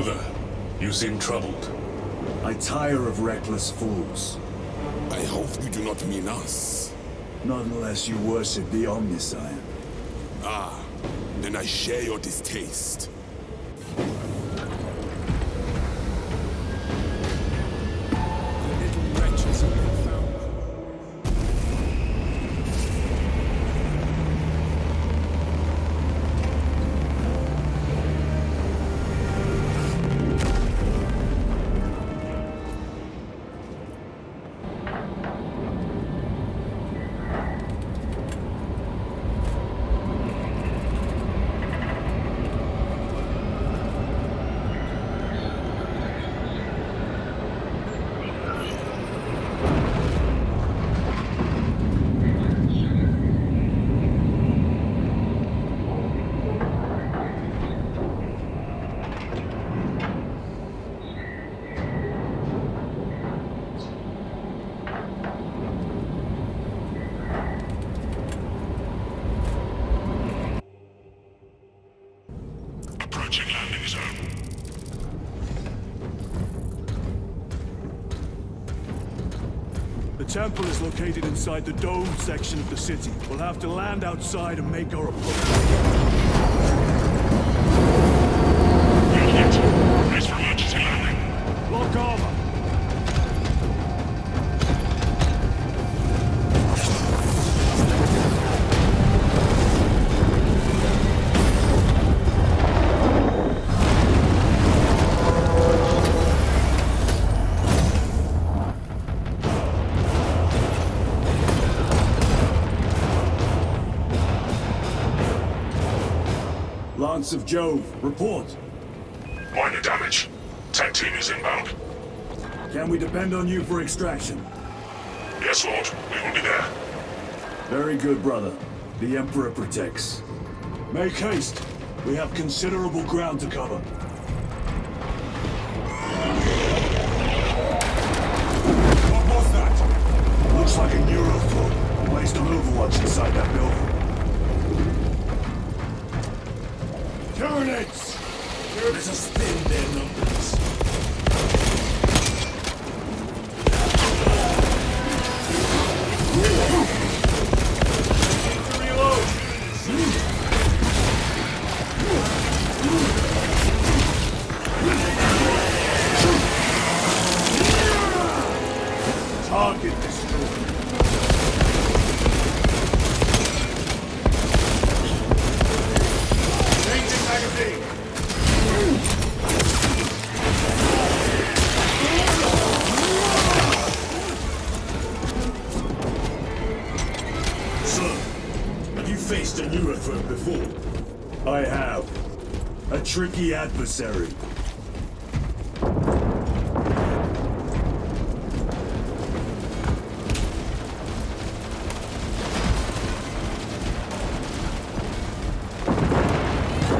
Brother, you seem troubled. I tire of reckless fools. I hope you do not mean us. Not unless you worship the Omniscient. Ah, then I share your distaste. The little wretches have been found. Approaching landing zone. The temple is located inside the domed section of the city. We'll have to land outside and make our approach. Unit, brace for emergency landing. Lock armor! Lance of Jove, report. Minor damage. Tech team is inbound. Can we depend on you for extraction? Yes, Lord. We will be there. Very good, brother. The Emperor protects. Make haste. We have considerable ground to cover. What was that? Looks like a Eurofloat placed on Overwatch inside that building. Turrets! There's a spin their numbers. Need to reload. Target destroyed. Changing magazine. Son, have you faced a Eurothrone before? I have. A tricky adversary.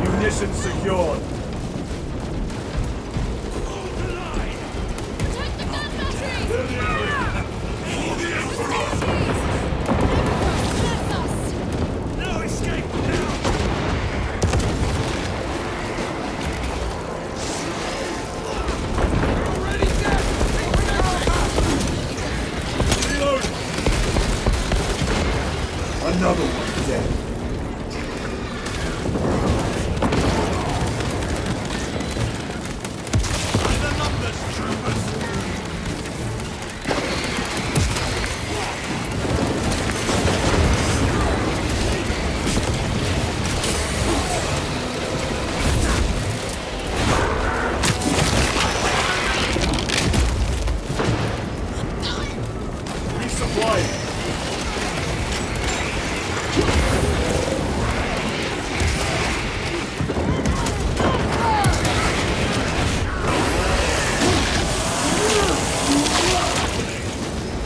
Munitions secured. Protect the gun batteries! Clear the area. For the Emperor. Bless us! No escape now! Already dead! Reload! Another one dead. The numbers, troopers! Resupply!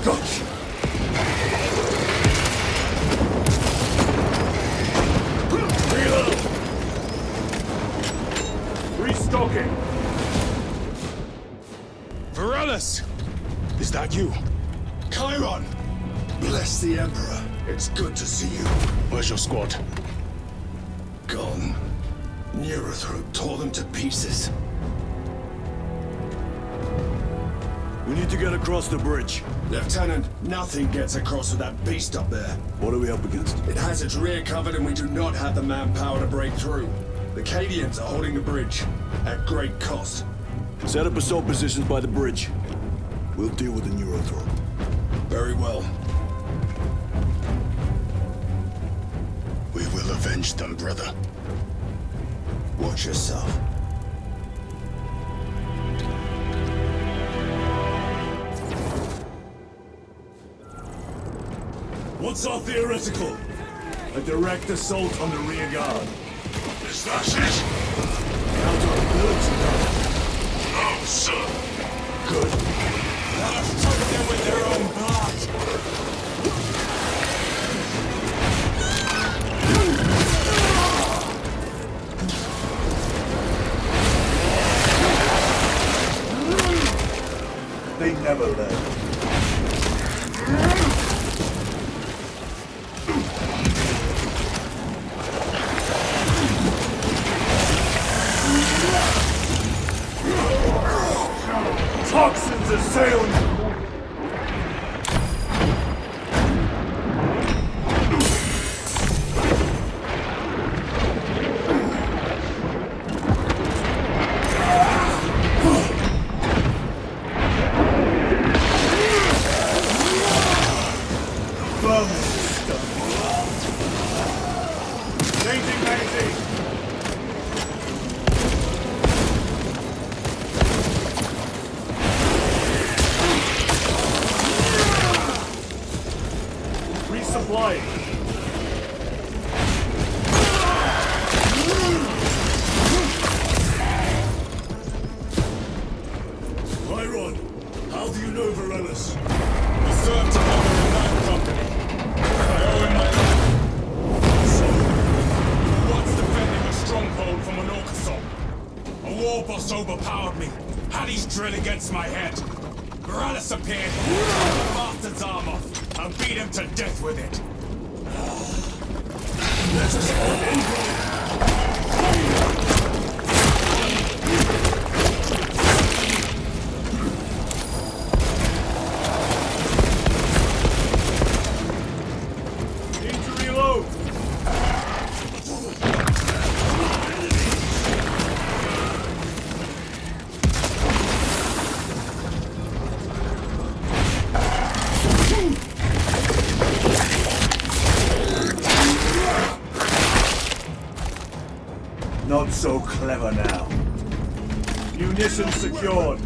Gotcha! Reload! Restocking! Varellus! Is that you? Chiron! Bless the Emperor. It's good to see you. Where's your squad? Gone. Neurothroat tore them to pieces. We need to get across the bridge. Lieutenant, nothing gets across with that beast up there. What are we up against? It has its rear covered and we do not have the manpower to break through. The Cadians are holding the bridge, at great cost. Set up assault positions by the bridge. We'll deal with the Neurothrow. Very well. We will avenge them, brother. Watch yourself. What's our theoretical? A direct assault on the rear guard. Is that it? Counter-ability guard. No, sir. Good. Let us choke them with their own blood. They never learn. Toxins assail you! Changing magazine! Resupplying. Myron, how do you know Varelis? He served together in that company. I owe him my life. So, we were once defending a stronghold from an Orcason. A war boss overpowered me, had his drill against my head. Morales appeared, took the bastard's arm off, and beat him to death with it. Let us all in. Need to reload. Not so clever now. Munitions secured.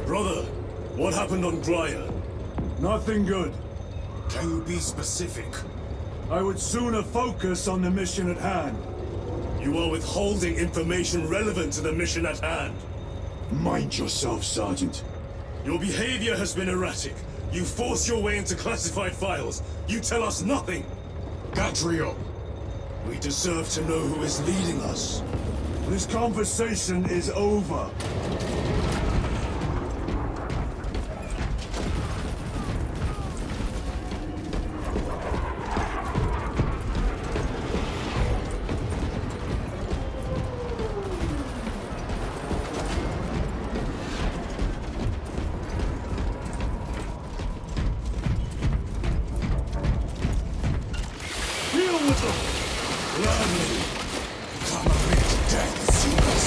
Brother, what happened on Grya? Nothing good. Can you be specific? I would sooner focus on the mission at hand. You are withholding information relevant to the mission at hand. Mind yourself, Sergeant. Your behavior has been erratic. You force your way into classified files. You tell us nothing. Gadriel. We deserve to know who is leading us. This conversation is over. Deal with them! Gladly. Come a bit death, Zeus.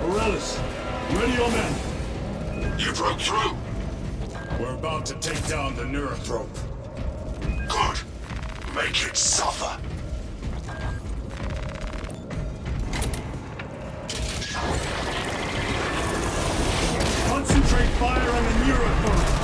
Morales, ready your men. You broke need to take down the Neurothrope. Good. Make it suffer. Concentrate fire on the Neurothrope.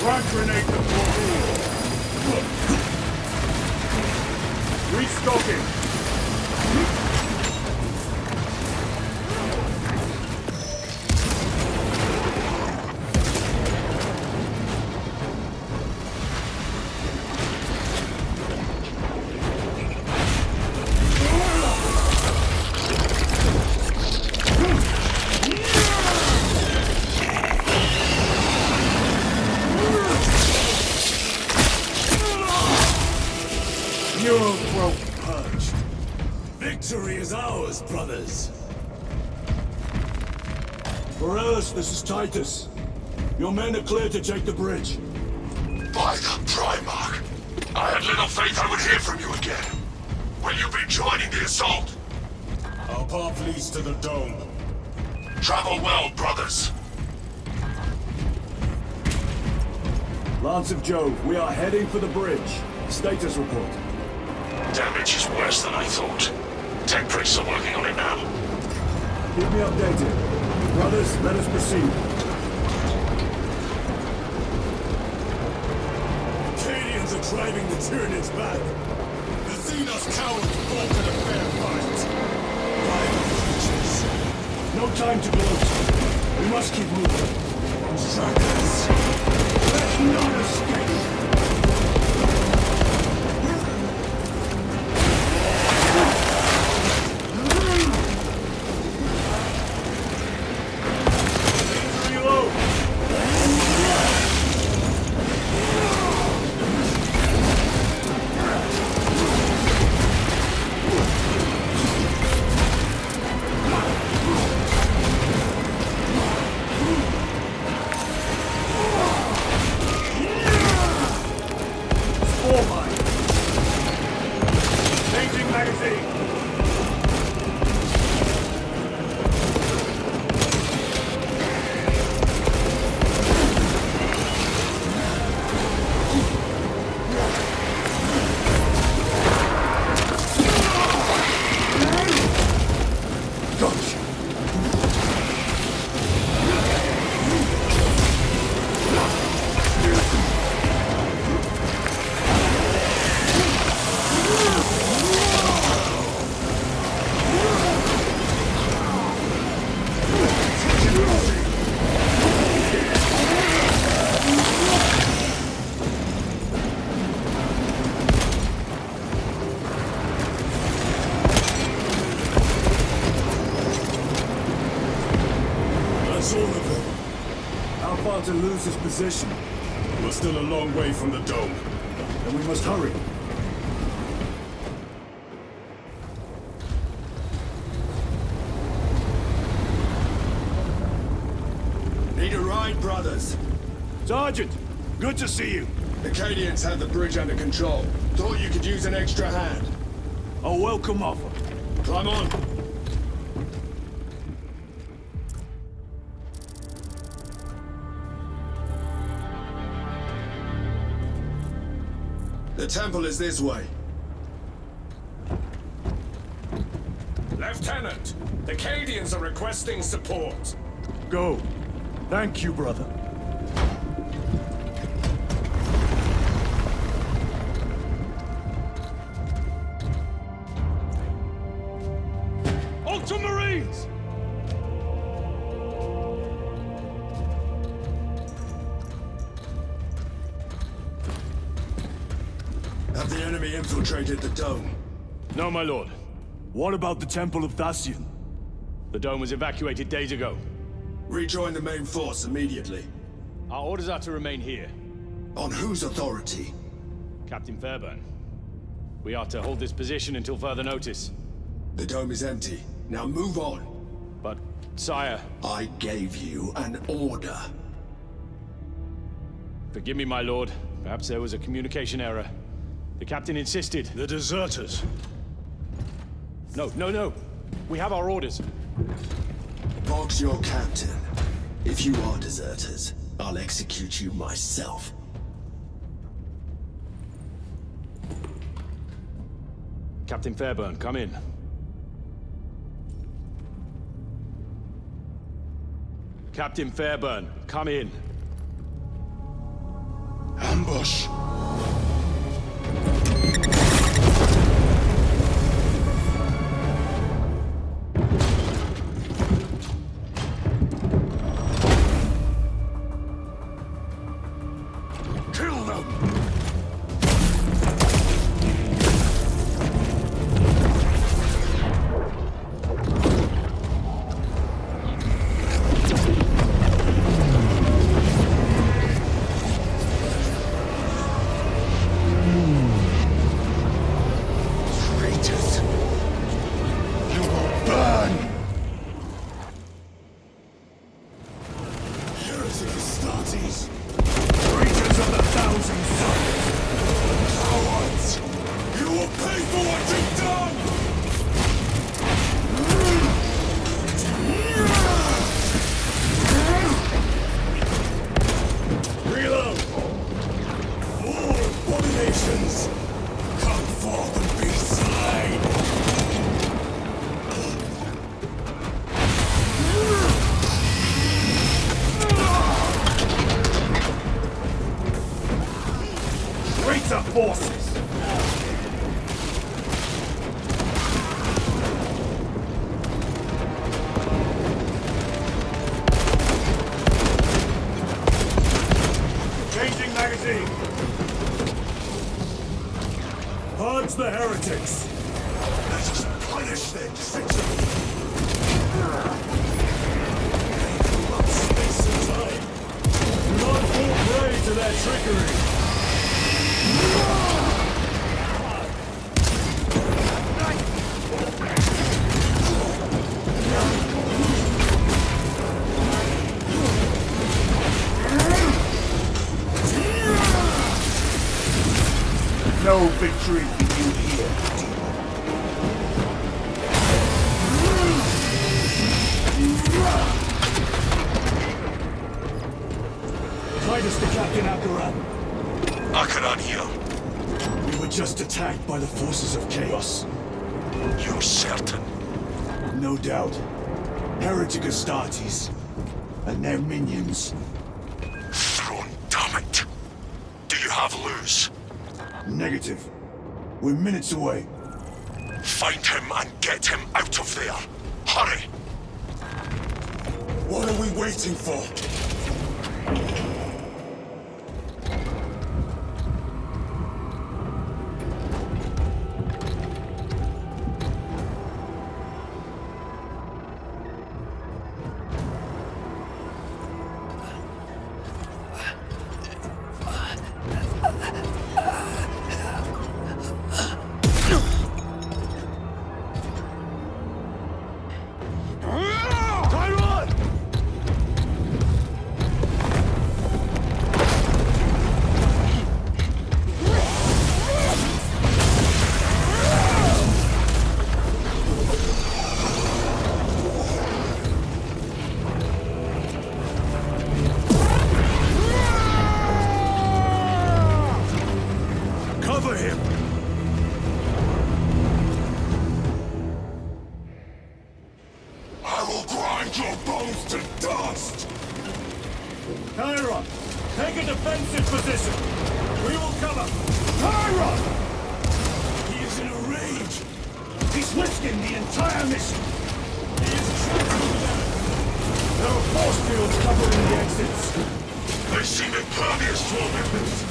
Frag grenade deployed. Restocking. Neurothrope purged. Victory is ours, brothers. Morales, this is Titus. Your men are clear to take the bridge. By the Primarch. I had little faith I would hear from you again. Will you be joining the assault? Our path leads to the dome. Travel well, brothers. Lance of Jove, we are heading for the bridge. Status report. Damage is worse than I thought. Tech priests are working on it now. Keep me updated. Brothers, let us proceed. Acadians are driving the Tyranids back. The Xenos cowards balked at a fair fight. Vile creatures. No time to gloat. We must keep moving. Stragglers. Let none escape. To lose his position. We're still a long way from the dome. And we must hurry. Need a ride, brothers? Sergeant, good to see you. The Cadians had the bridge under control. Thought you could use an extra hand. A welcome offer. Climb on. The temple is this way. Lieutenant, the Cadians are requesting support. Go. Thank you, brother. Ultramarines! Have the enemy infiltrated the dome? No, my lord. What about the Temple of Thasian? The dome was evacuated days ago. Rejoin the main force immediately. Our orders are to remain here. On whose authority? Captain Fairburn. We are to hold this position until further notice. The dome is empty. Now move on. But, sire, I gave you an order. forgive me, my lord. Perhaps there was a communication error. The captain insisted. The deserters. No. We have our orders. Vox your captain. If you are deserters, I'll execute you myself. Captain Fairburn, come in. Captain Fairburn, come in. Ambush! Kill them! Traitors! You will burn! Heretic Astartes! Traitors of the Thousand Suns! Cowards! You will pay for what you've done! Reload! More abominations! Come forth and be slain! Traitor forces! Changing magazine! Purge the heretics! Let us punish their treachery! They corrupt space and time! Do not fall prey to their trickery! No victory for you here. Titus to Captain Akaran. Akaran here. We were just attacked by the forces of chaos. You're certain? No doubt. Heretic Astartes. And their minions. Throne, damn it. Do you have Luz? Negative. We're minutes away. Find him and get him out of there. Hurry! What are we waiting for? yourselves to dust! Chiron, take a defensive position! We will cover! Chiron! He is in a rage! He's risking the entire mission! He is trapping them! There are force fields covering the exits! They seem impervious to our weapons.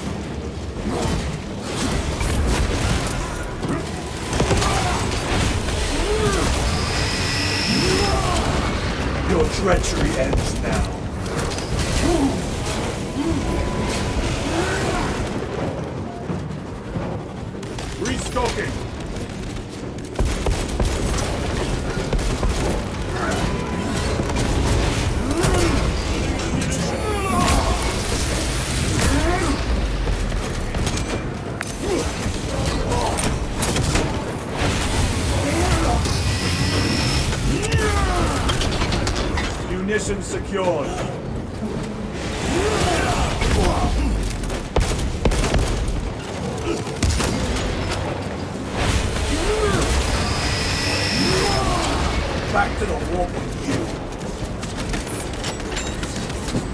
Your treachery ends now. Restocking! Munition secured. Back to the warp with you.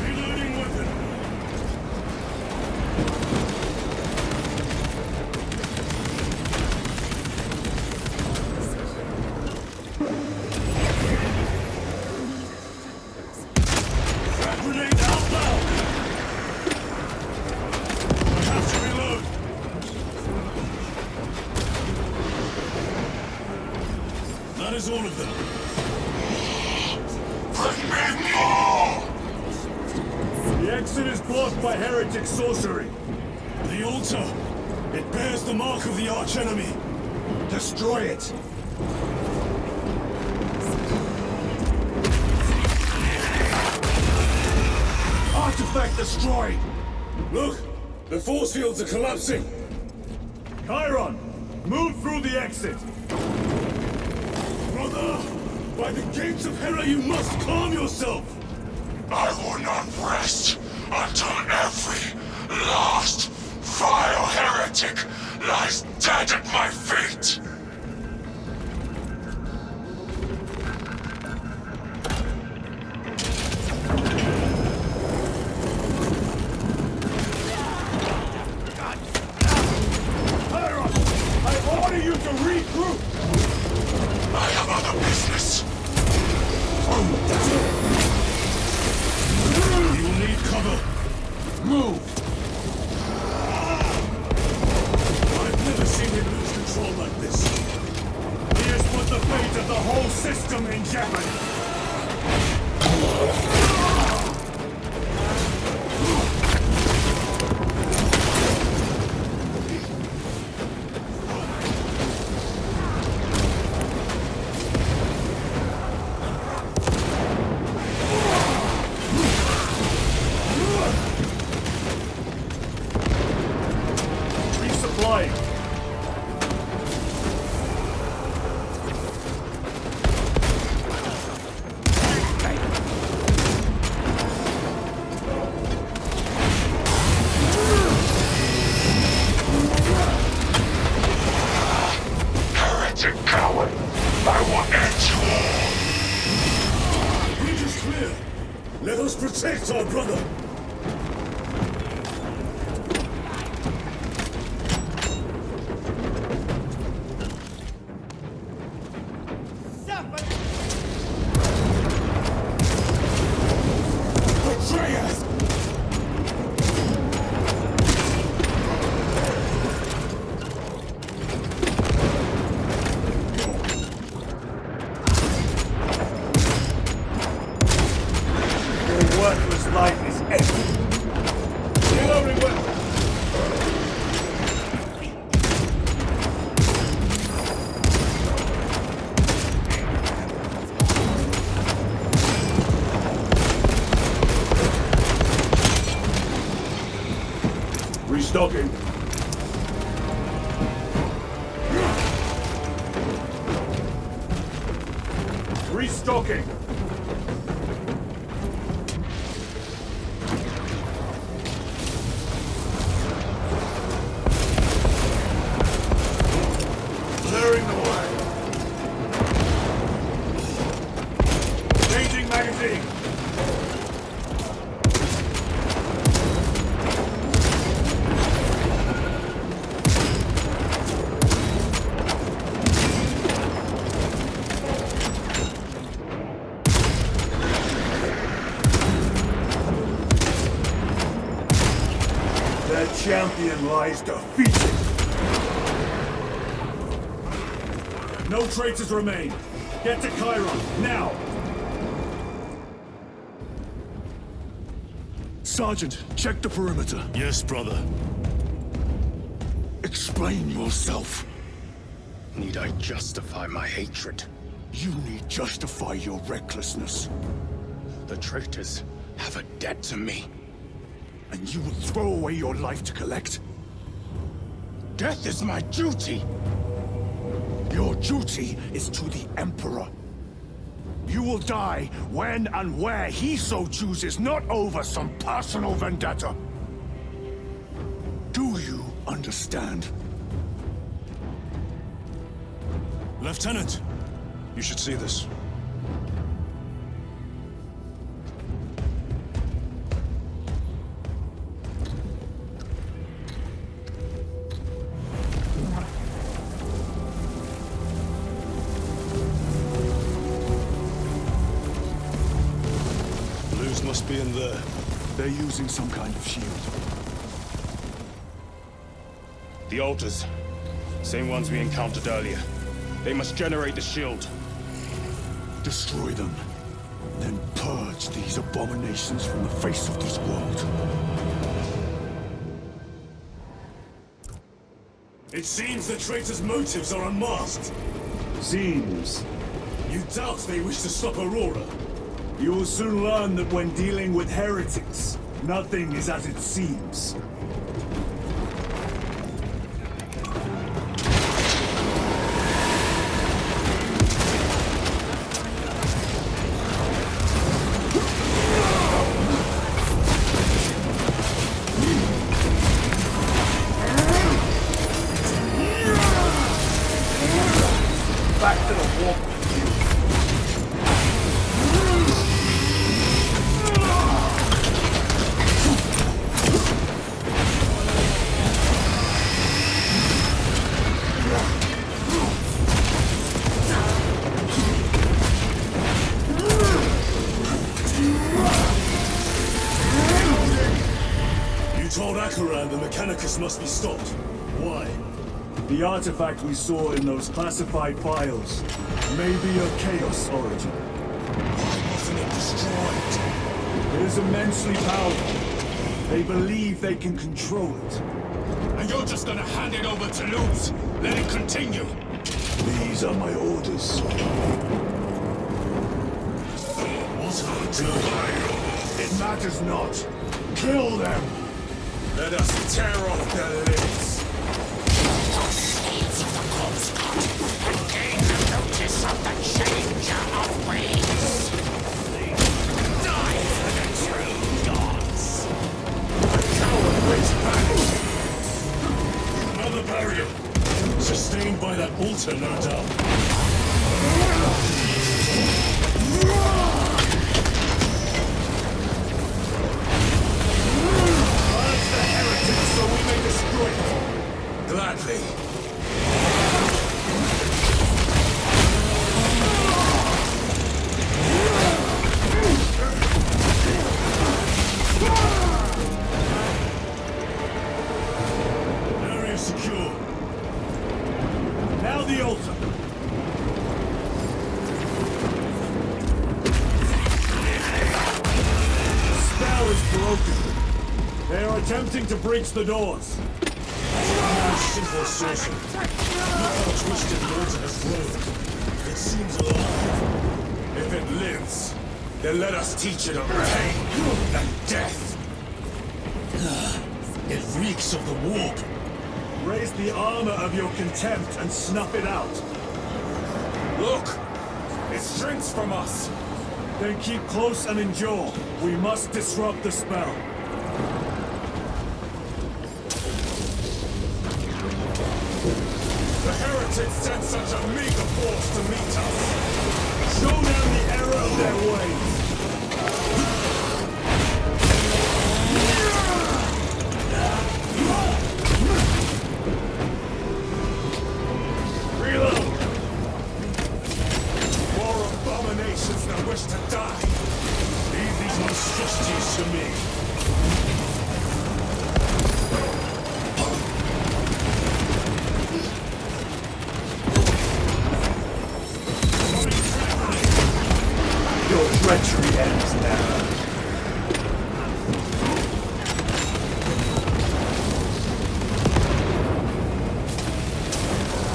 Reloading weapon. Grenade out loud! I have to reload. That is all of them. Bring me more! The exit is blocked by heretic sorcery. The altar. It bears the mark of the archenemy. Destroy it. Artifact destroyed! Look! The force fields are collapsing! Chiron! Move through the exit! Brother! By the gates of Hera, you must calm yourself! I will not rest until every last vile heretic lies dead at my feet! Chiron! I order you to regroup! I have other business. You will need cover. Move! I've never seen him lose control like this. He has put the fate of the whole system in jeopardy. Resupplying. Heretic coward! I will end you all! Bridge is clear. Let us protect our brother. Betrayers! Your worthless life is empty. Reloading weapon. Restocking. Restocking. Clearing the way. Changing magazine. champion lies defeated. No traitors remain. Get to Chiron, now! Sergeant, check the perimeter. Yes, brother. Explain yourself. Need I justify my hatred? You need justify your recklessness. The traitors have a debt to me. And you will throw away your life to collect? Death is my duty! Your duty is to the Emperor. You will die when and where he so chooses, not over some personal vendetta. Do you understand? Lieutenant! You should see this. Blues must be in there. They're using some kind of shield. The altars. Same ones we encountered earlier. They must generate the shield. Destroy them. Then purge these abominations from the face of this world. It seems the traitors' motives are unmasked. Seems. You doubt they wish to stop Aurora? You will soon learn that when dealing with heretics, nothing is as it seems. Back to the walk with you. You told Akaran the Mechanicus must be stopped. Why? The artifact we saw in those classified files may be of Chaos origin. Why wasn't it destroyed? It is immensely powerful. They believe they can control it. And you're just gonna hand it over to Luz? Let it continue? These are my orders. What are you? It matters not. Kill them! Let us tear off their limbs. Seeds of the corpse cut and gain the notice of the changer of ways. Die for the true gods. The coward waits panic. Another barrier. Sustained by that altar, no doubt. Purge the heretics so we may destroy it. Gladly. Area secure. Now the altar. The spell is broken. They are attempting to breach the doors. Simple sorcery. Look how twisted the altar has grown. It seems alive. If it lives, then let us teach it of pain and death. It reeks of the warp. Raise the armor of your contempt and snuff it out. Look! It shrinks from us! Then keep close and endure. We must disrupt the spell. The heretics sent such a meager force to meet us! Show them the error of their ways. Reload! More abominations that wish to die! Leave these monstrosities to me. Your treachery ends now.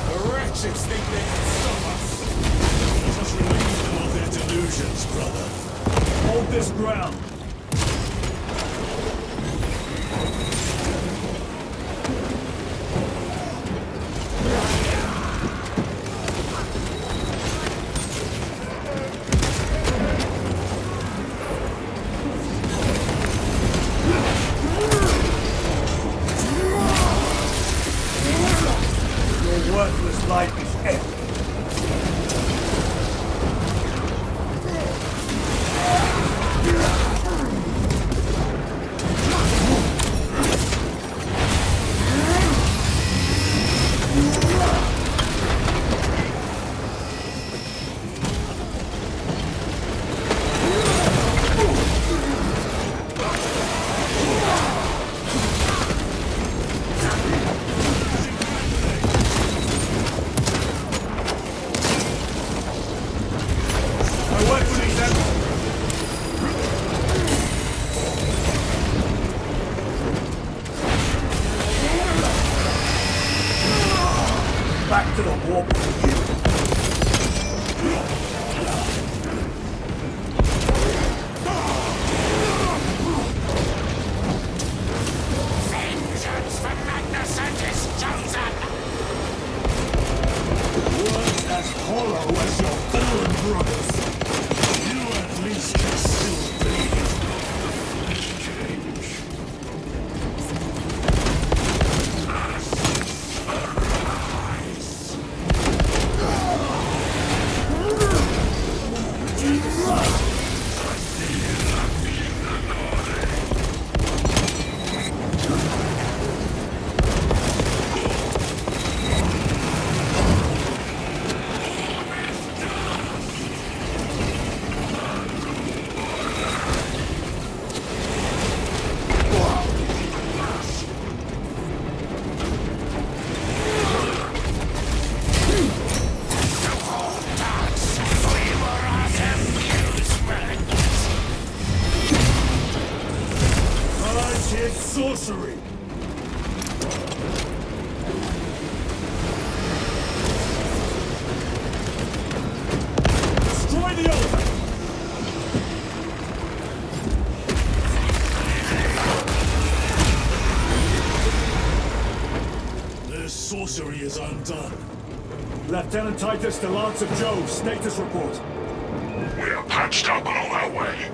The wretches think they can stop us. Just relieve them of their delusions, brother. Hold this ground. Your worthless life is empty. My weapon is empty. Back to the warp with you. Vengeance for Magnus and his chosen! Words as hollow as your fallen brothers. You at least can still breathe. It's sorcery. Destroy the altar. This sorcery is undone. Lieutenant Titus to Lance of Jove, status report. We are patched up and on our way.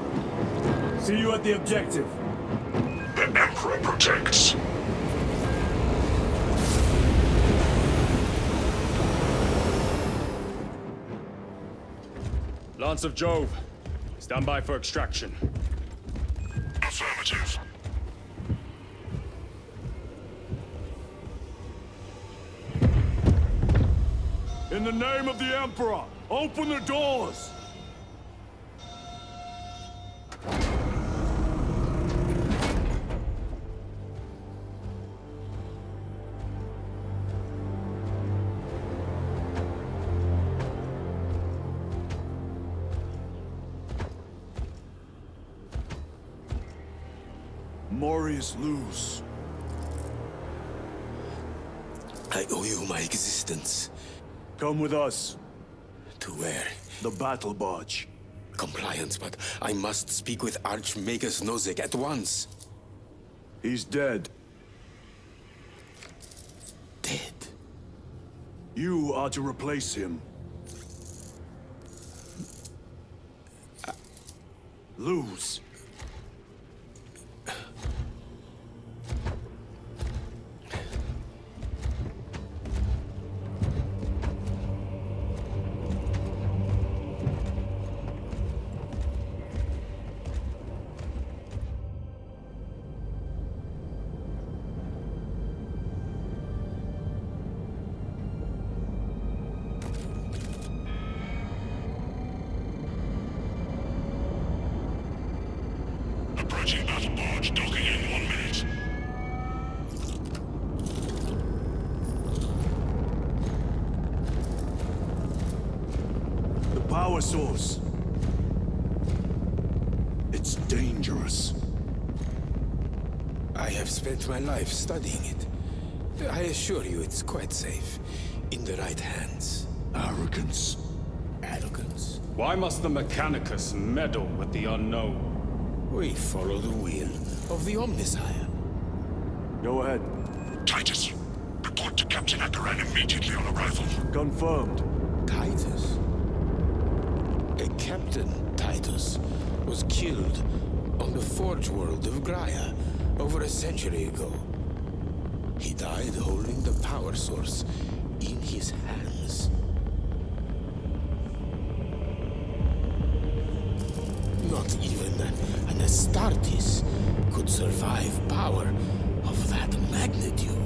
See you at the objective. The Emperor protects. Lance of Jove, stand by for extraction. Affirmative. In the name of the Emperor, open the doors! Morius lose. I owe you my existence. Come with us. To where? The battle barge. Compliance, but I must speak with Archmagus Nozick at once. He's dead. Dead. You are to replace him. Lose. Approaching battle barge, docking in 1 minute. The power source. It's dangerous. I have spent my life studying it. I assure you it's quite safe. In the right hands. Arrogance. Arrogance? Why must the Mechanicus meddle with the unknown? We follow the will of the Omnisire. Go ahead. Titus, report to Captain Akaran immediately on arrival. Confirmed. Titus? A Captain Titus was killed on the Forge world of Graia over a century ago. He died holding the power source in his hands. Not even an Astartes could survive power of that magnitude.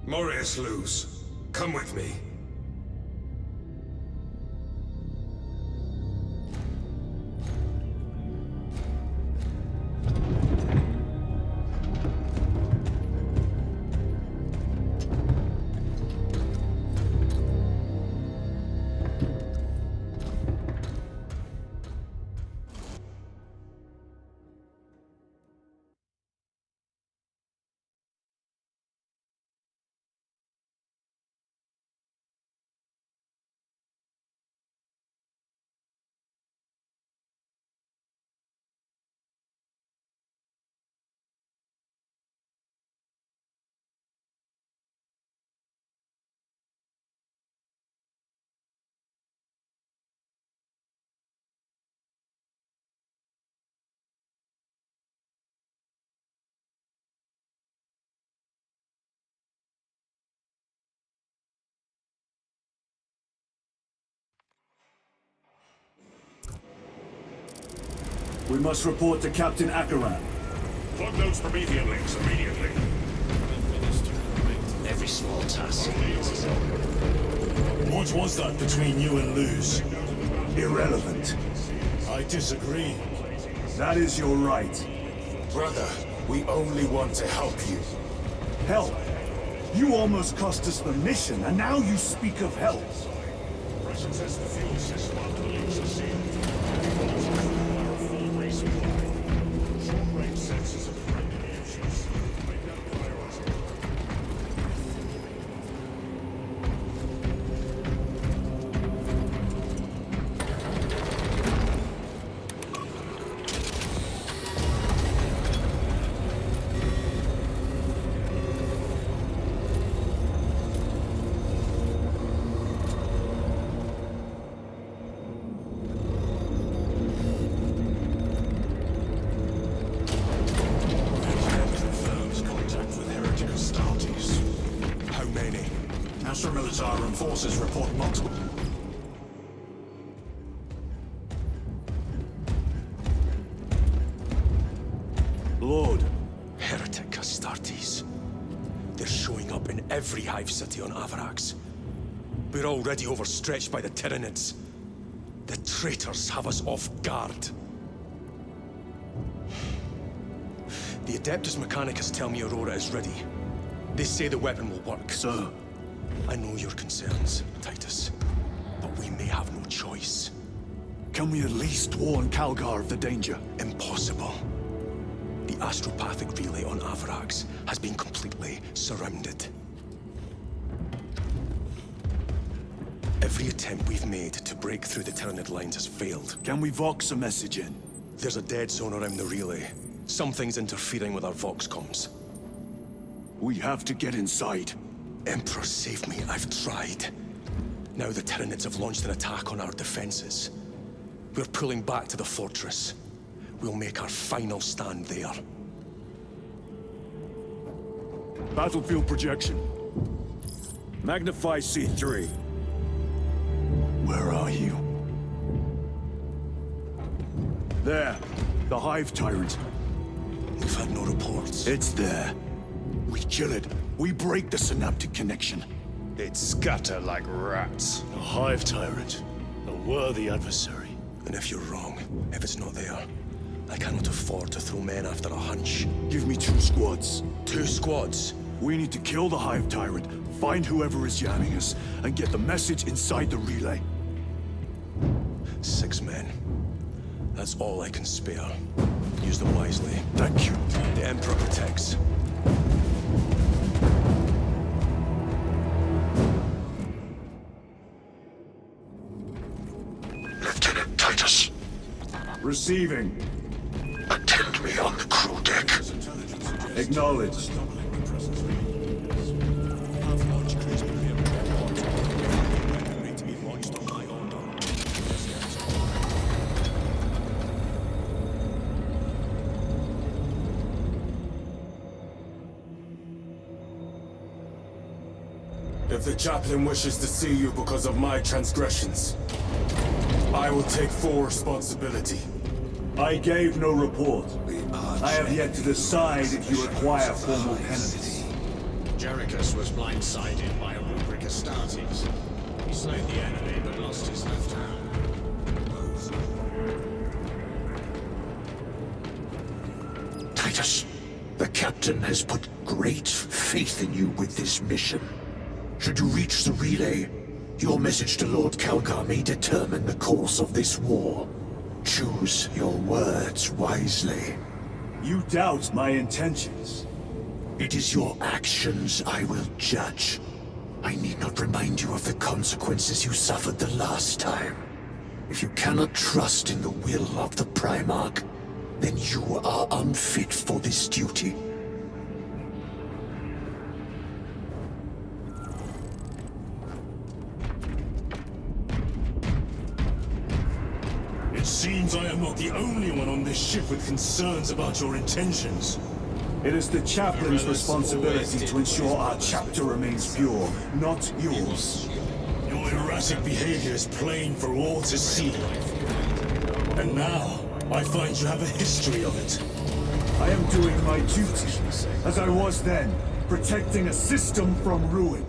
Morius Luz, come with me. We must report to Captain Akaran. Plug those Promethean links immediately. Every small task. What was that between you and Luz? Irrelevant. I disagree. That is your right. Brother, we only want to help you. Help? You almost cost us the mission, and now you speak of help. Pressure test the fuel system after the links are sealed. Our full resupply. Short-range sensors of friendly issues. Make that a priority. Militarum forces report multiple. Lord. Heretic Astartes. They're showing up in every hive city on Avarax. We're already overstretched by the Tyranids. The traitors have us off guard. The Adeptus Mechanicus tell me Aurora is ready. They say the weapon will work. Sir. I know your concerns, Titus, but we may have no choice. Can we at least warn Calgar of the danger? Impossible. The astropathic relay on Avarax has been completely surrounded. Every attempt we've made to break through the Tyranid lines has failed. Can we Vox a message in? There's a dead zone around the relay. Something's interfering with our Vox comms. We have to get inside. Emperor, save me. I've tried. Now the Tyranids have launched an attack on our defenses. We're pulling back to the fortress. We'll make our final stand there. Battlefield projection. Magnify C3. Where are you? There. The Hive Tyrant. We've had no reports. It's there. We kill it. We break the synaptic connection. They'd scatter like rats. The Hive Tyrant. A worthy adversary. And if you're wrong, if it's not there, I cannot afford to throw men after a hunch. Give me 2 squads. 2 squads? We need to kill the Hive Tyrant, find whoever is jamming us, and get the message inside the relay. 6 men. That's all I can spare. Use them wisely. Thank you. The Emperor protects. Lieutenant Titus, Receiving. attend me on the crew deck. Acknowledged. Ready to be launched on my order. If the chaplain wishes to see you because of my transgressions, I will take full responsibility. I gave no report. I have yet to decide if you require formal penance. Jerichus was blindsided by a rubric Astartes. He slayed the enemy but lost his left hand. Titus, the captain has put great faith in you with this mission. Should you reach the relay, your message to Lord Calgar may determine the course of this war. Choose your words wisely. You doubt my intentions. It is your actions I will judge. I need not remind you of the consequences you suffered the last time. If you cannot trust in the will of the Primarch, then you are unfit for this duty. It seems I am not the only one on this ship with concerns about your intentions. It is the chaplain's responsibility to ensure our chapter remains pure, not yours. Your erratic behavior is plain for all to see. And now, I find you have a history of it. I am doing my duty, as I was then, protecting a system from ruin.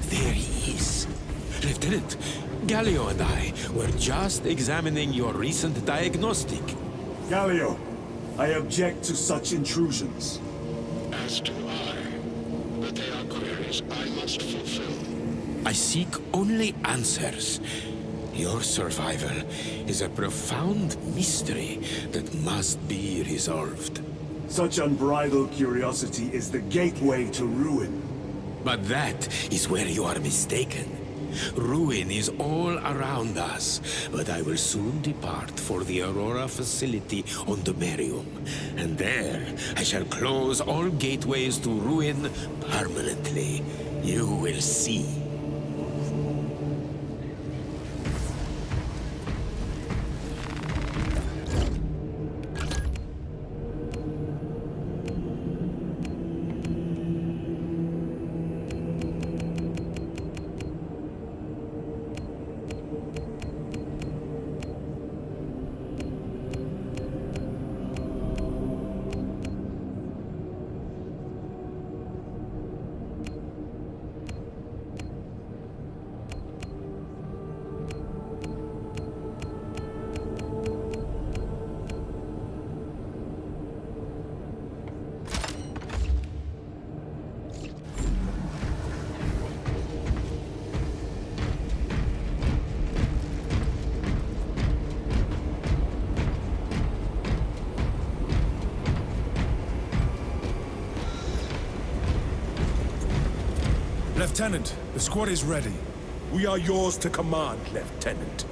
There he is. Lieutenant, Galio and I were just examining your recent diagnostic. Galio, I object to such intrusions. As do I. But they are queries I must fulfill. I seek only answers. Your survival is a profound mystery that must be resolved. Such unbridled curiosity is the gateway to ruin. But that is where you are mistaken. Ruin is all around us, but I will soon depart for the Aurora facility on the Merium. And there, I shall close all gateways to ruin permanently. You will see. Lieutenant, the squad is ready. We are yours to command, Lieutenant.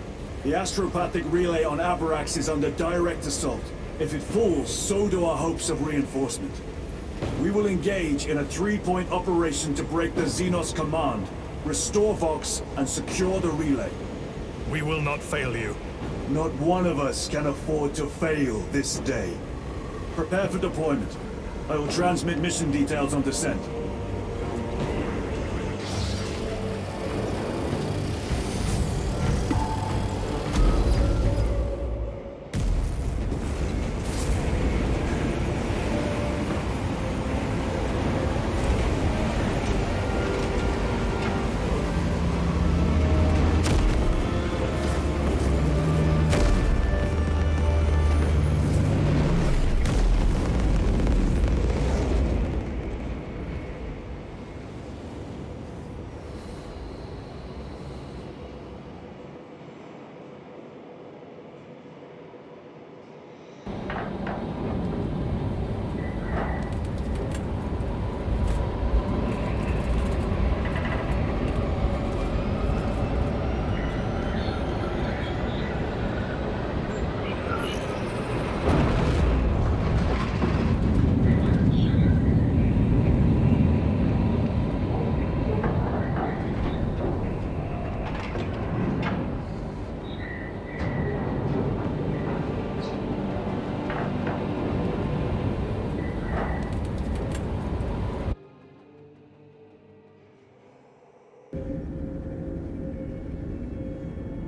The astropathic relay on Avarax is under direct assault. If it falls, so do our hopes of reinforcement. We will engage in a 3-point operation to break the Xenos command, restore Vox, and secure the relay. We will not fail you. Not one of us can afford to fail this day. Prepare for deployment. I will transmit mission details on descent.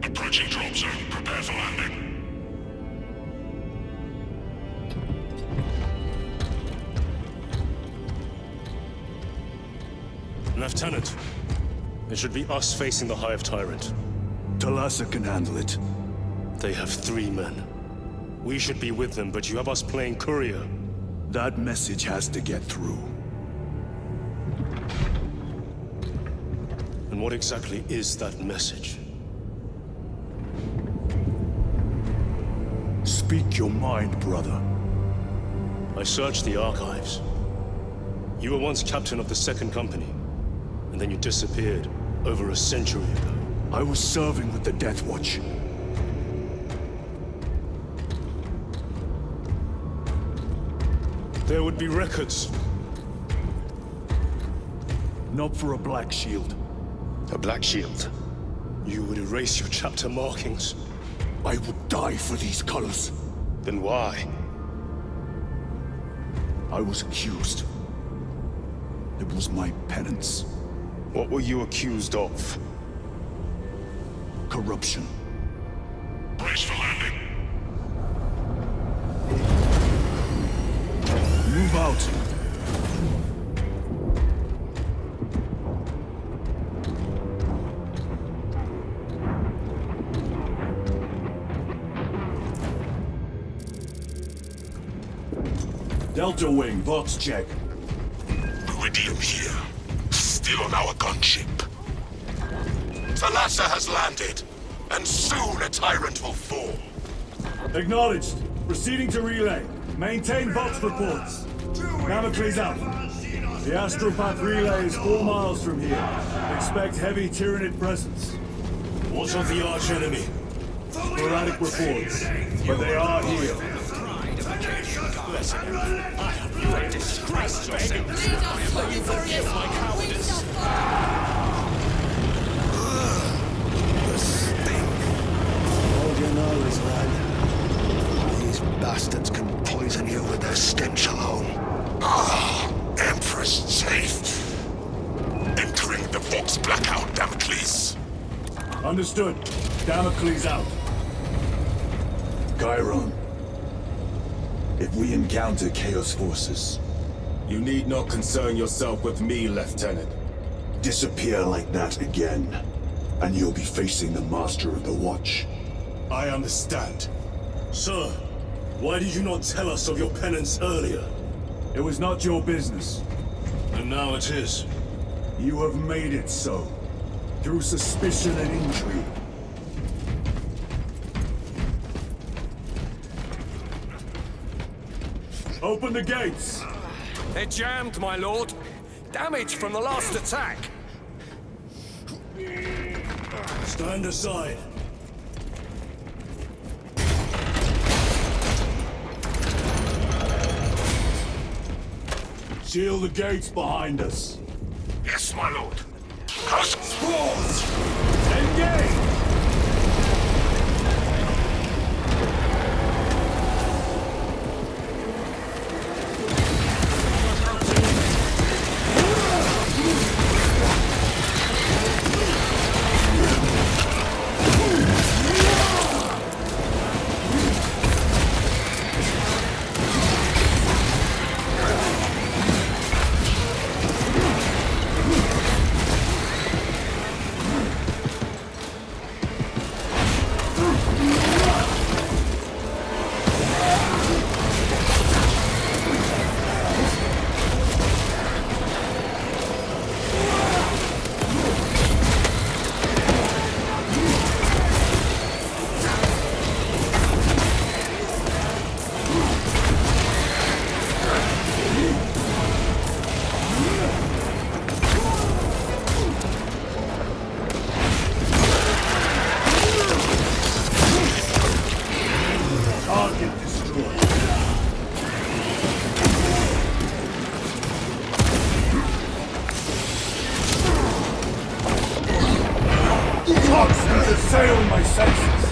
Approaching drop zone. Prepare for landing. Lieutenant, it should be us facing the Hive Tyrant. Talassa can handle it. They have 3 men. We should be with them, but you have us playing courier. That message has to get through. And what exactly is that message? Speak your mind, brother. I searched the archives. You were once captain of the 2nd Company, and then you disappeared over a century ago. I was serving with the Death Watch. There would be records. Not for a Black Shield. A Black Shield? You would erase your chapter markings. I would die for these colors. Then why? I was accused. It was my penance. What were you accused of? Corruption. Brace for landing. Move out. Delta Wing, box check. Iridium here. Still on our gunship. Talassa has landed, and soon a tyrant will fall. Acknowledged. Proceeding to relay. Maintain Vox reports. Damocles out. The Astropath relay is 4 miles from here. Expect heavy Tyranid presence. What of the arch enemy? Sporadic reports, but they are here. Disgraced yourself. Lead us, warriors! my cowardice. We shall fall! The stink. All you know is, lad, these bastards can poison you with their stench alone. Ah, Empress safe. Entering the Vox blackout, Damocles. Understood. Damocles out. Chiron. If we encounter Chaos forces, You need not concern yourself with me, Lieutenant. disappear like that again, and you'll be facing the Master of the Watch. I understand. Sir, why did you not tell us of your penance earlier? It was not your business. And now it is. You have made it so. Through suspicion and intrigue. Open the gates! They're jammed, my lord. Damage from the last attack. Stand aside. Seal the gates behind us. Yes, my lord. Close. Engage! assail my senses.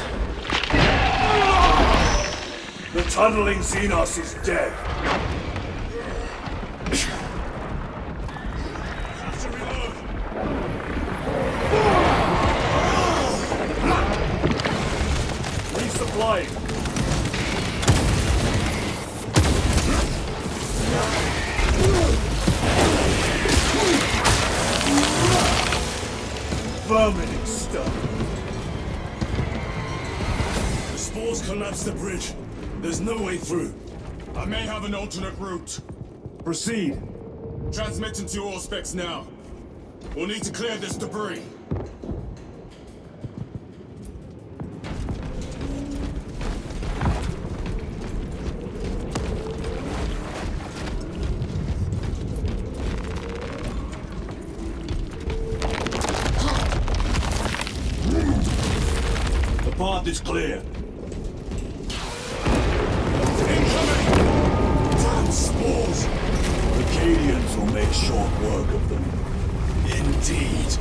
The tunneling Xenos is dead. Have to reload. Resupplying. Vermin stuff. The spores collapsed the bridge. There's no way through. I may have an alternate route. Proceed. Transmitting to all specs now. We'll need to clear this debris. The path is clear. Damn spores! The Cadians will make short work of them. Indeed.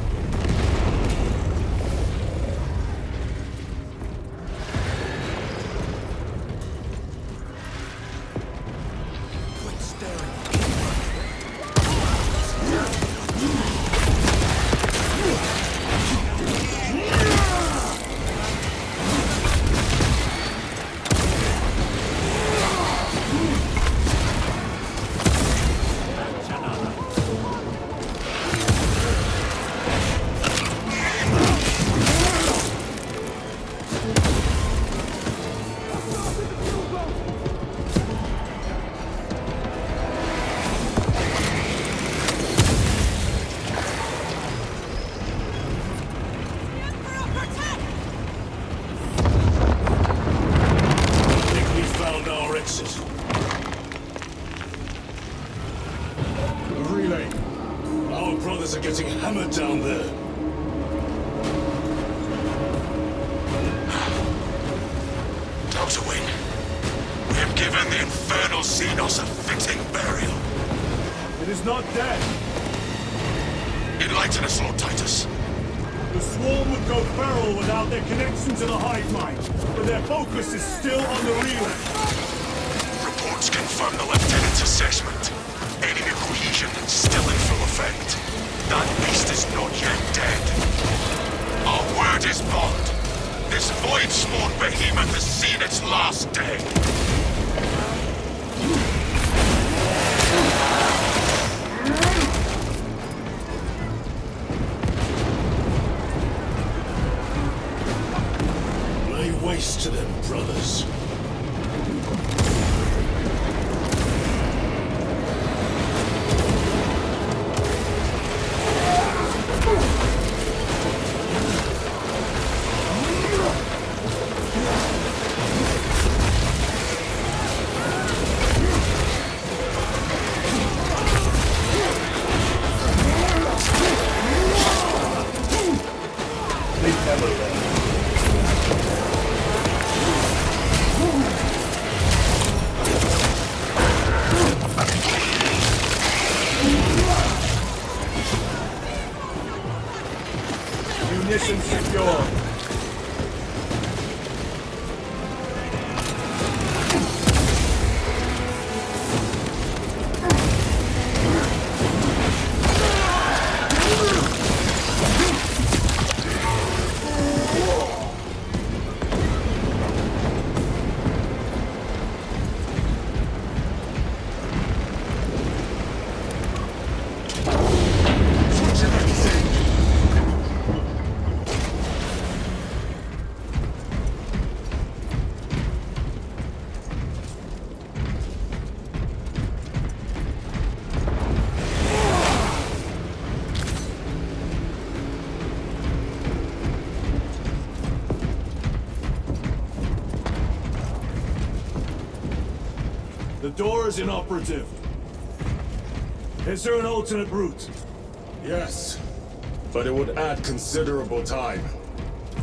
Quit staring. Relay. Our brothers are getting hammered down there. Dr. Wing, we have given the infernal Xenos a fitting burial. It is not dead. Enlighten us, Lord Titus. The swarm would go feral without their connection to the hive mind, but their focus is still on the relay. Reports confirm the Lieutenant's assessment. Enemy cohesion still in full effect. That beast is not yet dead. Our word is bond. This void-spawn behemoth has seen its last day. Lay waste to them, brothers. They never left. Munitions secure. The door is inoperative. Is there an alternate route? Yes, but it would add considerable time.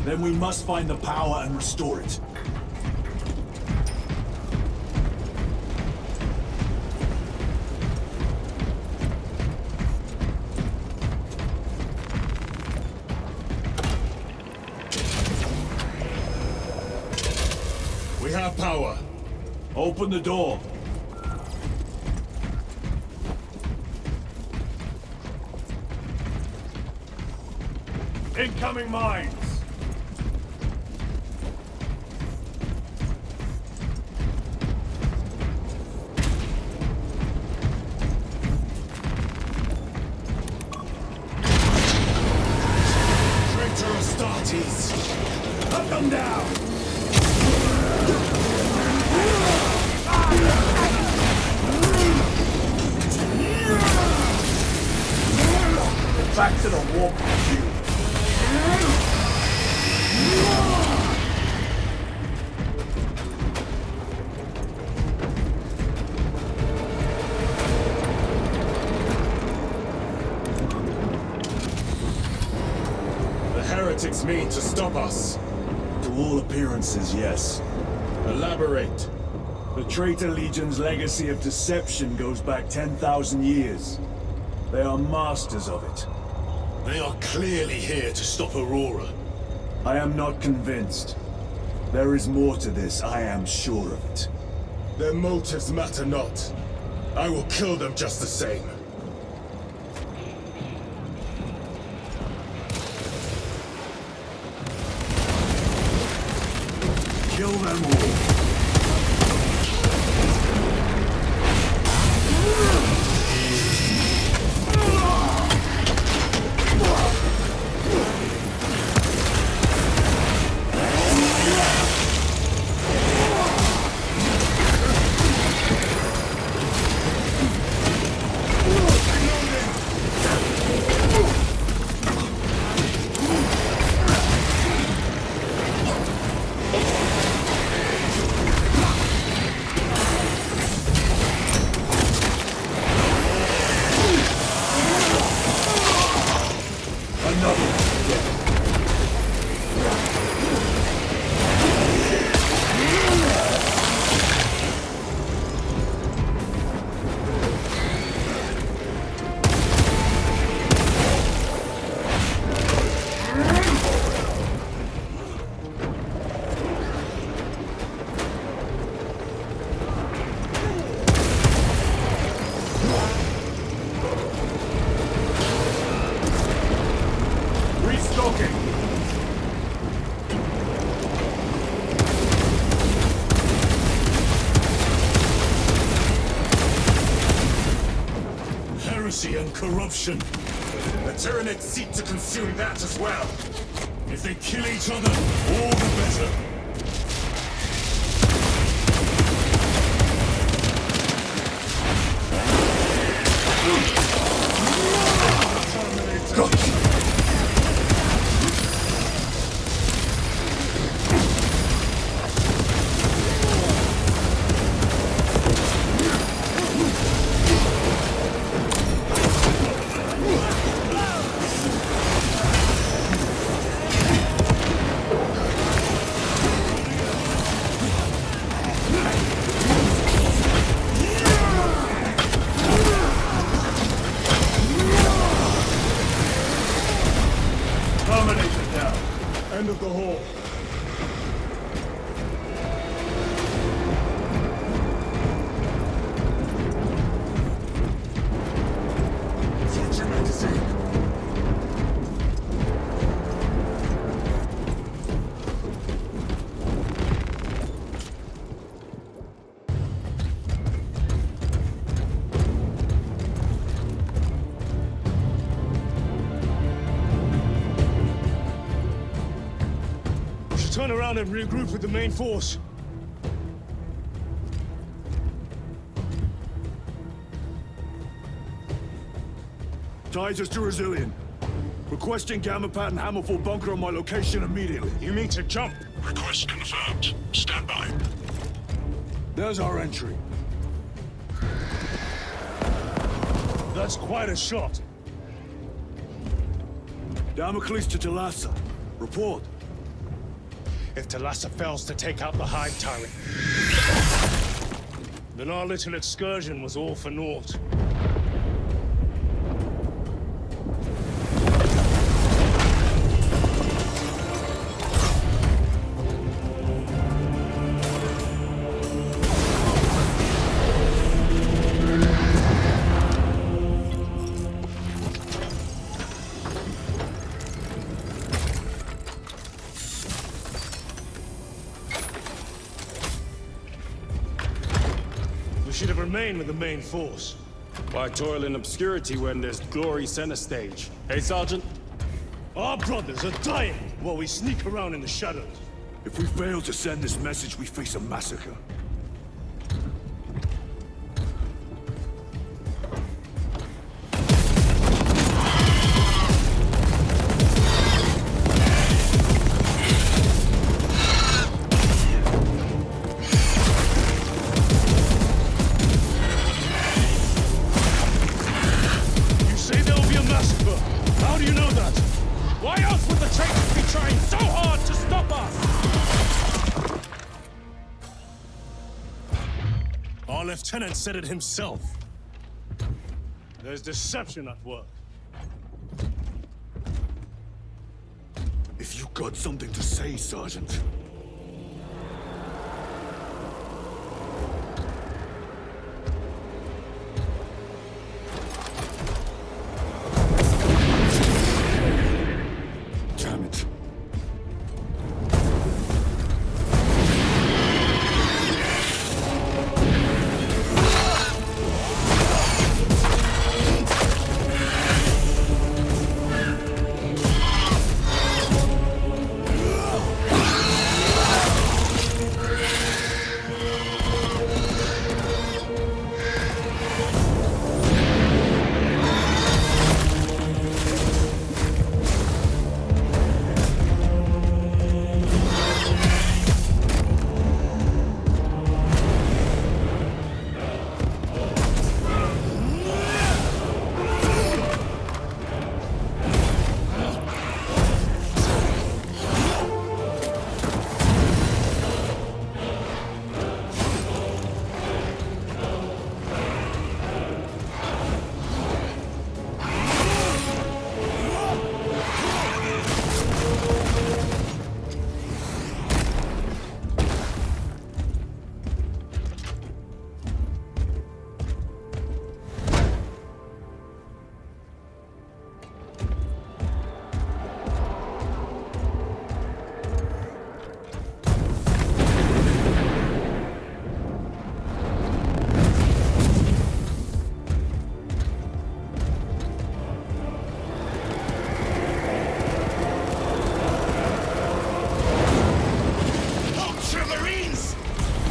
Then we must find the power and restore it. have power. Open the door. Incoming mines! Traitor Astartes! Hunt them down! Back to the warp shield. The heretics mean to stop us. To all appearances, yes. Elaborate. The Traitor Legion's legacy of deception goes back 10,000 years. They are masters of it. They are clearly here to stop Aurora. I am not convinced. There is more to this, I am sure of it. Their motives matter not. I will kill them just the same. Kill them all. And corruption. The Tyranids seek to consume that as well. If they kill each other, all the better. End of the hall. Switch your magazine. Turn around and regroup with the main force. Titus to Resilient. Requesting Gamma Pat and Hammerfall bunker on my location immediately. You mean to jump? Request confirmed. Stand by. There's our entry. That's quite a shot. Damocles to Talassa. Report. If Talassa fails to take out the Hive Tyrant, then our little excursion was all for naught. should have remained with the main force. Why toil in obscurity when there's glory center stage? Hey, Sergeant? Our brothers are dying while we sneak around in the shadows. If we fail to send this message, we face a massacre. You say there will be a massacre. How do you know that? Why else would the traitors be trying so hard to stop us? Our lieutenant said it himself. There's deception at work. If you got something to say, Sergeant. Damn it.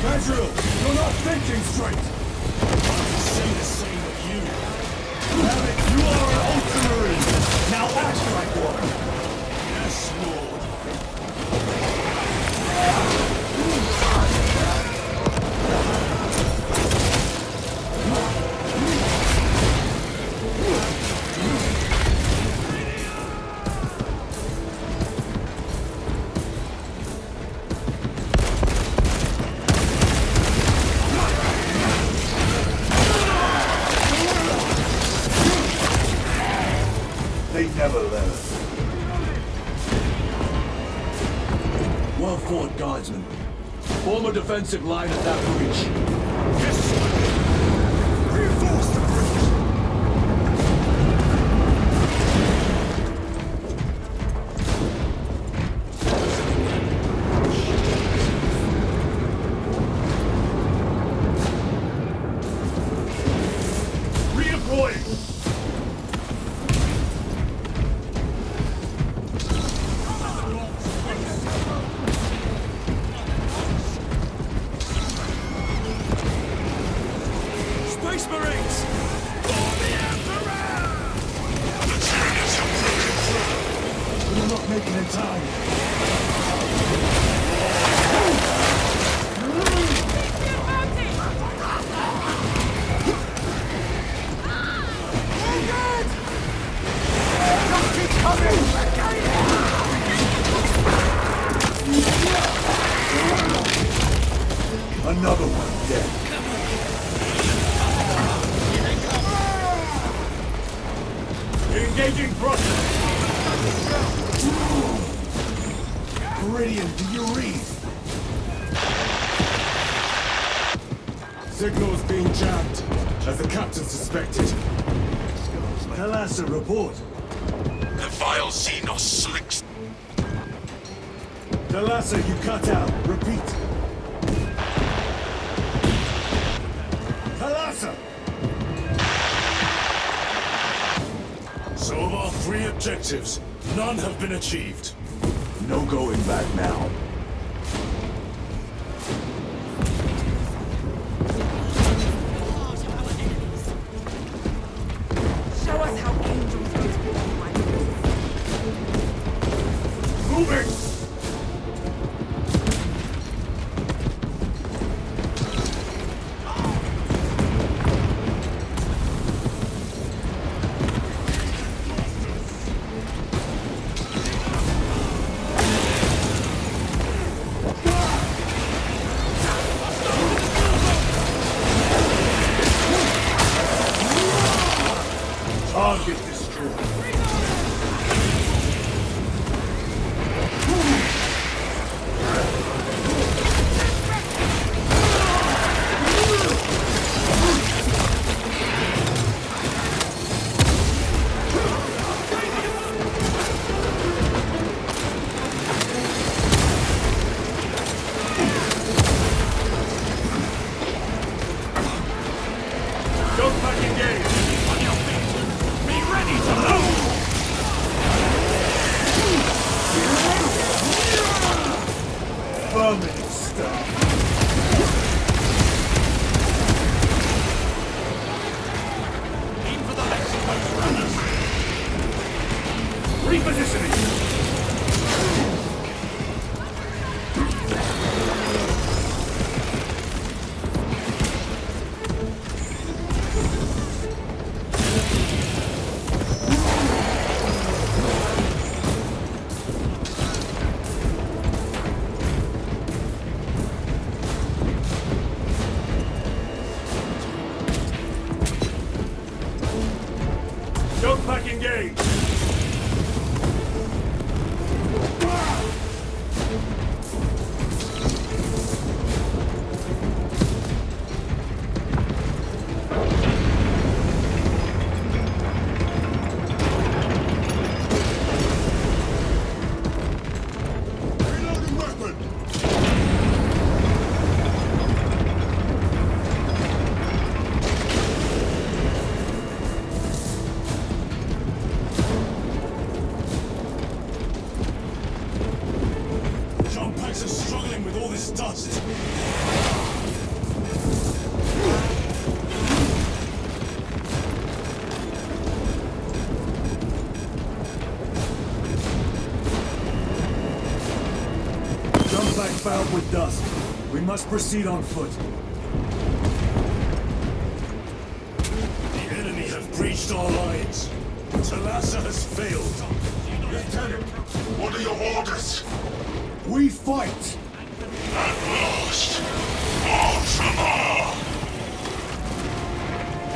Andrew, you're not thinking straight! Say the same of you. Damn it, you are an ultramarine! Now act like one! Yes, Lord. They never learn. Well fought, guardsmen. Form a defensive line at that breach. Yes, sir. Reinforce the bridge! Redeploying! Space Marines! For the Emperor! The Tyranids have broken through! We're not making it time. Another one dead. Engaging thrust! Meridian, do you read? Signals being jammed, as the captain suspected. Talassa, report. The vile Xenos slicks. Talassa, you cut out. Repeat. Talassa! So of our 3 objectives, none have been achieved. No going back now. Show us how angels go to war, my lord. Moving! Target destroyed. Don't back engage! On your feet! Be ready to move! Vermin stuff! Aim for the next post runners! Repositioning! Jump pack engaged! Reloading weapon! Jump packs are struggling with all this dust. Jump pack fouled with dust. We must proceed on foot. The enemy have breached our lines. Talassa has failed. Lieutenant, what are your orders? We fight! At last! Ultima!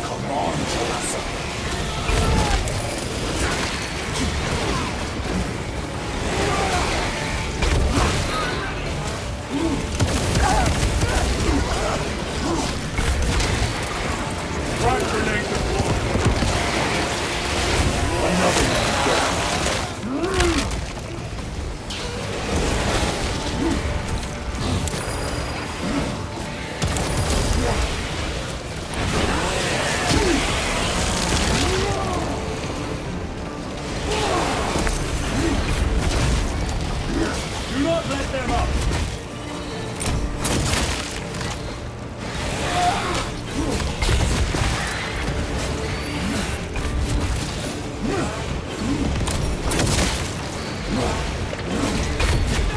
Come on, Talassa. Frag grenade deployed. Do not let them up!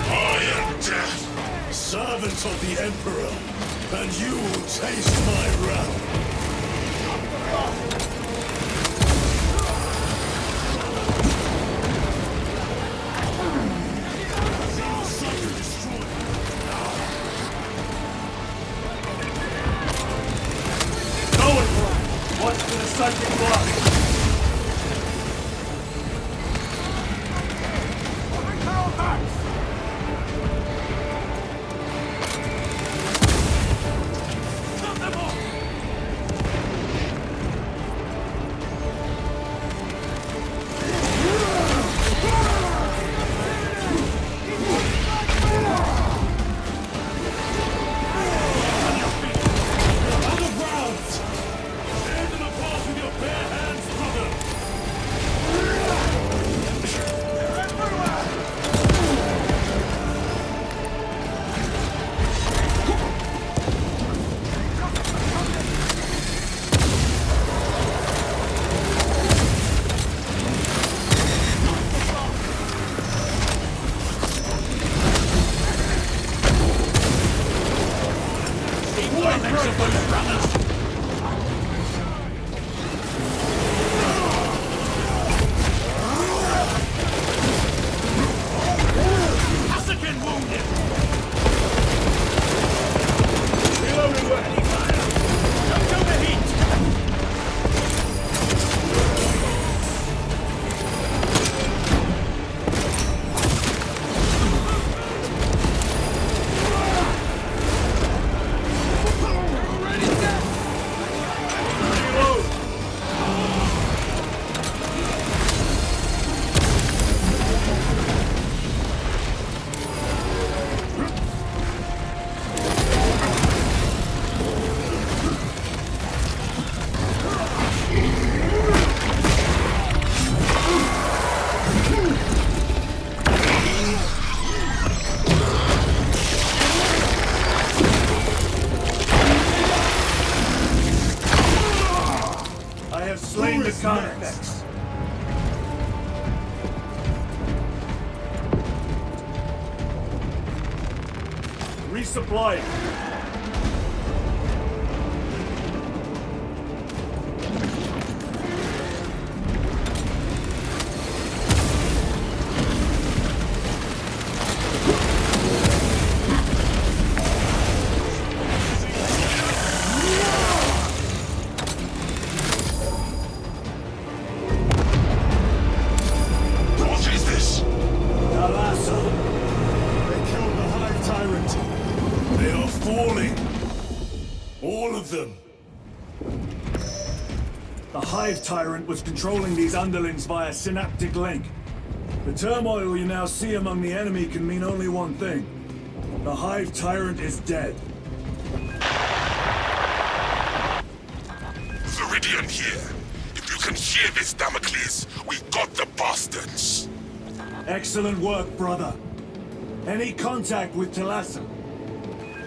I am death! Servant of the Emperor, and you will taste my wrath! Zero Striker destroyed! Going for it! Watch for the psychic block! Resupplying. What is this? Alasa. They killed the Hive Tyrant. They are falling. All of them. The Hive Tyrant was controlling these underlings via synaptic link. The turmoil you now see among the enemy can mean only one thing. The Hive Tyrant is dead. Viridian here. If you can hear this, Damocles, we got the bastards. Excellent work, brother. Any contact with Talassa?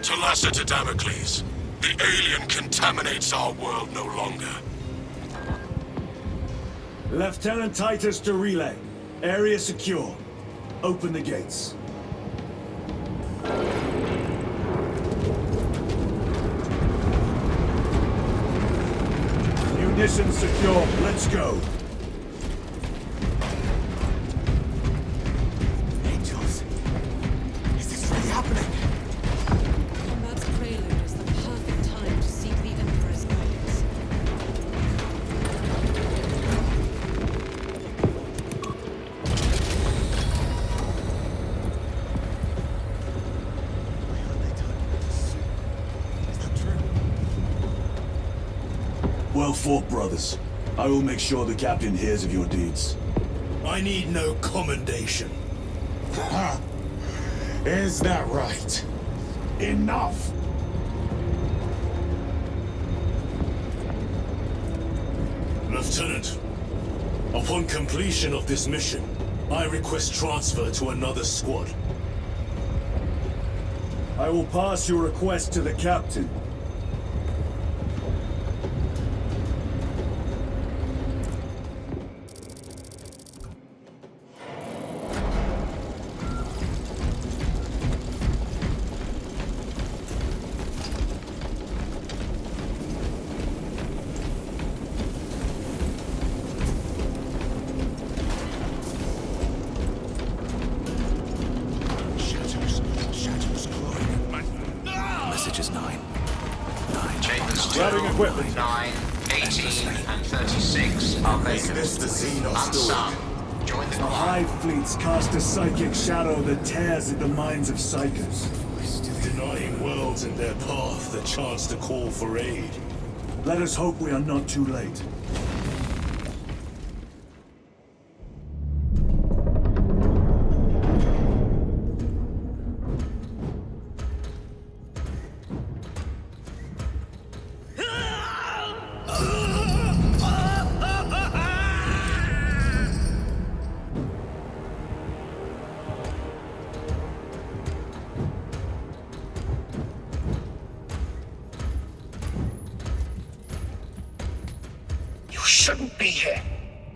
Talassa to Damocles. The alien contaminates our world no longer. Lieutenant Titus to relay. Area secure. Open the gates. Munitions secure. Let's go. Angels. Is this really happening? Combat's prelude is the perfect time to seek the Emperor's guidance. Well fought, brothers. I will make sure the captain hears of your deeds. I need no commendation. Is that right? Enough! Lieutenant, upon completion of this mission, I request transfer to another squad. I will pass your request to the captain. Shadows glowing. Message is 9. Chambers 2, Grabbing equipment. 9, 18, and 36 are vacant. This the Xenos Unsubbed. Join the The choir. Hive fleets cast a psychic shadow that tears at the minds of psychers. Denying worlds in their path the chance to call for aid. Let us hope we are not too late. You shouldn't be here.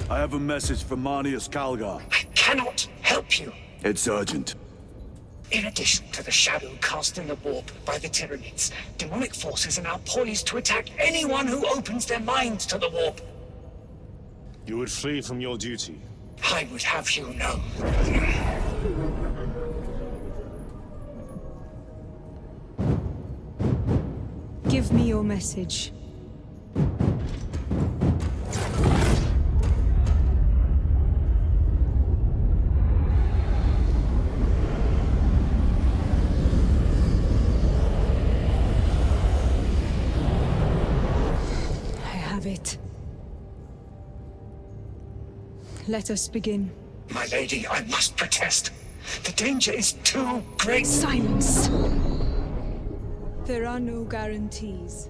I have a message from Marnius Calgar. I cannot help you. It's urgent. In addition to the shadow cast in the warp by the Tyranids, demonic forces are now poised to attack anyone who opens their minds to the warp. You would flee from your duty. I would have you know. Give me your message. I have it. Let us begin. My lady, I must protest. The danger is too great. Silence! There are no guarantees.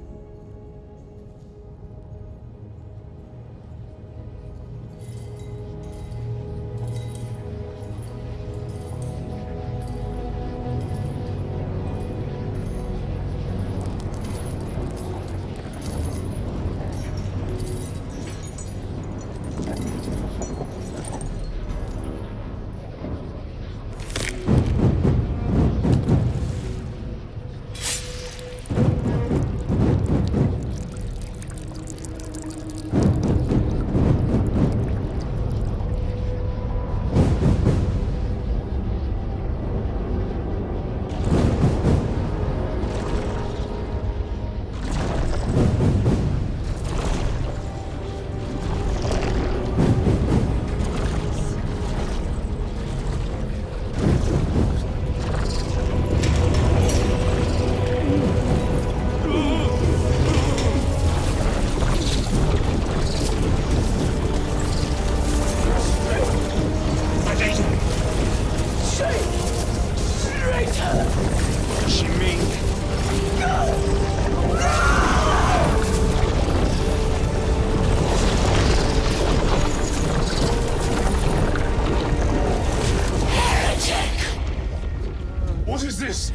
this?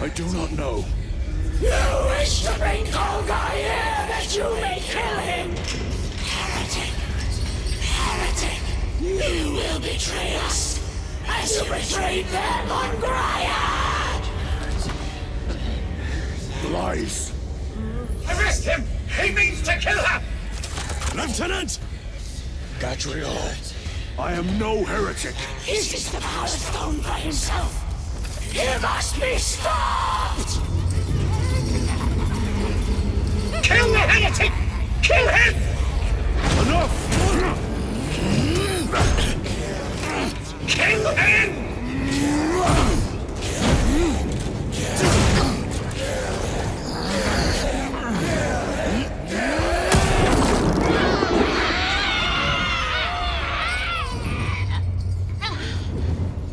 I do not know. You wish to bring Golgai here that you may kill him! Heretic! Heretic! You will betray us as you betrayed them on Graiad! Lies. Arrest him! He means to kill her! Lieutenant! Gadriel, I am no heretic. This is the Power Stone for himself! He must be stopped! Kill the heretic! Kill him! Enough! Kill him!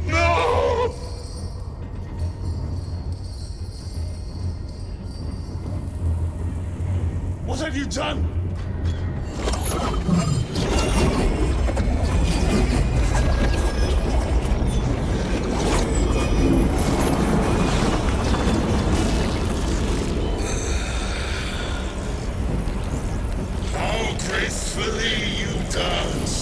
No! What have you done? How gracefully you dance.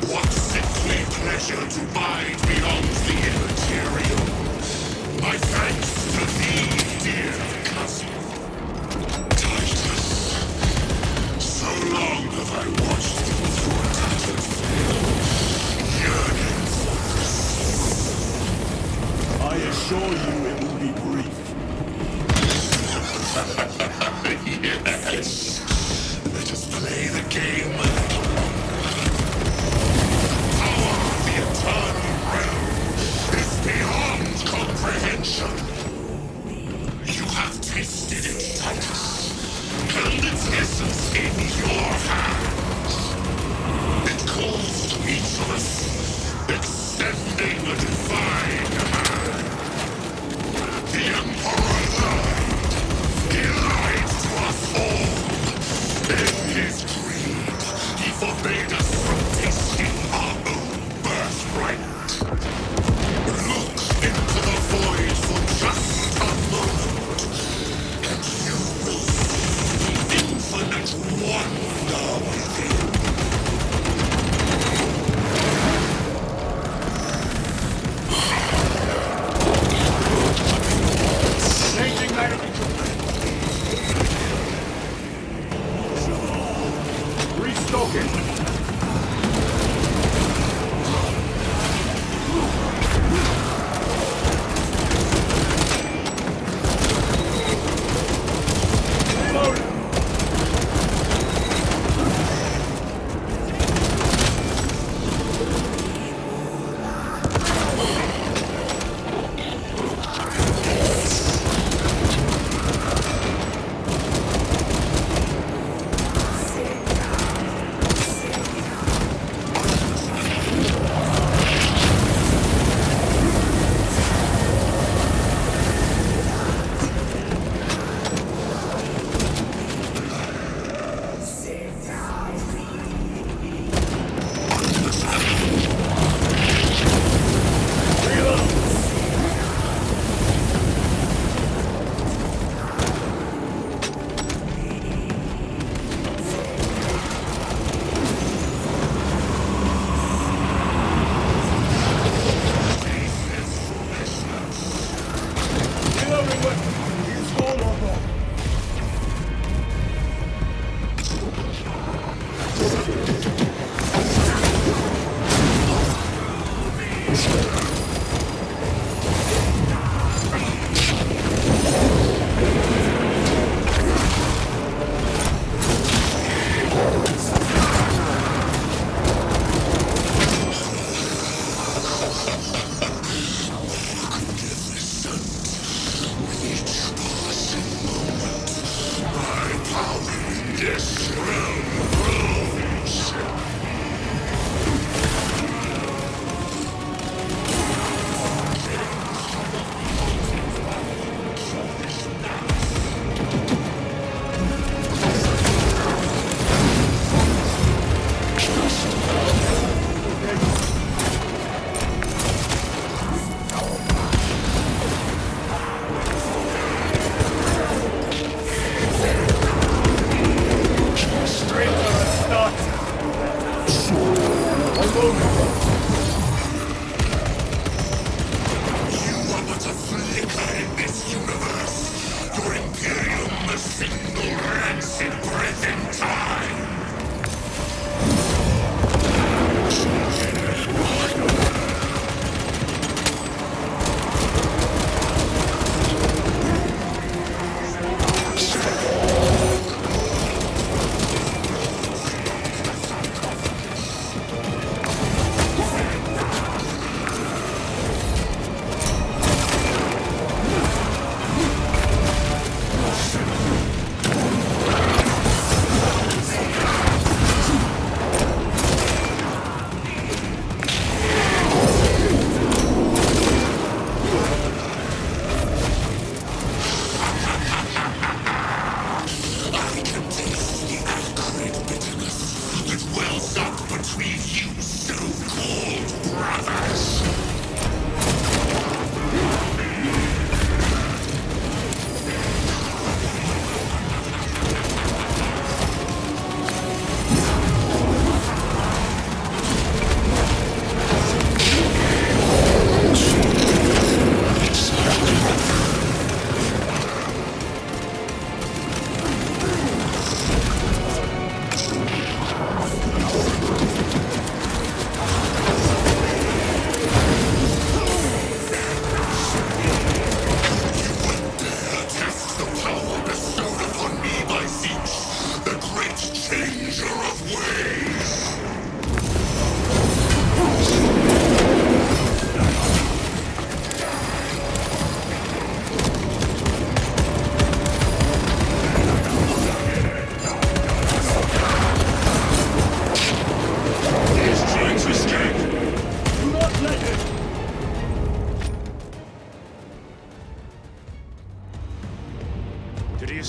What sickly pleasure to bide beyond the immaterial. My thanks to thee, dear cousin. Titus. So long have I watched thee through a tattered veil, yearning for this. I assure you it will be brief. Yes. Let us play the game. Power of the eternal realm is beyond comprehension. You have tasted it, Titus, and its essence in your hands. It calls to each of us, extending a divine hand. The Emperor lied. He lied to us all. In his greed, he forbade us from tasting our own birthright. Look into the void for just a moment, and you will see the infinite wonder within. Changing medical Restocking.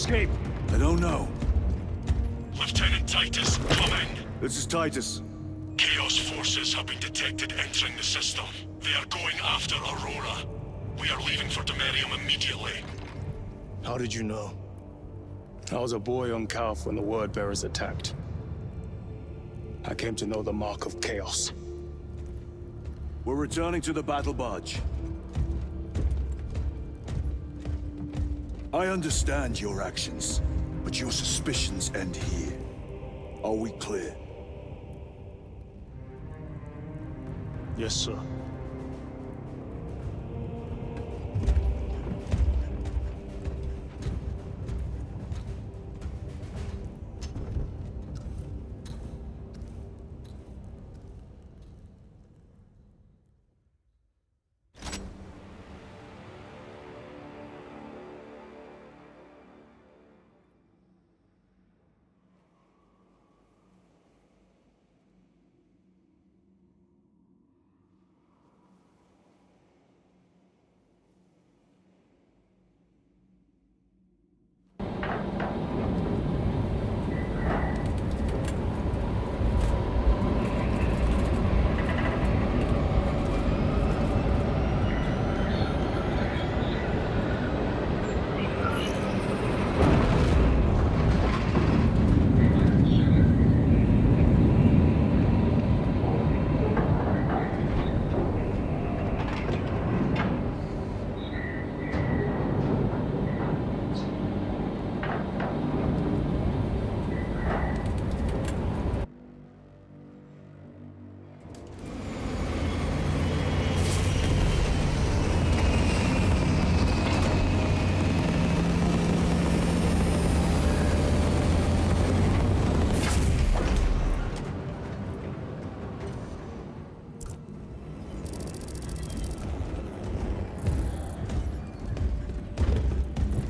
escape? I don't know. Lieutenant Titus, come in. This is Titus. Chaos forces have been detected entering the system. They are going after Aurora. We are leaving for Demerium immediately. How did you know? I was a boy on Calf when the Word Bearers attacked. I came to know the mark of chaos. We're returning to the battle barge. I understand your actions, but your suspicions end here. Are we clear? Yes, sir.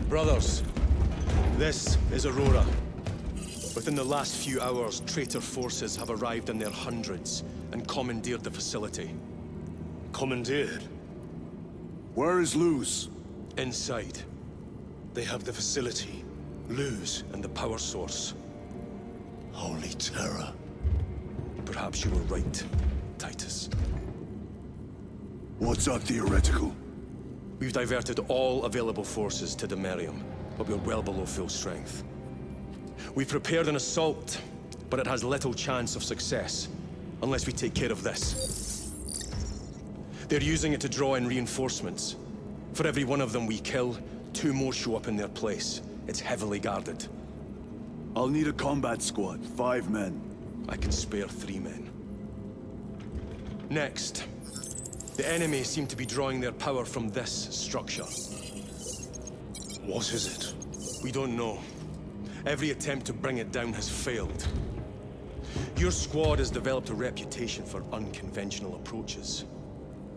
Brothers, this is Aurora. Within the last few hours, traitor forces have arrived in their hundreds and commandeered the facility. Commandeered? Where is Luz? Inside. They have the facility, Luz, and the power source. Holy terror. Perhaps you were right, Titus. What's our theoretical? We've diverted all available forces to Demerium, but we're well below full strength. We've prepared an assault, but it has little chance of success, unless we take care of this. They're using it to draw in reinforcements. For every one of them we kill, 2 more show up in their place. It's heavily guarded. I'll need a combat squad, 5 men. I can spare 3 men. Next, the enemy seem to be drawing their power from this structure. What is it? We don't know. Every attempt to bring it down has failed. Your squad has developed a reputation for unconventional approaches.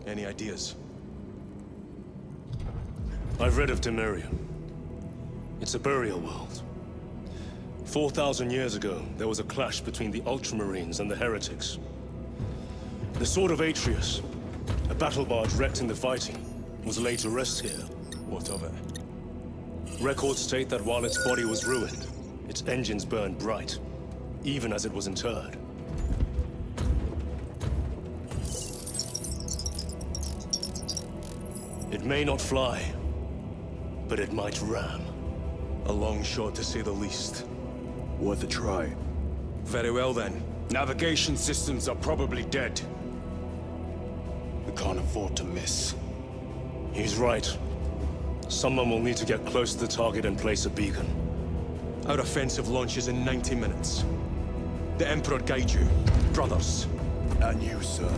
Any ideas? I've read of Demerium. It's a burial world. 4,000 years ago, there was a clash between the Ultramarines and the Heretics. The Sword of Atreus, a battle barge wrecked in the fighting, was laid to rest here. What of it? Records state that while its body was ruined, its engines burned bright, even as it was interred. It may not fly, but it might ram. A long shot, to say the least. Worth a try. Very well, then. Navigation systems are probably dead. We can't afford to miss. He's right. Someone will need to get close to the target and place a beacon. Our offensive launches in 90 minutes. The Emperor guide you, brothers. And you, sir.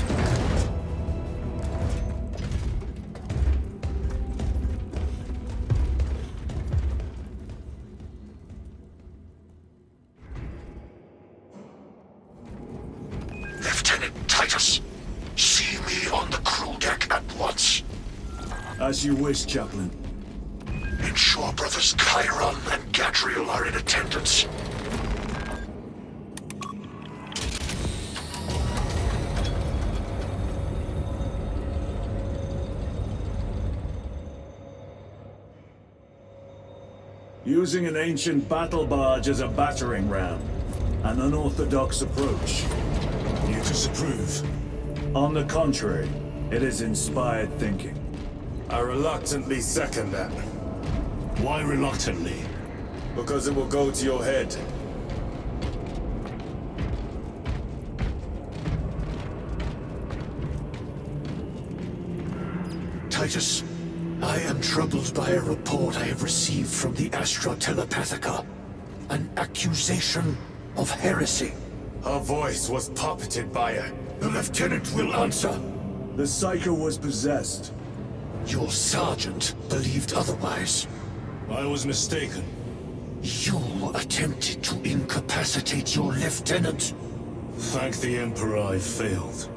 Lieutenant Titus, see me on the crew deck at once. As you wish, Chaplain. Ensure brothers Chiron and Gadriel are in attendance. Using an ancient battle barge as a battering ram. An unorthodox approach. You disapprove? On the contrary, it is inspired thinking. I reluctantly second that. Why reluctantly? Because it will go to your head. Titus, I am troubled by a report I have received from the Astra Telepathica. An accusation of heresy. Her voice was puppeted by her. The lieutenant will answer. The Psycho was possessed. Your sergeant believed otherwise. I was mistaken. You attempted to incapacitate your lieutenant. Thank the Emperor I failed.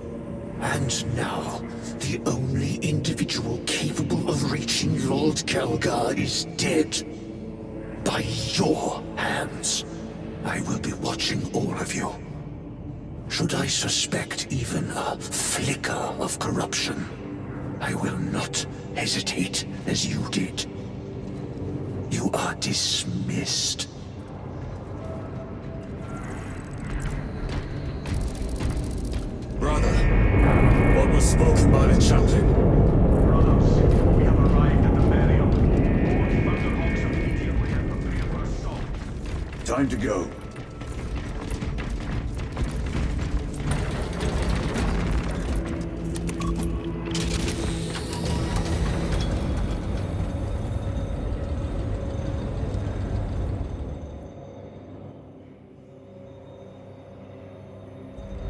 And now, the only individual capable of reaching Lord Kalgar is dead. By your hands. I will be watching all of you. Should I suspect even a flicker of corruption, I will not hesitate as you did. You are dismissed. Brother, what was spoken by the chaplain? Brothers, we have arrived at the barrier. All Thunderhawks immediately and prepare for assault. Time to go.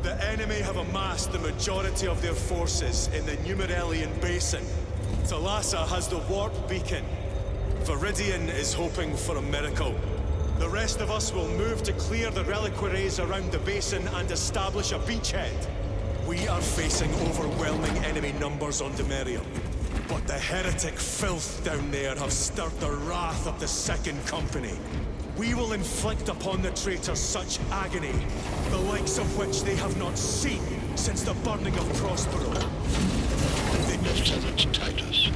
The enemy have amassed the majority of their forces in the Numeralian Basin. Thalassa has the warp beacon. Viridian is hoping for a miracle. The rest of us will move to clear the reliquaries around the basin and establish a beachhead. We are facing overwhelming enemy numbers on Demerium. But the heretic filth down there have stirred the wrath of the Second Company. We will inflict upon the traitors such agony, the likes of which they have not seen since the burning of Prospero. Lieutenant Titus,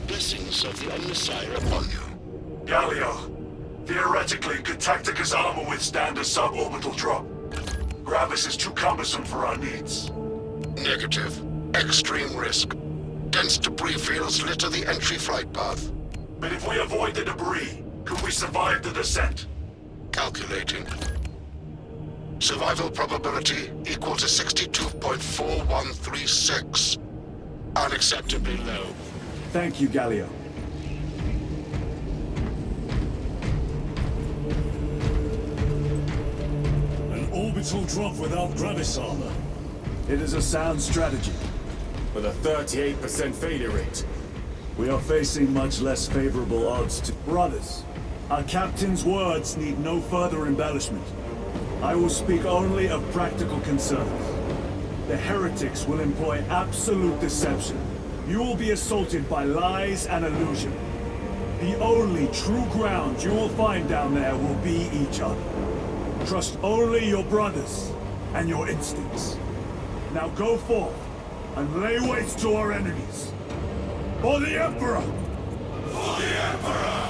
blessings of the Omnissiah upon you. Galio, theoretically, could Tactica's armor withstand a suborbital drop? Gravis is too cumbersome for our needs. Negative. Extreme risk. Dense debris fields litter the entry flight path. But if we avoid the debris, could we survive the descent? Calculating. Survival probability equal to 62.4136. Unacceptably low. Thank you, Galio. An orbital drop without Gravis armor. It is a sound strategy. With a 38% failure rate. We are facing much less favorable odds to... Brothers, our captain's words need no further embellishment. I will speak only of practical concerns. The heretics will employ absolute deception. You will be assaulted by lies and illusion. The only true ground you will find down there will be each other. Trust only your brothers and your instincts. Now go forth and lay waste to our enemies. For the Emperor! For the Emperor!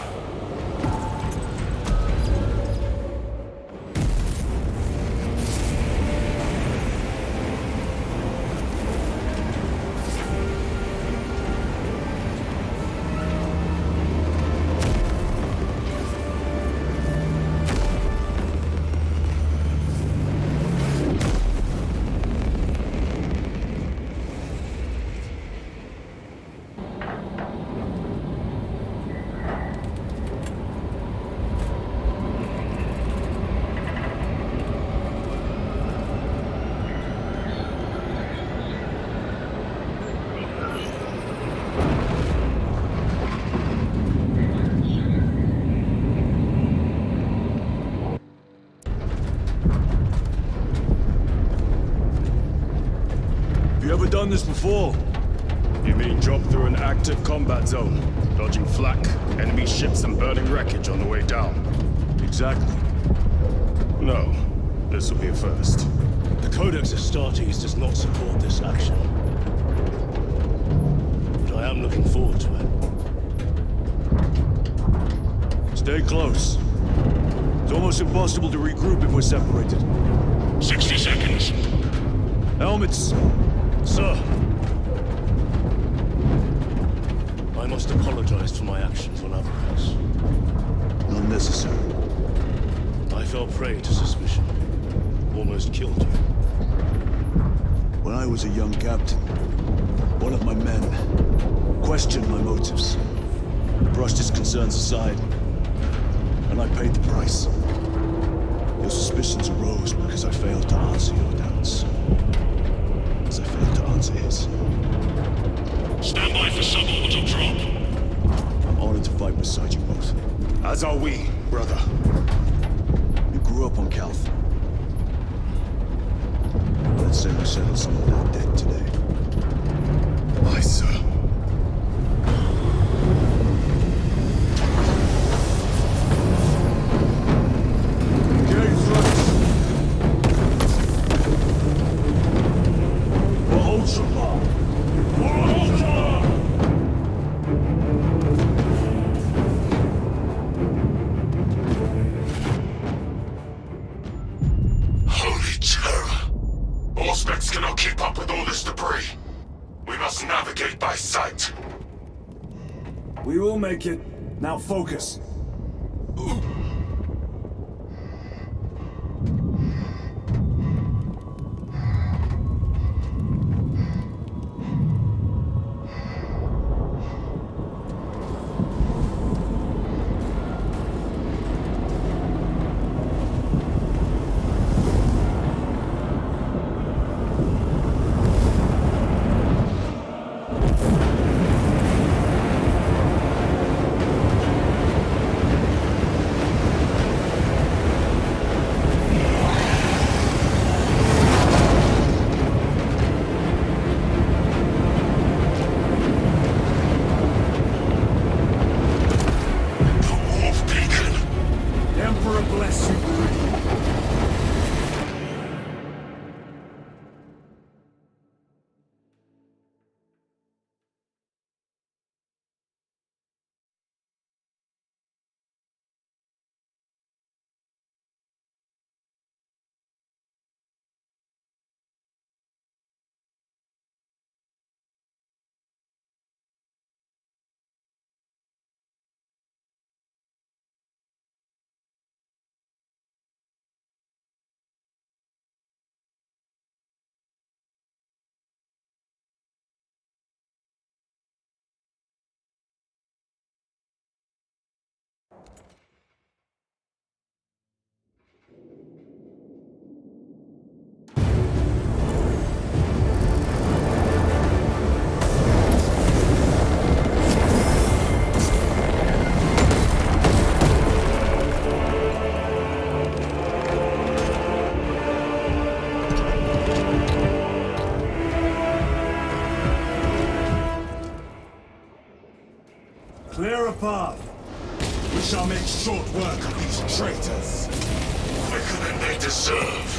You ever done this before? You mean drop through an active combat zone, dodging flak, enemy ships and burning wreckage on the way down? Exactly. No, this will be a first. The Codex Astartes does not support this action. But I am looking forward to it. Stay close. It's almost impossible to regroup if we're separated. 60 seconds. Helmets! Sir! I must apologize for my actions on Avernus. Not necessary. I fell prey to suspicion. Almost killed you. When I was a young captain, one of my men questioned my motives, brushed his concerns aside, and I paid the price. Your suspicions arose because I failed to answer your doubts, as I failed to answer his. Stand by for suborbital drop. I'm honored to fight beside you both. As are we, brother. You grew up on Calth. Let's say we settled some of that debt today. Aye, sir. Holy terror! Auspex cannot keep up with all this debris. We must navigate by sight. We will make it. Now focus. Bless you. Clear a path. We shall make short work of these traitors. Quicker than they deserve.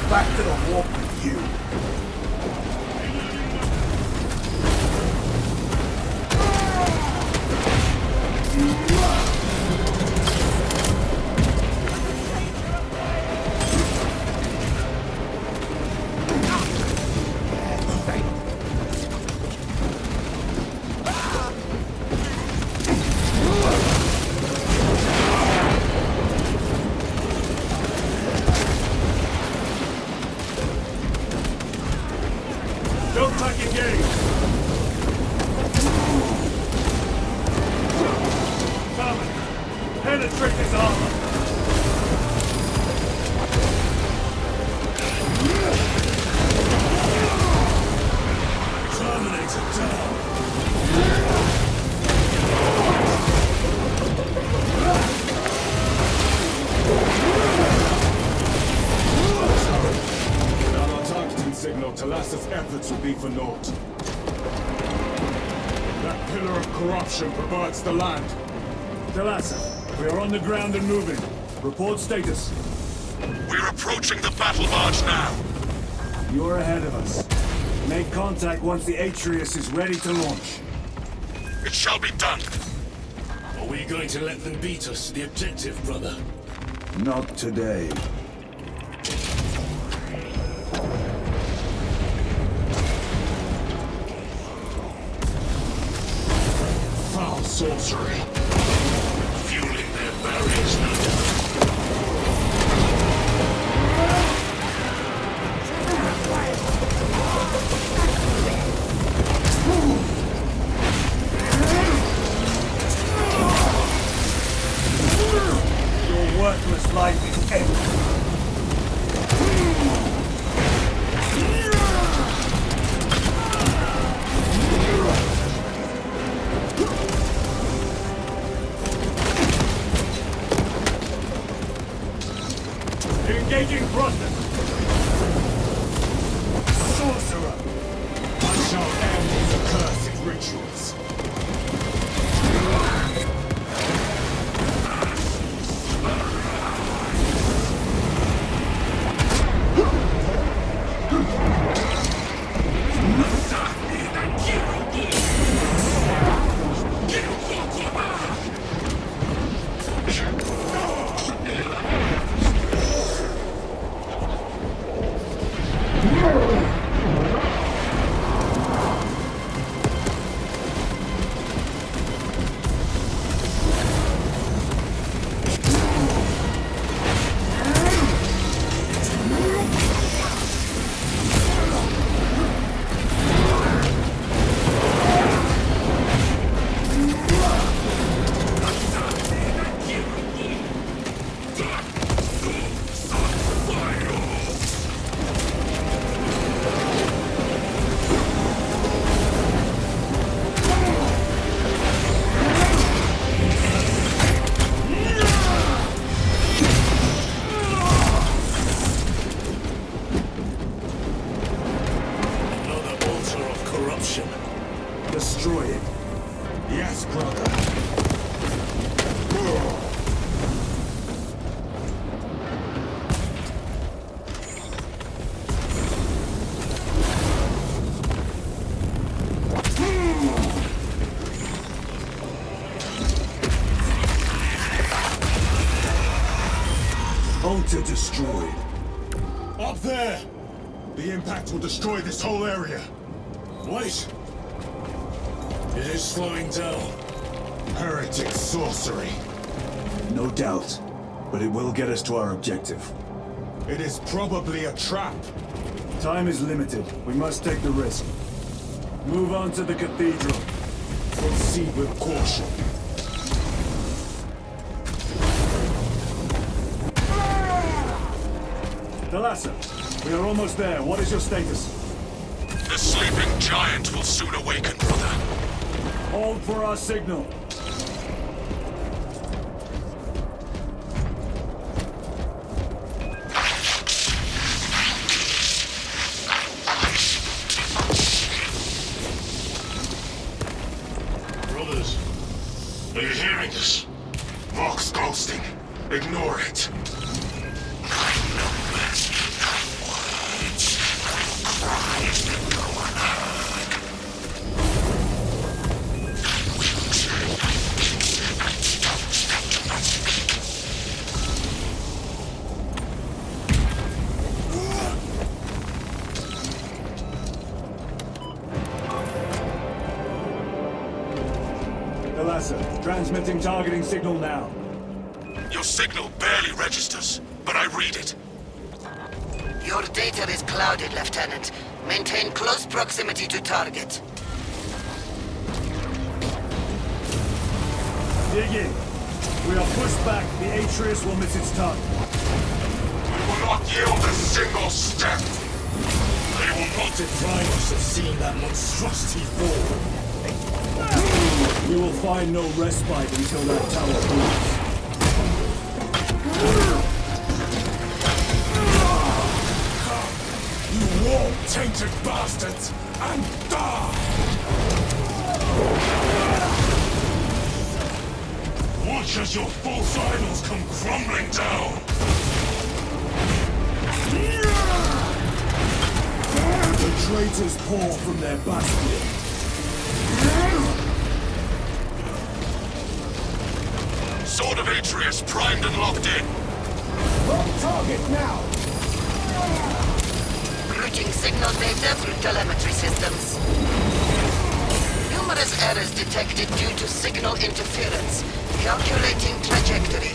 Back to the warp with you. Don't tuck your game. penetrate his armor! Terminator down! Without our targeting signal, Talassa's efforts will be for naught. That pillar of corruption provides the land. Talassa, we are on the ground and moving. Report status. We're approaching the battle barge now. You're ahead of us. Make contact once the Atreus is ready to launch. It shall be done. Are we going to let them beat us to the objective, brother? Not today. Foul sorcery. Fueling their barriers, no doubt. Your worthless life is ended. Engaging Brosnan! Sorcerer! I shall end these accursed rituals. Destroy it. Yes, brother. Altar destroyed. Up there! The impact will destroy this whole area. Wait! It is slowing down. Heretic sorcery. No doubt, but it will get us to our objective. It is probably a trap. Time is limited. We must take the risk. Move on to the cathedral. Proceed with caution. Talassa, we are almost there. What is your status? The sleeping giant will soon awaken, brother. Hold for our signal. Brothers, Are you hearing this? Vox ghosting. Ignore it. My numbers become words. Cries that go unheard. Talassa, transmitting targeting signal now. Your signal barely registers, but I read it. Your data is clouded, Lieutenant. Maintain close proximity to target. Dig in. We are pushed back. The Atreus will miss its target. We will not yield a single step. They will not Deprive us of seeing that monstrosity fall. We will find no respite until that tower falls. You war-tainted bastards, and die! Watch as your false idols come crumbling down. The traitors pour from their bastion. Sword of Atreus primed and locked in. Target now! Routing signal data through telemetry systems. Numerous errors detected due to signal interference. Calculating trajectory.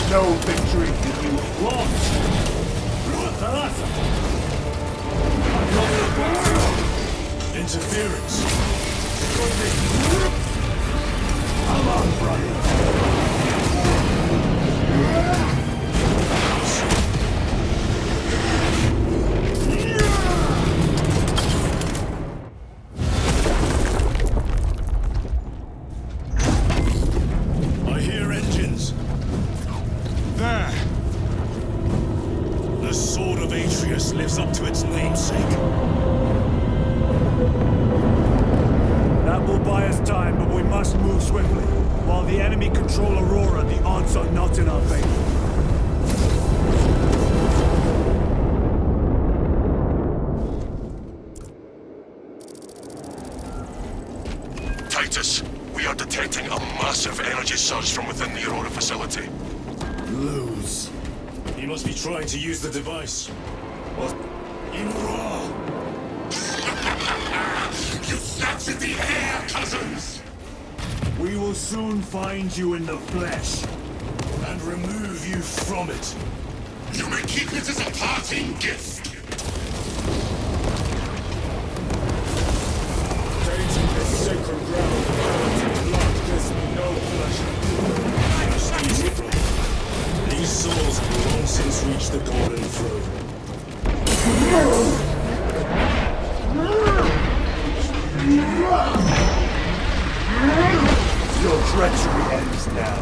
No victory can be lost. Interference. Come on, brother. I hear engines. There. The Sword of Atreus lives up to its namesake. That will buy us time, but we must move swiftly. While the enemy control Aurora, the odds are not in our favor. Titus, we are detecting a massive energy surge from within the Aurora facility. Lose. He must be trying to use the device. What? Imra! You snatched the air, cousins! We will soon find you in the flesh. And remove you from it. You may keep it as a parting gift. Tainting this sacred ground, heretic blood gives me no pleasure. Easy, brother. These souls have long since reached the golden throne. Your treachery ends now.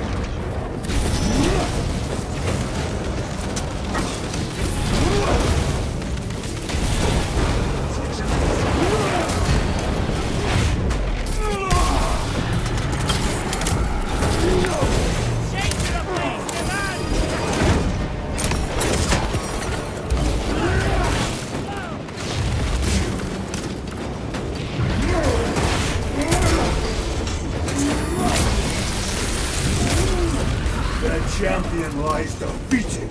The champion lies defeated.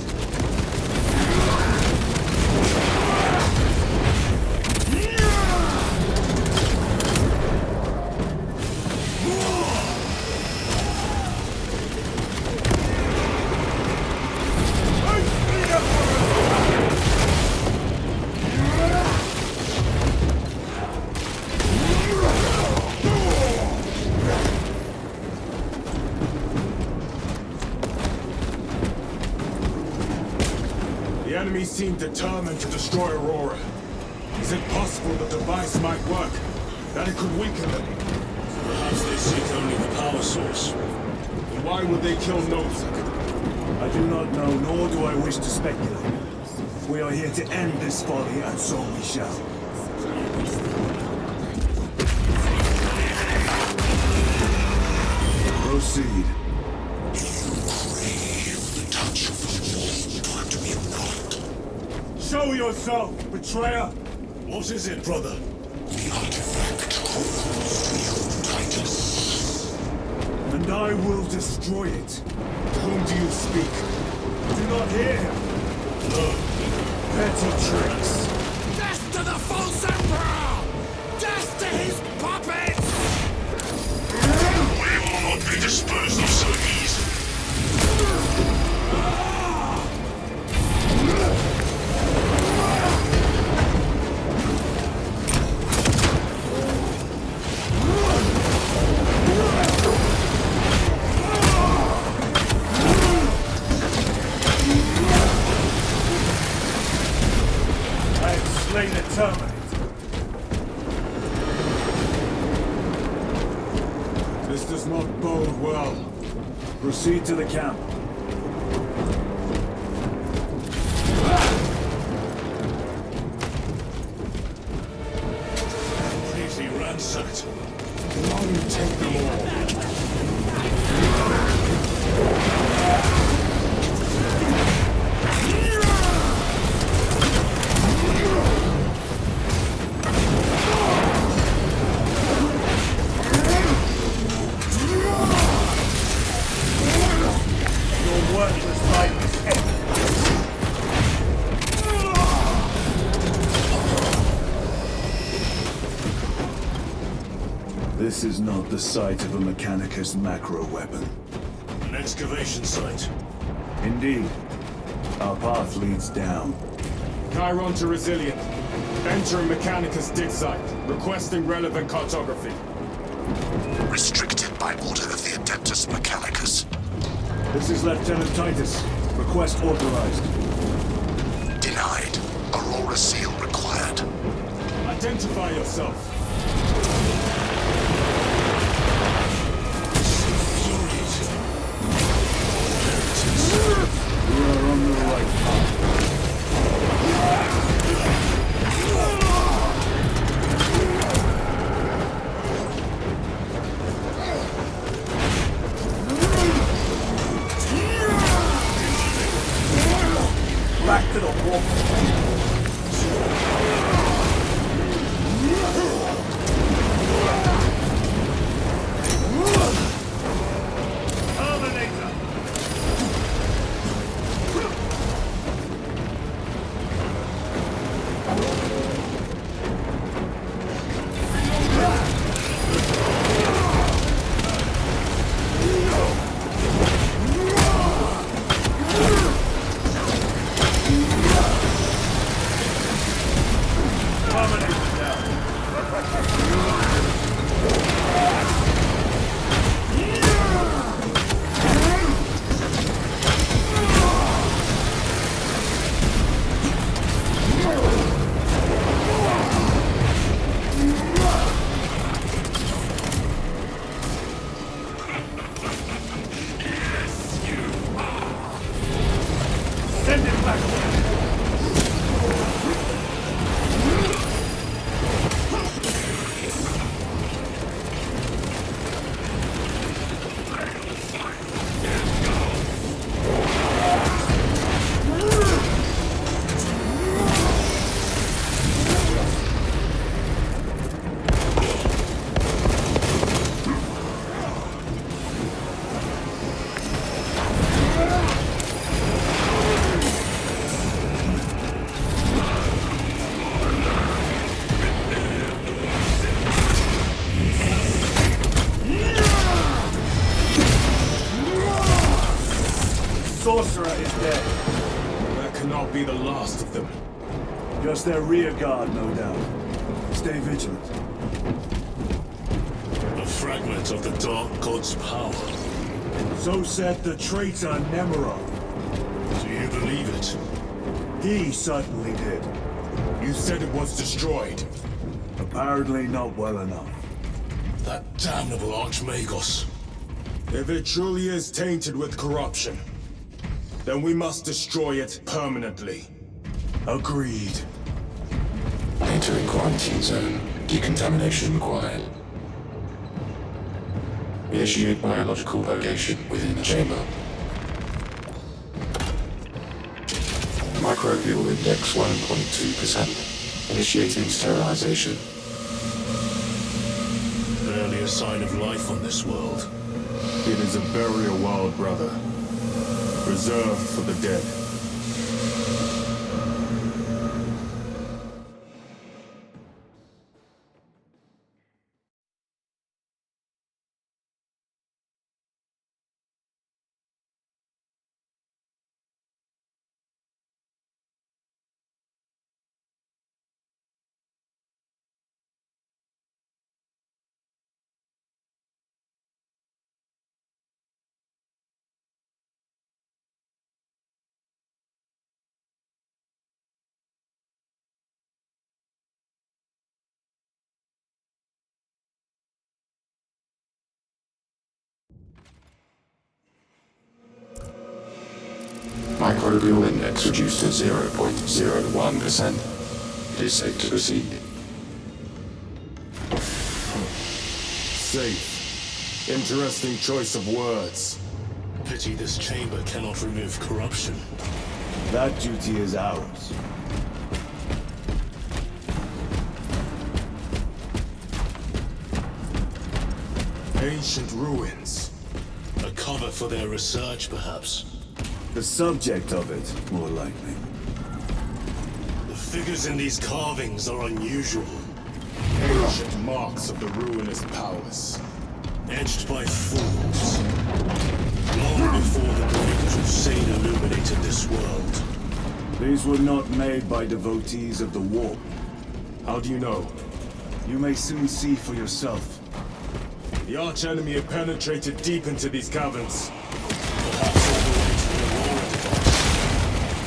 The enemy seem determined to destroy Aurora. Is it possible the device might work? That it could weaken them? Perhaps they seek only the power source. Then why would they kill Novak? I do not know, nor do I wish to speculate. We are here to end this folly, and so we shall. Proceed. The touch of the warm turned me not. Show yourself, betrayer! What is it, brother? The artifact holds the Titus. And I will destroy it. To whom do you speak? Do not hear him. Petty tricks. Death to the false emperor! Death to his puppets! We will not be disposed of so easily. I have slain a terminate. This does not bode well. Proceed to the camp. Completely ransacked. Long take them all. Your worthless life is ended. This is not the site of a Mechanicus macro weapon. An excavation site. Indeed. Our path leads down. Chiron to Resilient. Entering Mechanicus dig site. Requesting relevant cartography. Restricted by order of the Adeptus Mechanicus. This is Lieutenant Titus. Request authorized. Denied. Aurora seal required. Identify yourself. We are on the right path. Back to the wall. Send it back. Sorcerer is dead. That cannot be the last of them. Just their rear guard, no doubt. Stay vigilant. A fragment of the Dark God's power. So said the traitor Nemero. Do you believe it? He certainly did. You said it was destroyed. Apparently not well enough. That damnable Archmagos. If it truly is tainted with corruption, then we must destroy it permanently. Agreed. Entering quarantine zone. Decontamination required. Initiate biological purgation within the chamber. Microbial index 1.2%. Initiating sterilization. Barely a sign of life on this world. It is a burial world, brother. Reserved for the dead. Microbial index reduced to 0.01%. It is safe to proceed. Safe. Interesting choice of words. Pity this chamber cannot remove corruption. That duty is ours. Ancient ruins. A cover for their research, perhaps. The subject of it, more likely. The figures in these carvings are unusual. Ancient marks of the ruinous powers. Etched by fools. Long before the Great Crusade illuminated this world. These were not made by devotees of the war. How do you know? You may soon see for yourself. The archenemy had penetrated deep into these caverns. Perhaps all the way to the Aurora device.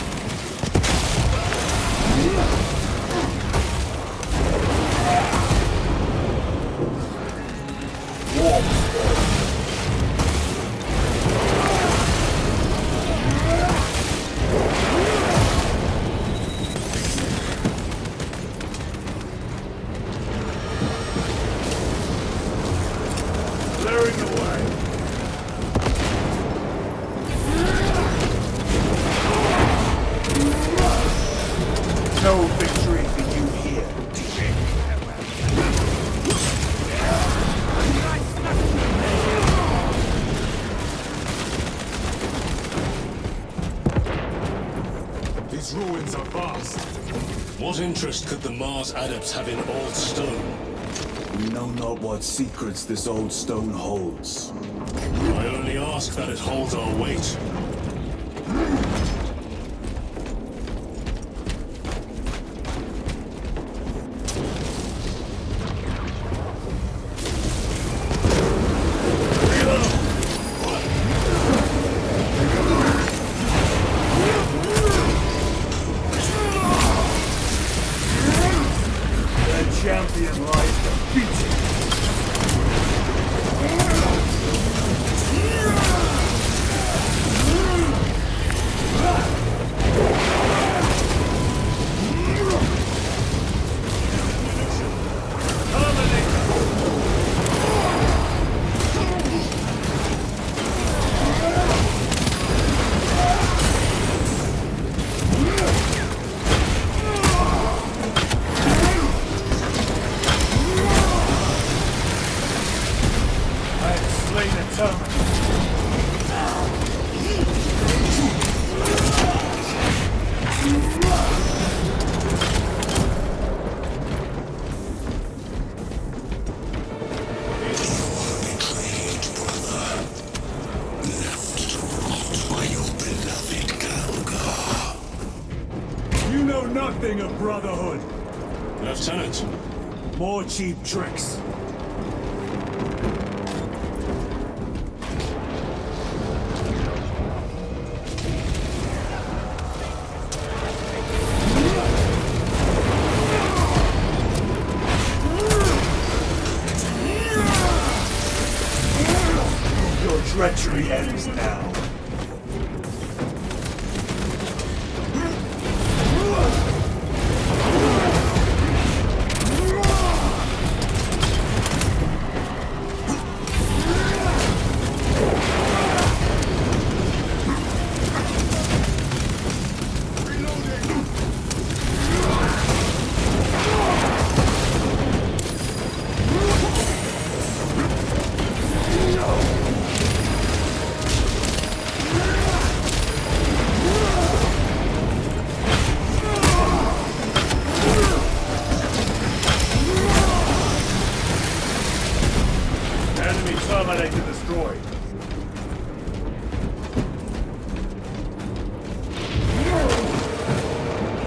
Clearing the way. No victory for you here. These ruins are vast. What interest could the Mars adepts have in old stone? We know not what secrets this old stone holds. I only ask that it holds our weight. The champion lies defeated. You know nothing of brotherhood. Lieutenant, More cheap tricks. Your treachery ends now. Enemy terminator destroyed.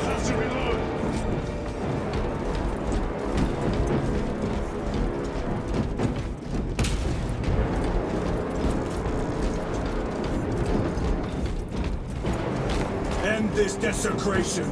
Have to reload. End this desecration.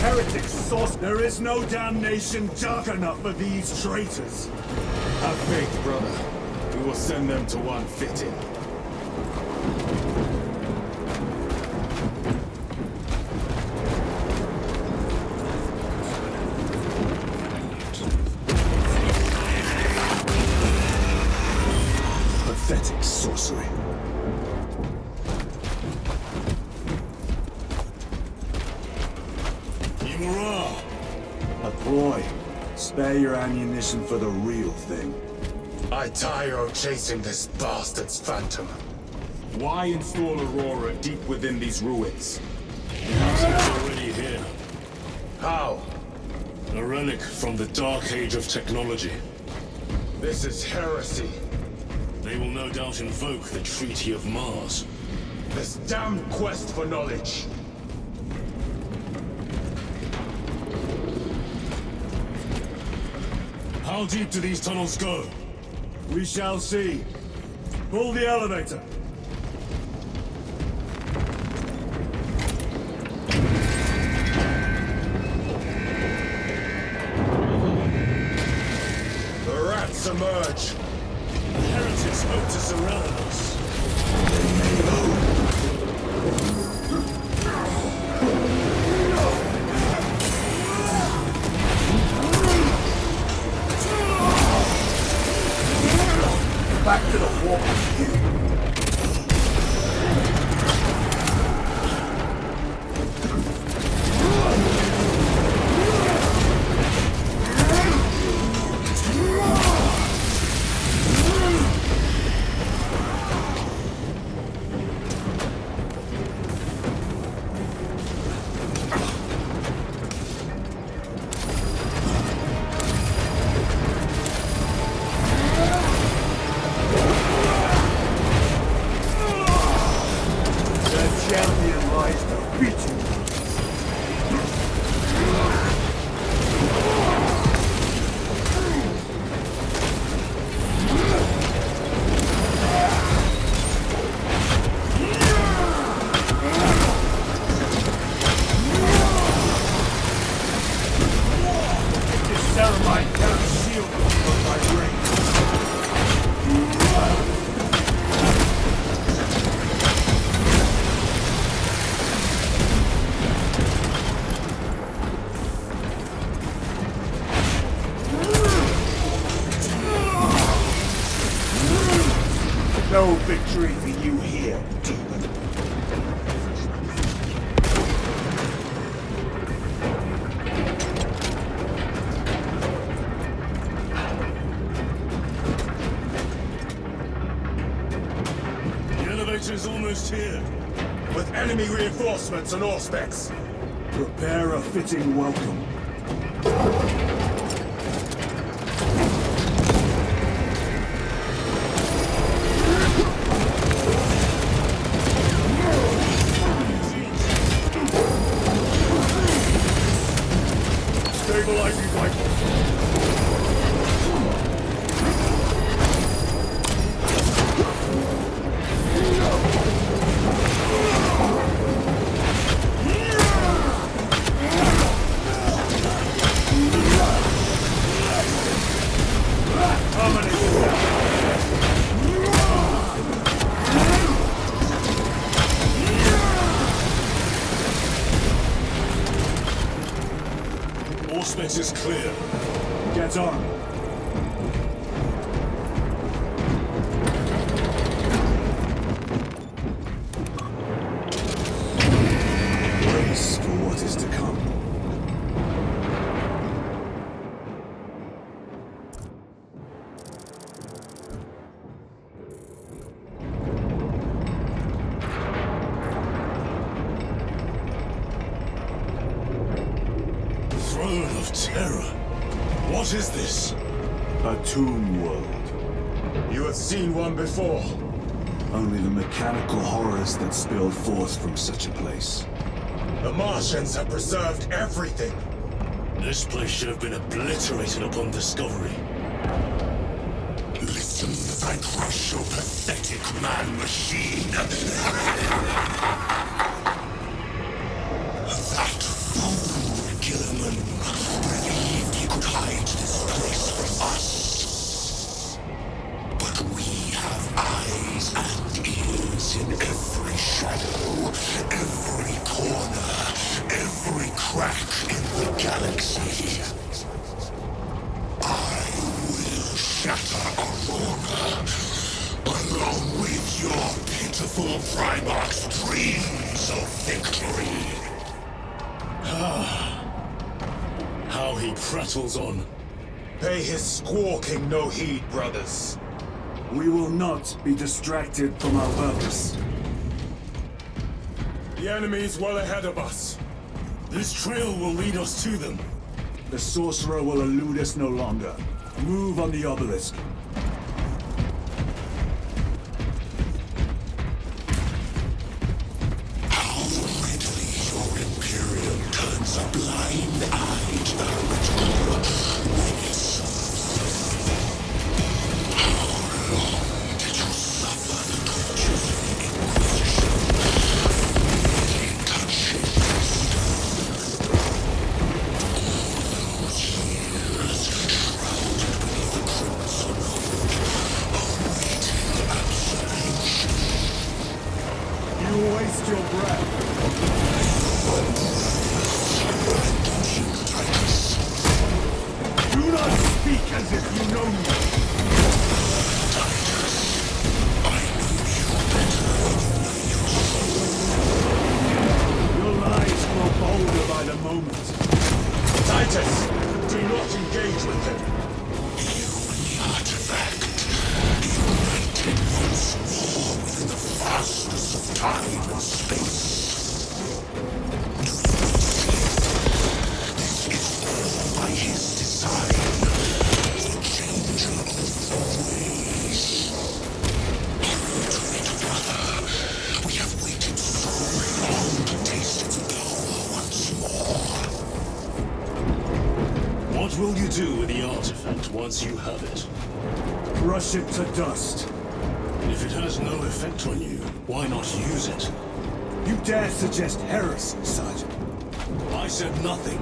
Heretic sauce! There is no damnation dark enough for these traitors! Have faith, brother. We will send them to one fitting. Pathetic sorcery. A boy. Spare your ammunition for the real thing. I tire of chasing this bastard's phantom. Why install Aurora deep within these ruins? It's already here. How? A relic from the Dark Age of technology. This is heresy. They will no doubt invoke the Treaty of Mars. This damned quest for knowledge. How deep do these tunnels go? We shall see. Pull the elevator. The rats emerge. The heretics hope to surround us. Back to the wall. No victory for you here, demon. The elevator's almost here. With enemy reinforcements and all specs. Prepare a fitting welcome. Stabilizing rifle. Auspex is clear. Get on. Brace for what is to come. Throne of Terror. What is this? A tomb world. You have seen one before. Only the mechanical horrors that spill forth from such a place. The Martians have preserved everything. This place should have been obliterated upon discovery. Listen, I one-man machine. That fool Gilliman believed he could hide this place from us. But we have eyes and ears in every shadow, every corner, every crack in the galaxy. I will shatter Aurora, along with your pitiful Primarch's dreams of victory. How he prattles on. Pay his squawking no heed, brothers. We will not be distracted from our purpose. The enemy's well ahead of us. This trail will lead us to them. The sorcerer will elude us no longer. Move on the obelisk. How readily your Imperium turns a blind eye to the ritual when it serves them. How long did you suffer the tortures of the Inquisition? Merely touching the stone. All those years shrouded beneath the crimson hood, awaiting absolution. You waste your breath. Do not speak as if you know me. Your lies grow bolder by the moment. Titus, do not engage with him. The artifact, united once more within the fastness of time and space. This is all by his design, the changer of ways. Irritated brother, we have waited so long to taste its power once more. What will you do with the artifact once you have it? Crush it to dust. If it has no effect on you, why not use it? You dare suggest heresy, Sergeant? I said nothing.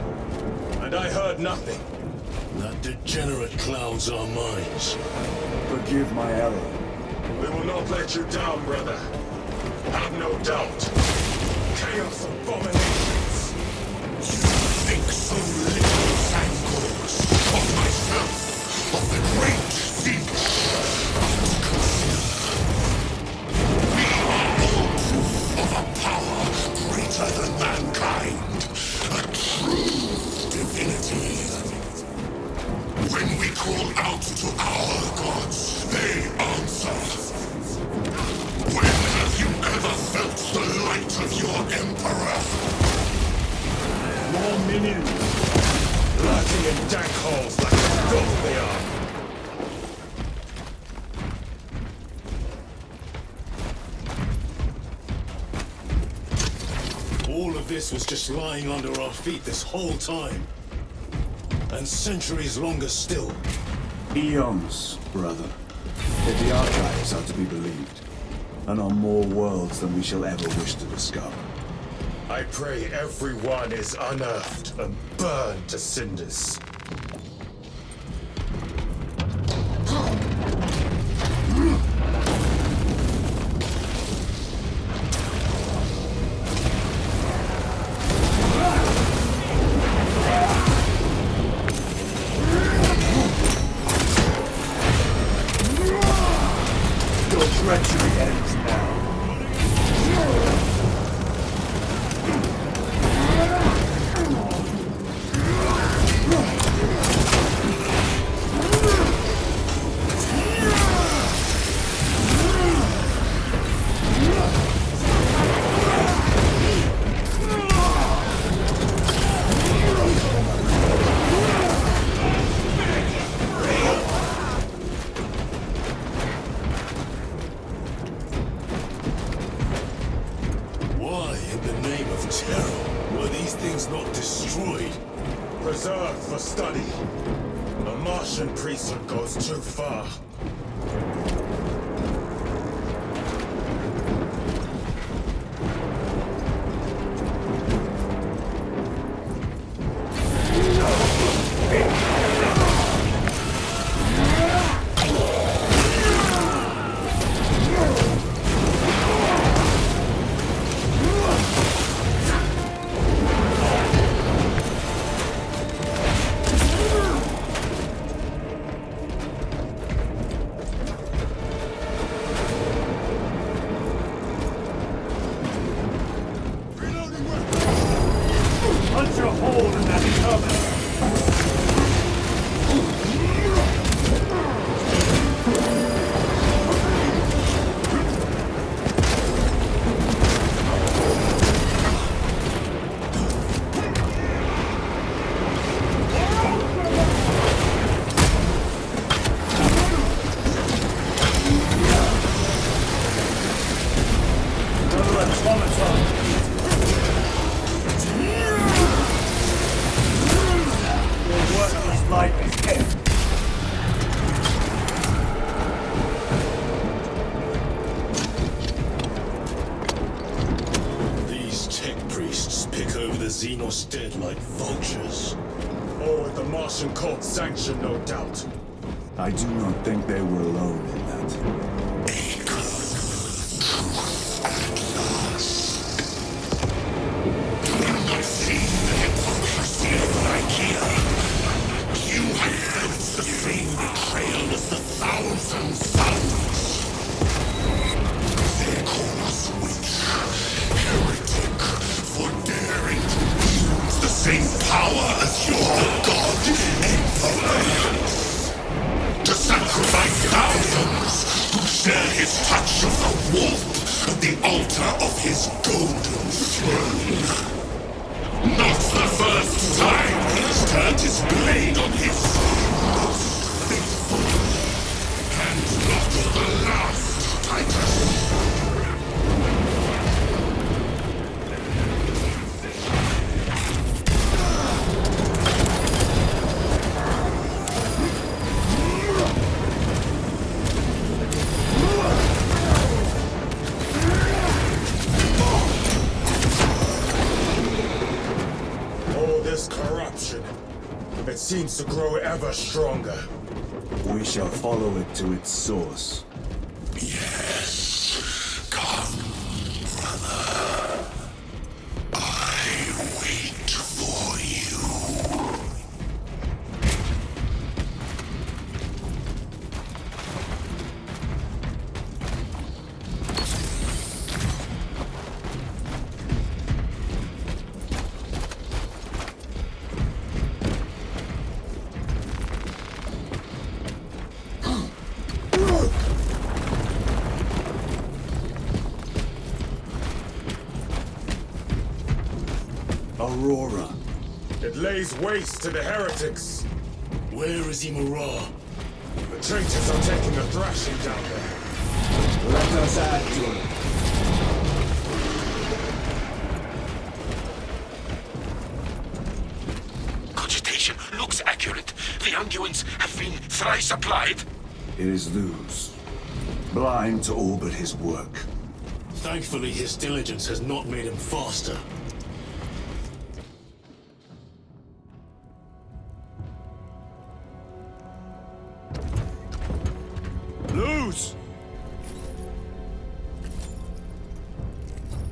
And I heard nothing. That degenerate clouds our minds. Forgive my error. We will not let you down, brother. Have no doubt. Chaos abominations. You think so little, Sancors, of myself, of the great siege. We are all proof of a power greater than mankind, a true divinity. When we call out to our gods, they answer. When have you ever felt the light of your Emperor? More minions. Lurking in dank holes like the dogs they are. All of this was just lying under our feet this whole time. And centuries longer still. Eons, brother. If the archives are to be believed. And on more worlds than we shall ever wish to discover. I pray everyone is unearthed and burned to cinders. Your treachery ends now. Why, in the name of terror, were these things not destroyed? Preserved for study. The Martian priesthood goes too far. These tech priests pick over the Xenos dead like vultures. All with the Martian cult's sanction, no doubt. I do not think they were alone in that. You have felt the same betrayal as the thousands. They call us witch, heretic, for daring to use the same power as your god Emperor. To sacrifice thousands to share his touch of the warp at the altar of his golden throne. Not the first time he's turned his blade on his most faithful. And not the last, Titus. This corruption, it seems to grow ever stronger. We shall follow it to its source. Yes. Come, brother. I wait for you. Aurora. It lays waste to the heretics. Where is Imura? The traitors are taking a thrashing down there. Let us add to it. Cogitation looks accurate. The unguents have been thrice applied. It is Luz. Blind to all but his work. Thankfully, his diligence has not made him faster. Luz!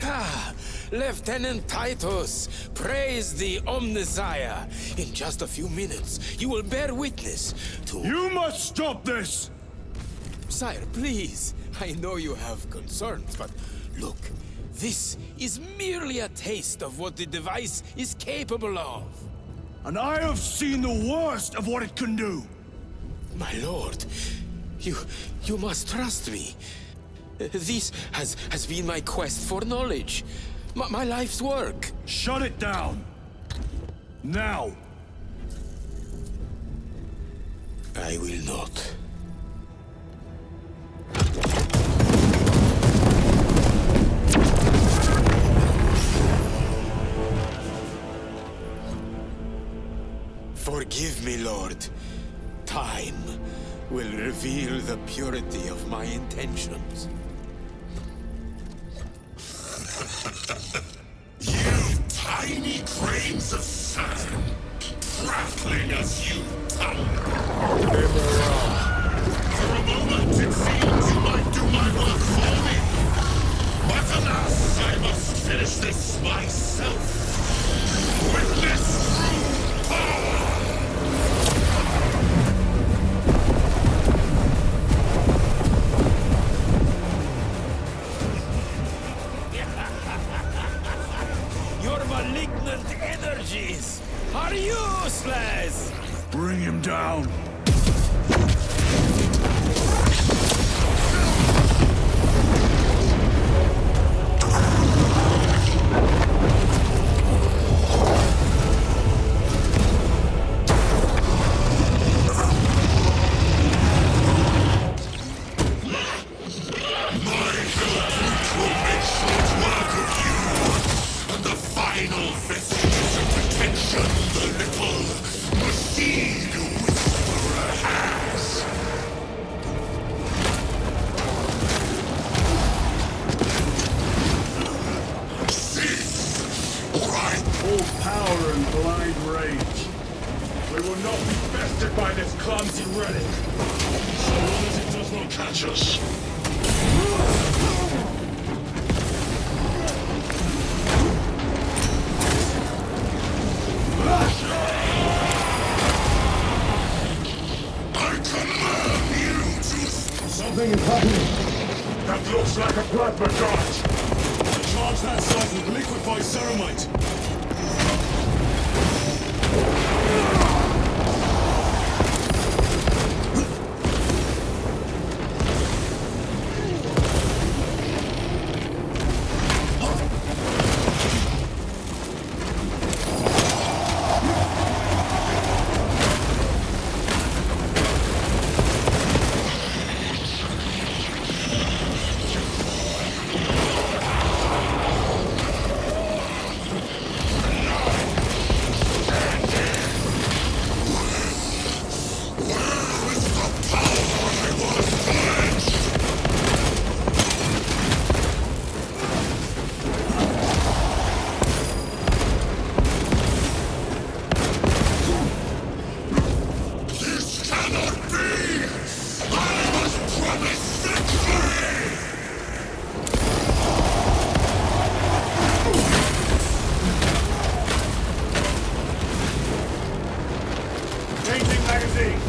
Ah, Lieutenant Titus, praise the Omnissiah. In just a few minutes, you will bear witness to... You must stop this! Sire, please. I know you have concerns, but look, this is merely a taste of what the device is capable of. And I have seen the worst of what it can do! My lord, you must trust me. This has been my quest for knowledge. My life's work. Shut it down! Now! I will not. Forgive me, Lord. Time will reveal the purity of my intentions. You tiny grains of sand, prattling as you tumble. For a moment it seems you might do my work for me. But alas, I must finish this myself. With this true power! Your malignant energies are useless! Bring him down! mighty relic. So long as it does not catch us. I command you to... Something is happening. That looks like a plasma charge. A charge that size with liquefied ceramite. Changing magazine.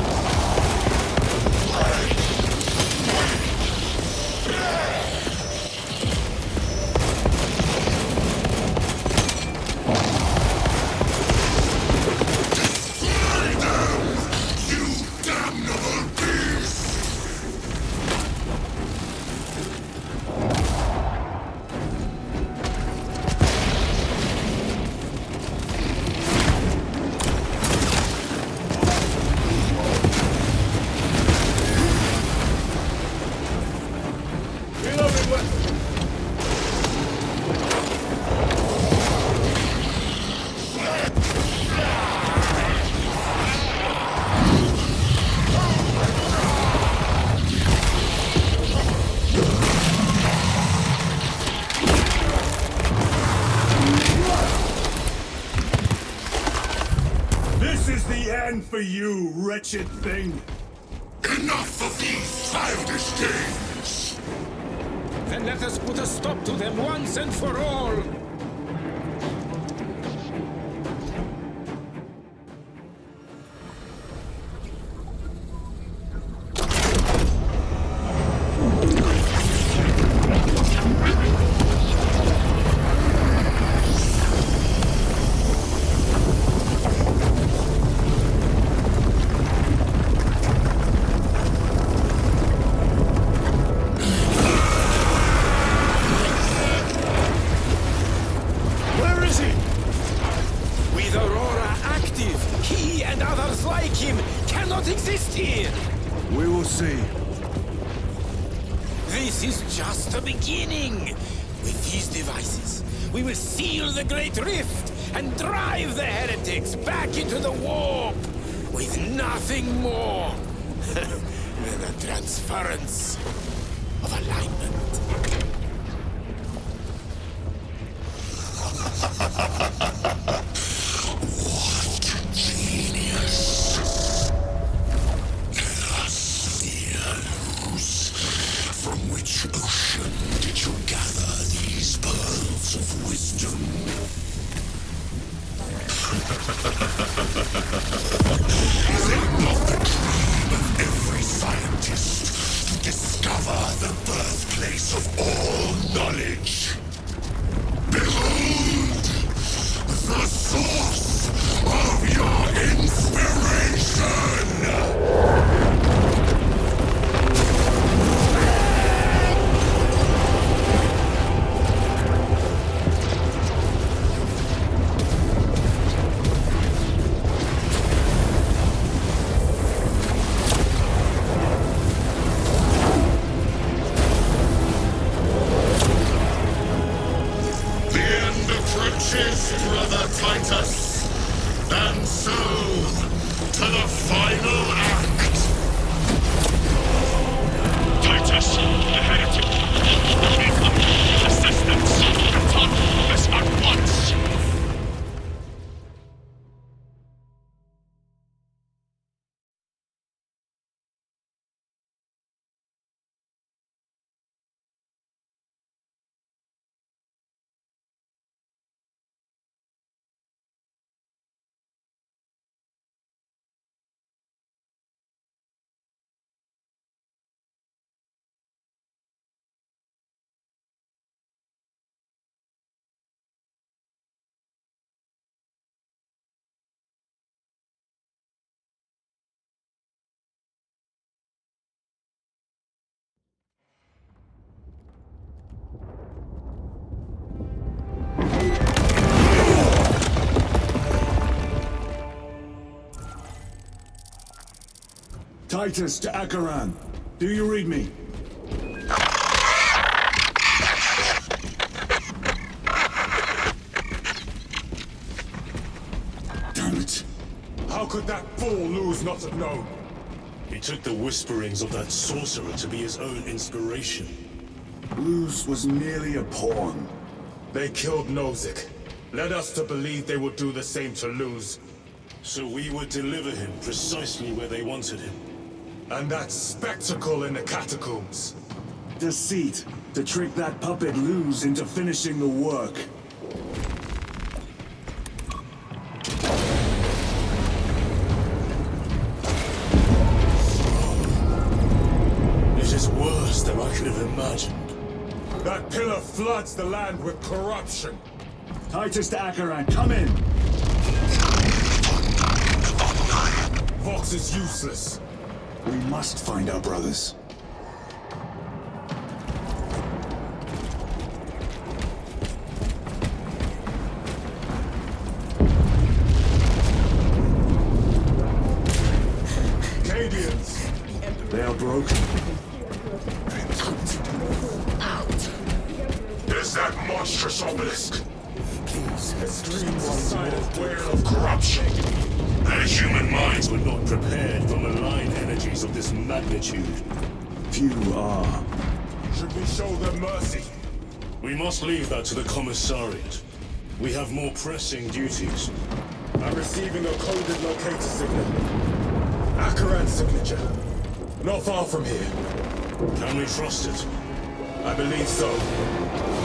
Reloading weapon. This is the end for you, wretched thing. Enough of these childish games! Then let us put a stop to them once and for all! Where is he? With Aurora active, he and others like him cannot exist here! We will see. This is just the beginning! With these devices, we will seal the Great Rift and drive the heretics back into the warp with nothing more than a transference of alignment. From which ocean did you gather these pearls of wisdom? Is it not the dream of every scientist to discover the birthplace of all knowledge? Behold, the source of your inspiration! The end approaches, Brother Titus. And so, to the final act. Titus, the heretic. Assistance. Return this at once. Titus to Acheran. Do you read me? Damn it. How could that fool lose not have known? He took the whisperings of that sorcerer to be his own inspiration. Luz was merely a pawn. They killed Nozick. Led us to believe they would do the same to Luz. So we would deliver him precisely where they wanted him. And that spectacle in the catacombs. Deceit, to trick that puppet Luz into finishing the work. It is worse than I could have imagined. That pillar floods the land with corruption. Titus to Acheran, come in! Vox is useless. We must find our brothers. Cadians! They are broken. There's that monstrous obelisk. The streams are silent where Of corruption. Their human minds We're not prepared for malign energies of this magnitude. Few are. should we show them mercy? We must leave that to the commissariat. We have more pressing duties. I'm receiving a coded locator signal. Acheran's signature. Not far from here. Can we trust it? I believe so.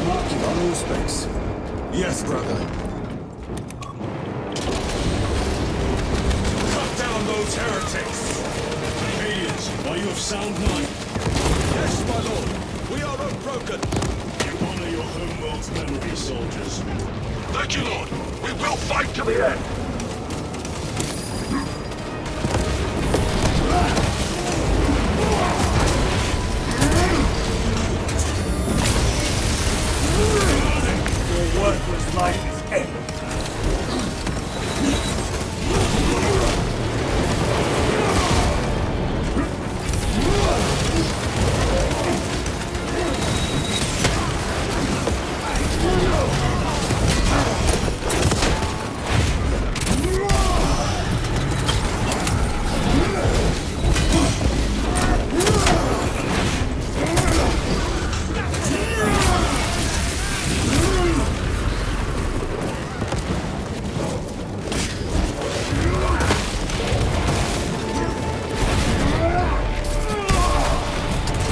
Marking on all space. Yes, brother. Cut down those heretics! Cadians, are you of sound mind? Yes, my lord. We are unbroken. You honor your homeworld's memory, soldiers. Thank you, Lord. We will fight to the end. Your worthless life is ended.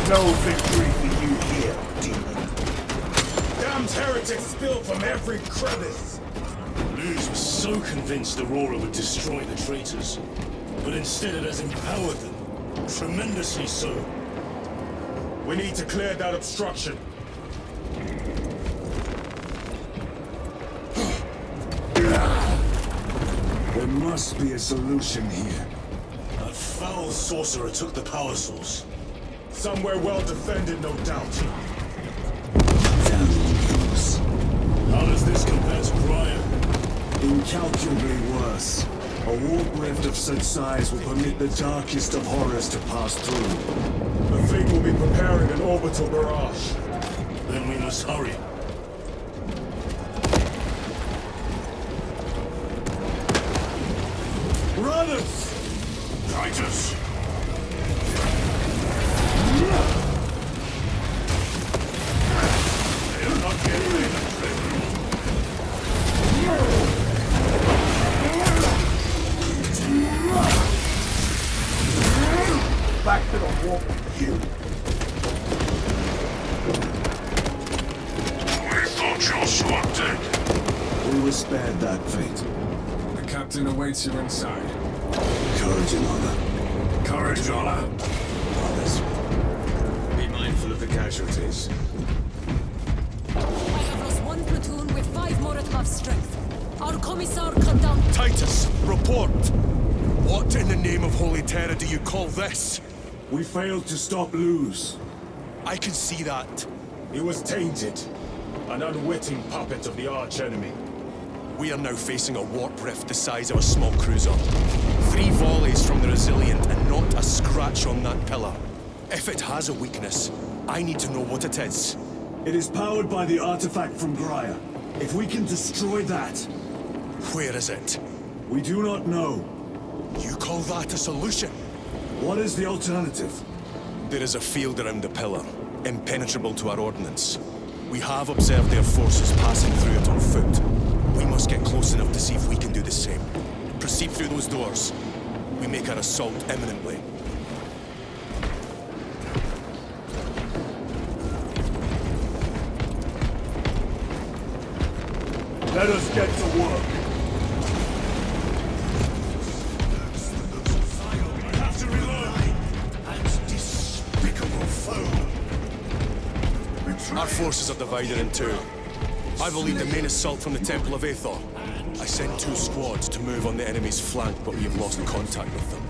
No victory for you here, demon. Damned heretics spill from every crevice! Luz was so convinced Aurora would destroy the traitors, but instead it has empowered them. Tremendously so. We need to clear that obstruction. There must be a solution here. That foul sorcerer took the power source. Somewhere well defended, no doubt. Damn Luz. How does this compare to Briar? Incalculably worse. A warp rift of such size will permit the darkest of horrors to pass through. The fleet will be preparing an orbital barrage. Then we must hurry. Brothers! Titus. They are not getting away with Back to the warp with you. We thought your squad dead. We were spared that fate. The captain awaits you inside. Courage and honor. Courage and honor. Brothers. Be mindful of the casualties. I have lost one platoon with 5 more at half strength. Our commissar cut down. Titus, report. What in the name of Holy Terror do you call this? We failed to stop Luz. I can see that. He was tainted. An unwitting puppet of the arch-enemy. We are now facing a warp rift the size of a small cruiser. 3 volleys from the Resilient and not a scratch on that pillar. If it has a weakness, I need to know what it is. It is powered by the artifact from Graia. If we can destroy that... Where is it? We do not know. You call that a solution? What is the alternative? There is a field around the pillar, impenetrable to our ordnance. We have observed their forces passing through it on foot. We must get close enough to see if we can do the same. Proceed through those doors. We make our assault imminently. Let us get to work. I have to reload. And despicable foe. Our forces are divided in two. I will lead the main assault from the Temple of Aethor. I sent 2 squads to move on the enemy's flank, but we have lost contact with them.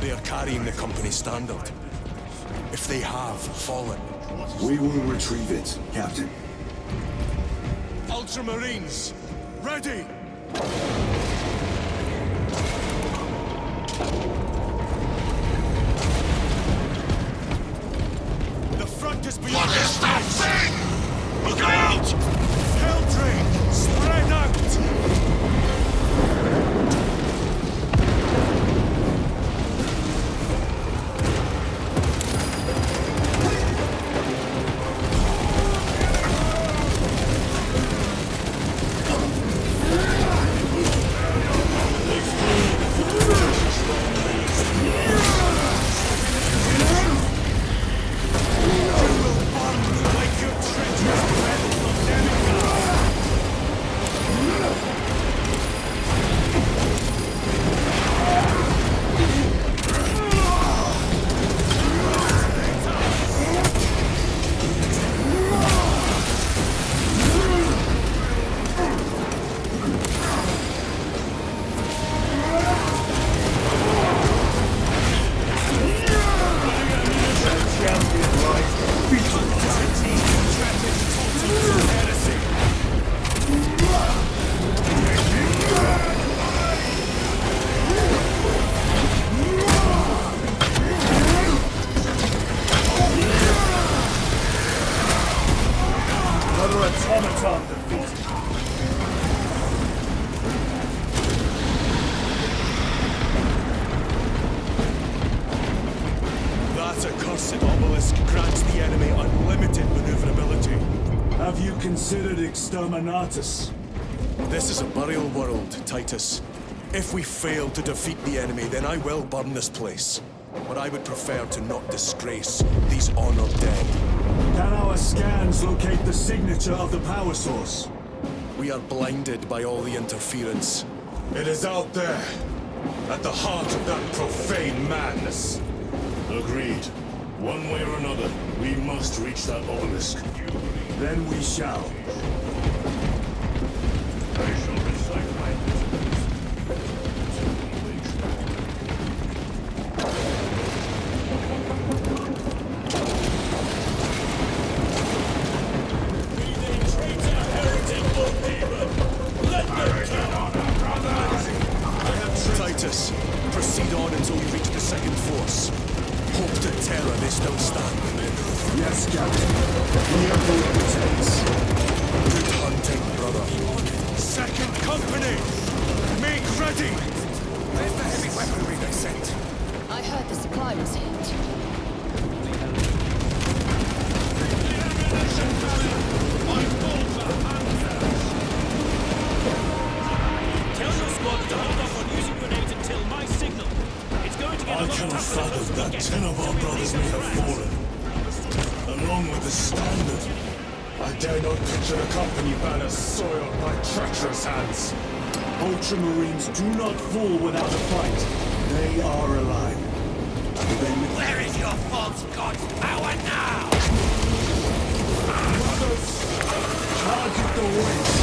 They are carrying the company standard. If they have fallen... We will retrieve it, Captain. Ultramarines, ready! The front is beyond... What is that thing? Look out! Helltrain, spread out! Automaton defeated. That accursed obelisk grants the enemy unlimited maneuverability. Have you considered Exterminatus? This is a burial world, Titus. If we fail to defeat the enemy, then I will burn this place. But I would prefer to not disgrace these honored dead. Can our scans locate the signature of the power source? We are blinded by all the interference. It is out there, at the heart of that profane madness. Agreed. One way or another, we must reach that obelisk. Then we shall. I shall recite my Titus, proceed on until we reach the second force. Hope to terror they still stand. Yes, Captain. Here for what it takes. Good hunting, brother. Second company! Make ready! Where's the heavy weaponry they sent? I heard the supply was hit. Tell your squad to hold off on using grenades until my signal. It's going to get a I lot cannot tougher fathom that 10 of our brothers may have fallen, along with the standard. I dare not picture the company banners soiled by treacherous hands. Ultramarines do not fall without a fight. They are alive. Where is your false god's power now? Charge at the waist.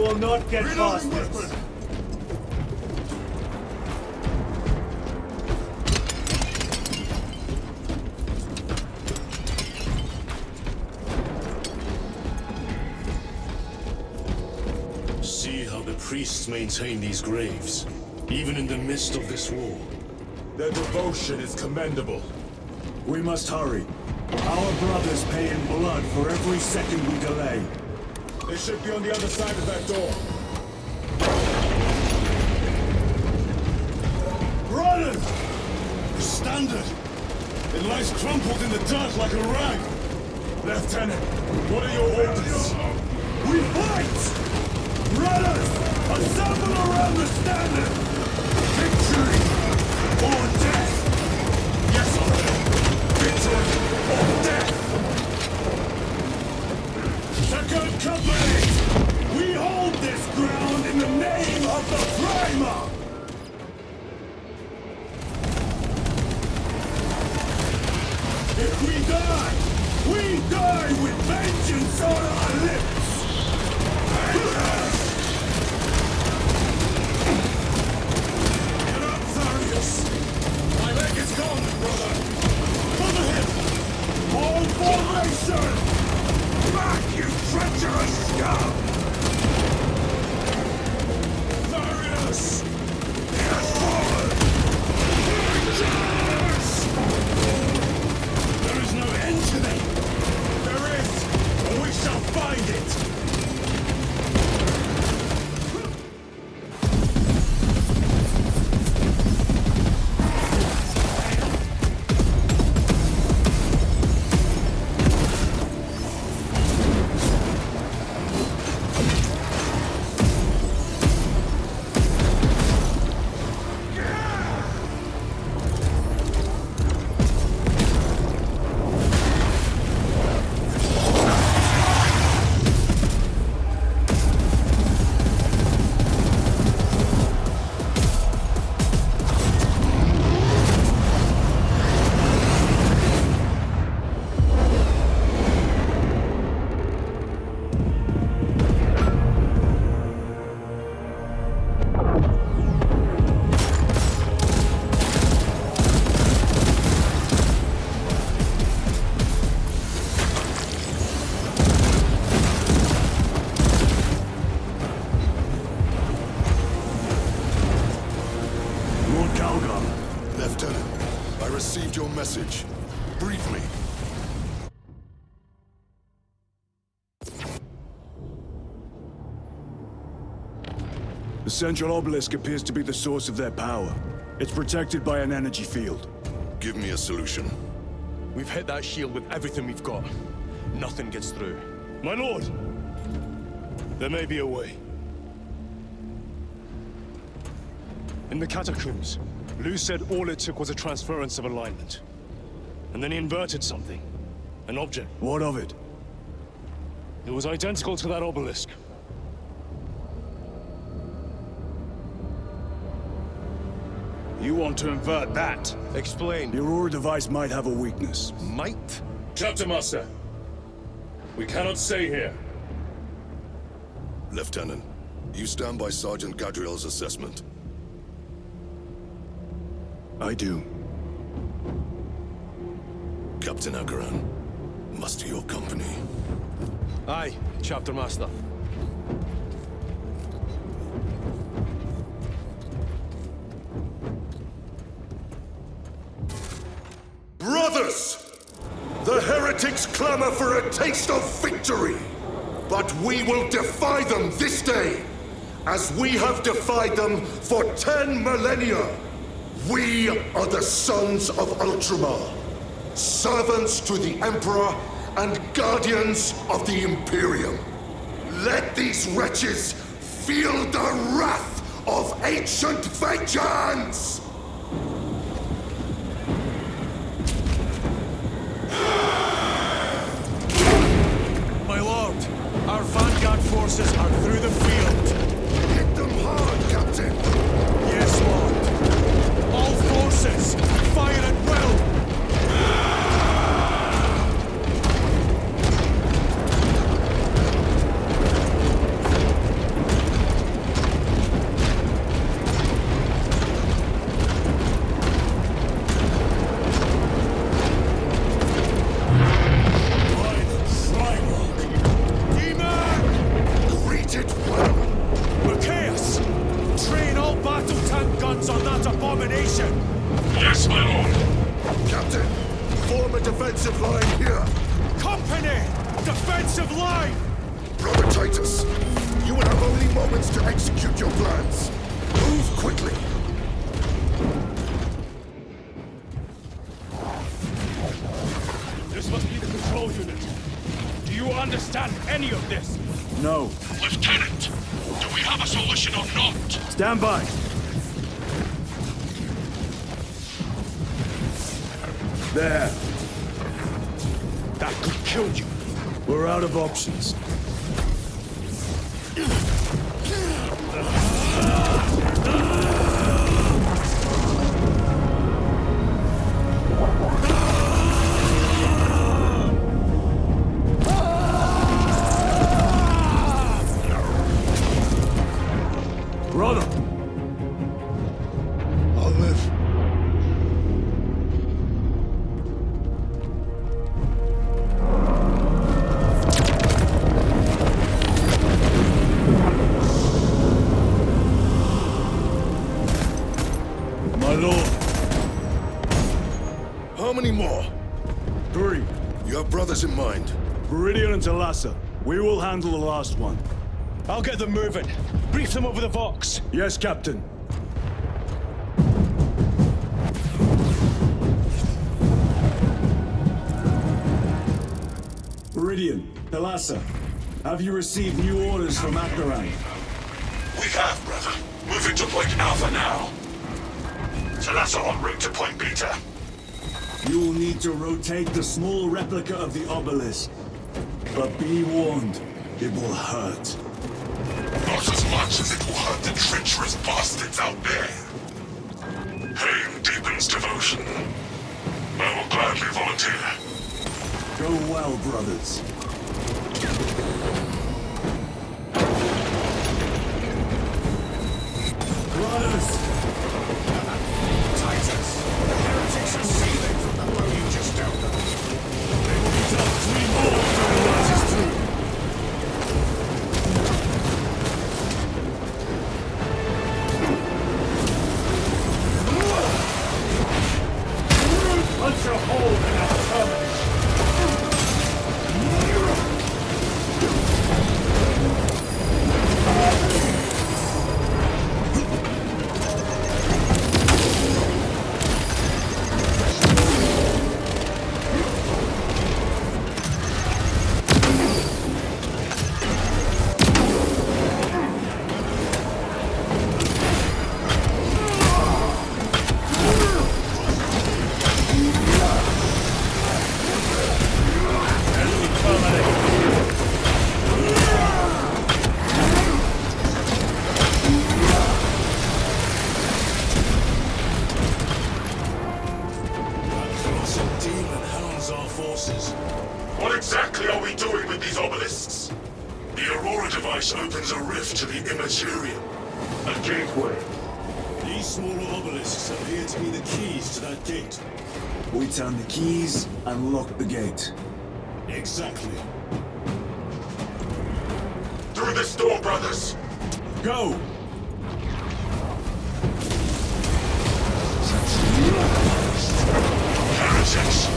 will not get past this. See how the priests maintain these graves, even in the midst of this war. Their devotion is commendable. We must hurry. Our brothers pay in blood for every second we delay. They should be on the other side of that door. Brothers! The standard! It lies crumpled in the dirt like a rag! Lieutenant, what are your orders? We fight! Brothers, assemble around the standard! Victory or death! Yes, Order! Victory or death! Second Company! We hold this ground in the name of the Primer! If we die with vengeance on our lips! Get up, Tharius! My leg is gone, brother! Cover him! All formation! Back, you treacherous scum! Tharius! He has fallen! Vengeance! There is no end to them! There is, and we shall find it! Message. Brief me. The central obelisk appears to be the source of their power. It's protected by an energy field. Give me a solution. We've hit that shield with everything we've got. Nothing gets through. My lord! There may be a way. In the catacombs, Lou said all it took was a transference of alignment. And then he inverted something. An object. What of it? It was identical to that obelisk. You want to invert that? Explain. The Aurora device might have a weakness. Might? Chapter Master. We cannot stay here. Lieutenant, you stand by Sergeant Gadriel's assessment. I do. Captain Akaran, muster your company. Aye, Chapter Master. Brothers! The heretics clamor for a taste of victory! But we will defy them this day, as we have defied them for 10 millennia! We are the sons of Ultramar, servants to the Emperor and guardians of the Imperium. Let these wretches feel the wrath of ancient vengeance! My lord, our vanguard forces are through the field. Hit them hard, Captain! Yes, lord. All forces, fire at will! defensive line here. Company! Defensive line! Brother Titus, you will have only moments to execute your plans. Move quickly. This must be the control unit. Do you understand any of this? No. Lieutenant, do we have a solution or not? Stand by. There. That could kill you. We're out of options. Brother! I'll live. My lord. How many more? 3. You have brothers in mind. Viridian and Talassa. We will handle the last one. I'll get them moving. Brief them over the Vox. Yes, Captain. Viridian, Talassa, have you received new orders from Acheron? We have, brother. Moving to Point Alpha now. Talassa en route to Point Beta. You will need to rotate the small replica of the obelisk. But be warned, it will hurt. Not as much as it will hurt the treacherous bastards out there. Pain deepens devotion. I will gladly volunteer. Go well, brothers. Brothers! Titus, the heretics are seething from the blow you just dealt them. They will be dealt 3 more after the light is through. Punch a hole in our terminus. What exactly are we doing with these obelisks? The Aurora device opens a rift to the immaterial. A gateway. These smaller obelisks appear to be the keys to that gate. We turn the keys and lock the gate. Exactly. Through this door, brothers! Go! Heretics!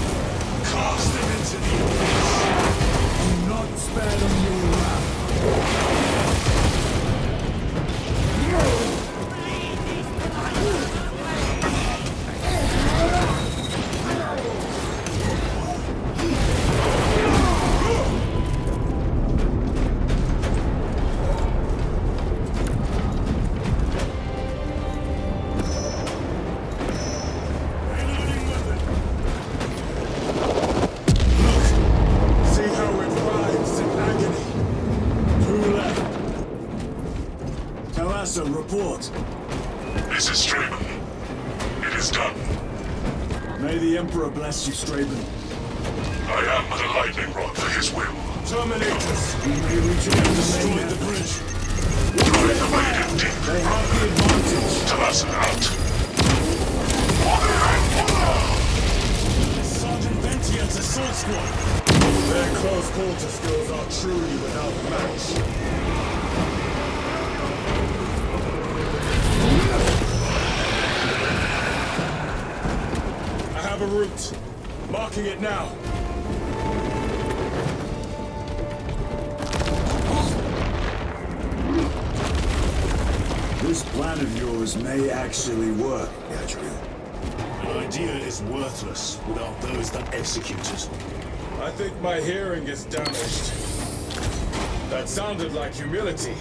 Cast them into the abyss! Do not spare them your wrath. Report. This is Straben. It is done. May the Emperor bless you, Straben. I am but a lightning rod for his will. Terminators! We may reach it and destroy the bridge. Drive the raid deep. They have the advantage. Talassa out. Sergeant Ventiat's assault squad. Their close quarter skills are truly without match. I have a route. Marking it now. This plan of yours may actually work, Gadriel. The idea is worthless without those that execute it. I think my hearing is damaged. That sounded like humility.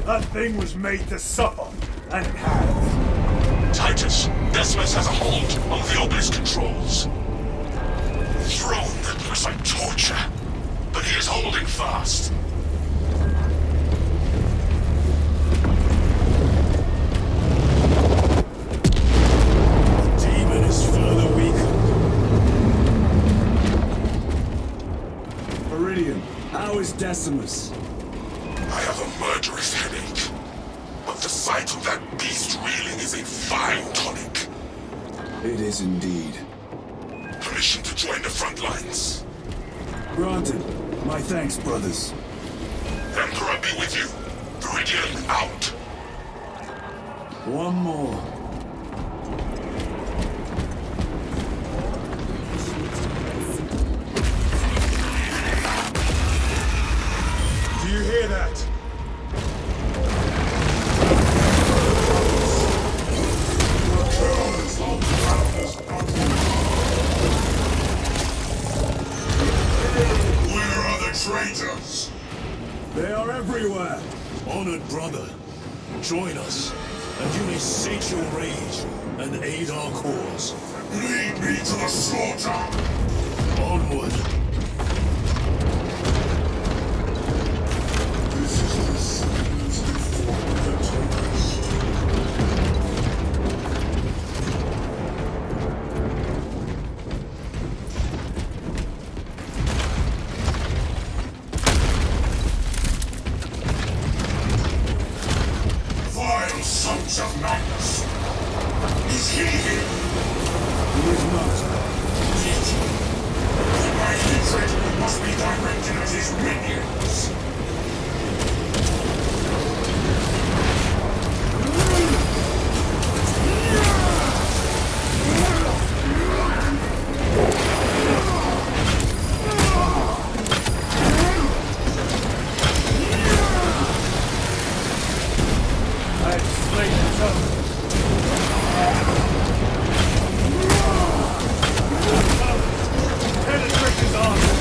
That thing was made to suffer, and it has. Titus, Decimus has a hold on the obelisk controls. Thrown looks like torture, but he is holding fast. The demon is further weakened. Iridium, how is Decimus? I have a murderous headache, but the sight of that beast reeling is a fine tonic. It is indeed. Permission to join the front lines. Granted. My thanks, brothers. Emperor be with you. Viridian out. One more. Do you hear that? Where are the traitors? They are everywhere. Honored brother, join us, and you may sate your rage and aid our cause. Lead me to the slaughter! Onward. This is the sins before the tempest. Vile sons of madness! Is he here? He is not. Yet, my hatred must be directed at his minions! I have slain his own. Penetrate his armor.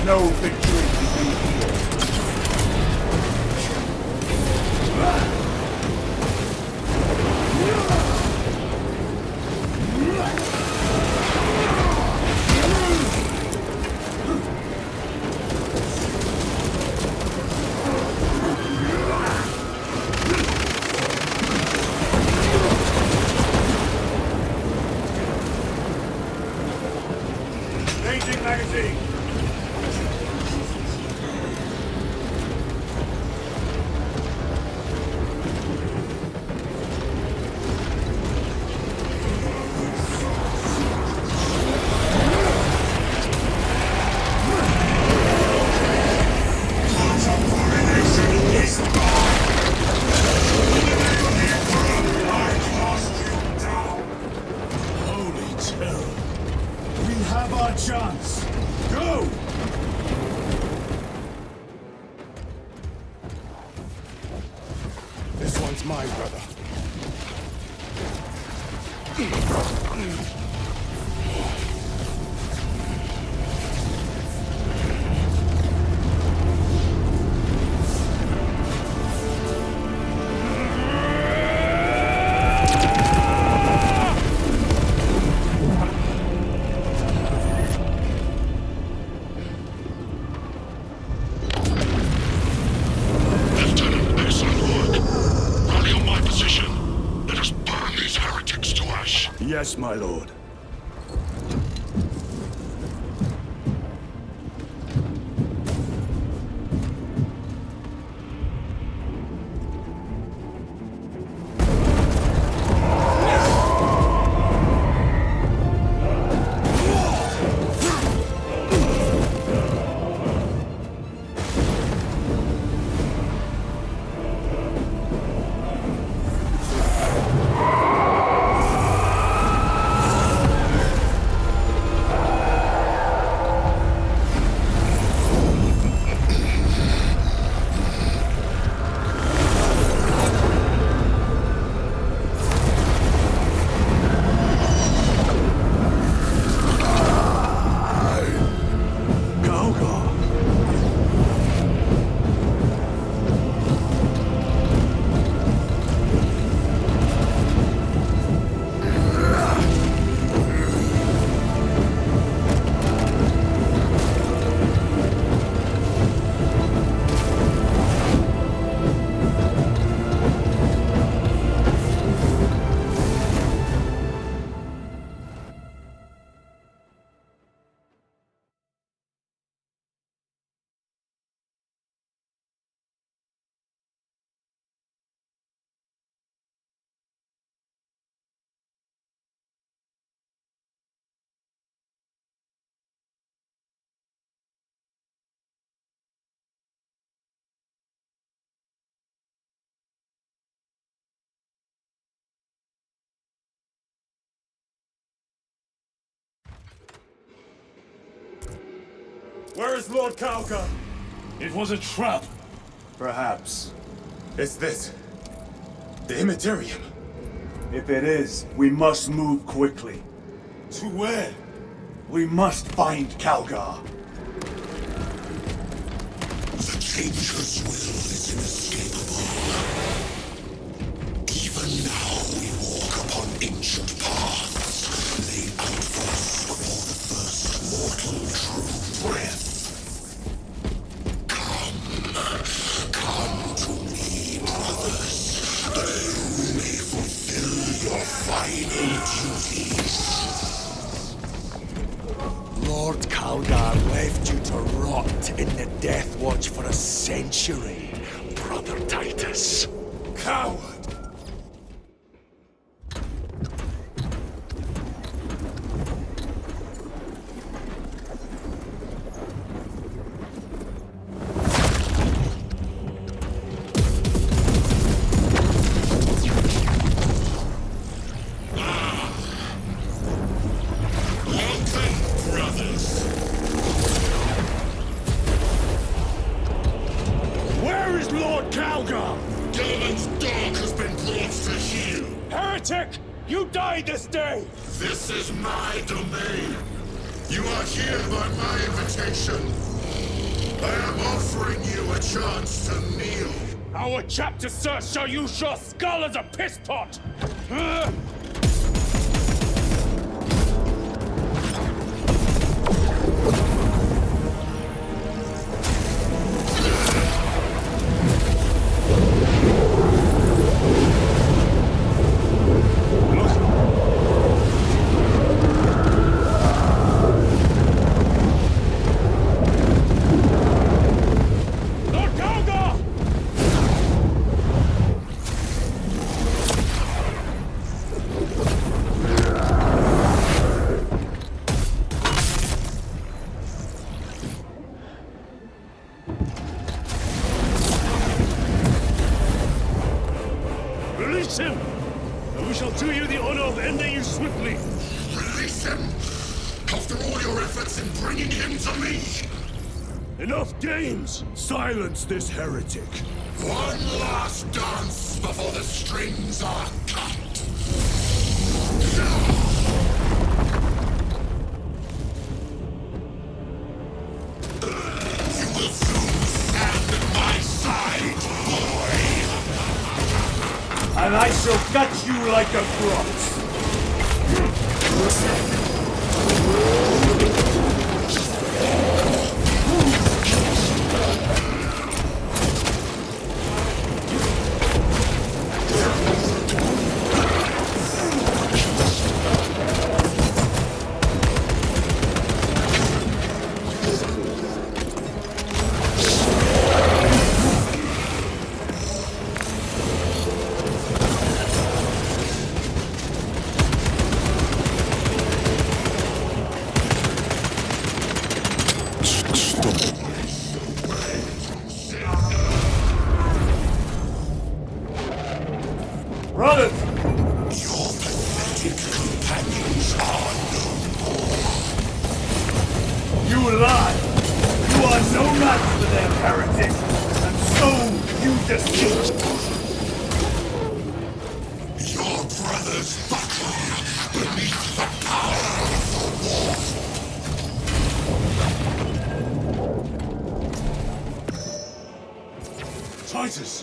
No victory can be here. Changing magazine. Holy terror. We have our chance. Go! This one's mine, brother. Lieutenant, excellent work. Rally on my position. Let us burn these heretics to ash. Yes, my lord. Where is Lord Kauka? It was a trap. Perhaps. Is this the Immaterium? If it is, we must move quickly. To where? We must find Calgar. The Changer's will is inescapable. Even now we walk upon ancient paths, laid out for us before the first mortal true breath. Come to me, brothers, that you may fulfill your final duties. Lord Calgar left you to rot in the Death Watch for a century, Brother Titus. Coward! Where is Lord Calgar? Gilman's dog has been brought to heel. Heretic! You died this day! This is my domain. You are here by my invitation. I am offering you a chance to kneel. Our chapter, sir, shall use your skull as a piss pot! Lord Calgar! Release him, and we shall do you the honor of ending you swiftly. Release him! After all your efforts in bringing him to me! Enough games! Silence this heretic. One last dance before the strings are cut! You will soon stand at my side, boy! And I shall gut you like a bronze. Brothers! Your pathetic companions are no more. You lie! You are no match for them, heretic! And so you deceive! Your brothers buckle beneath the power of the war. Titus!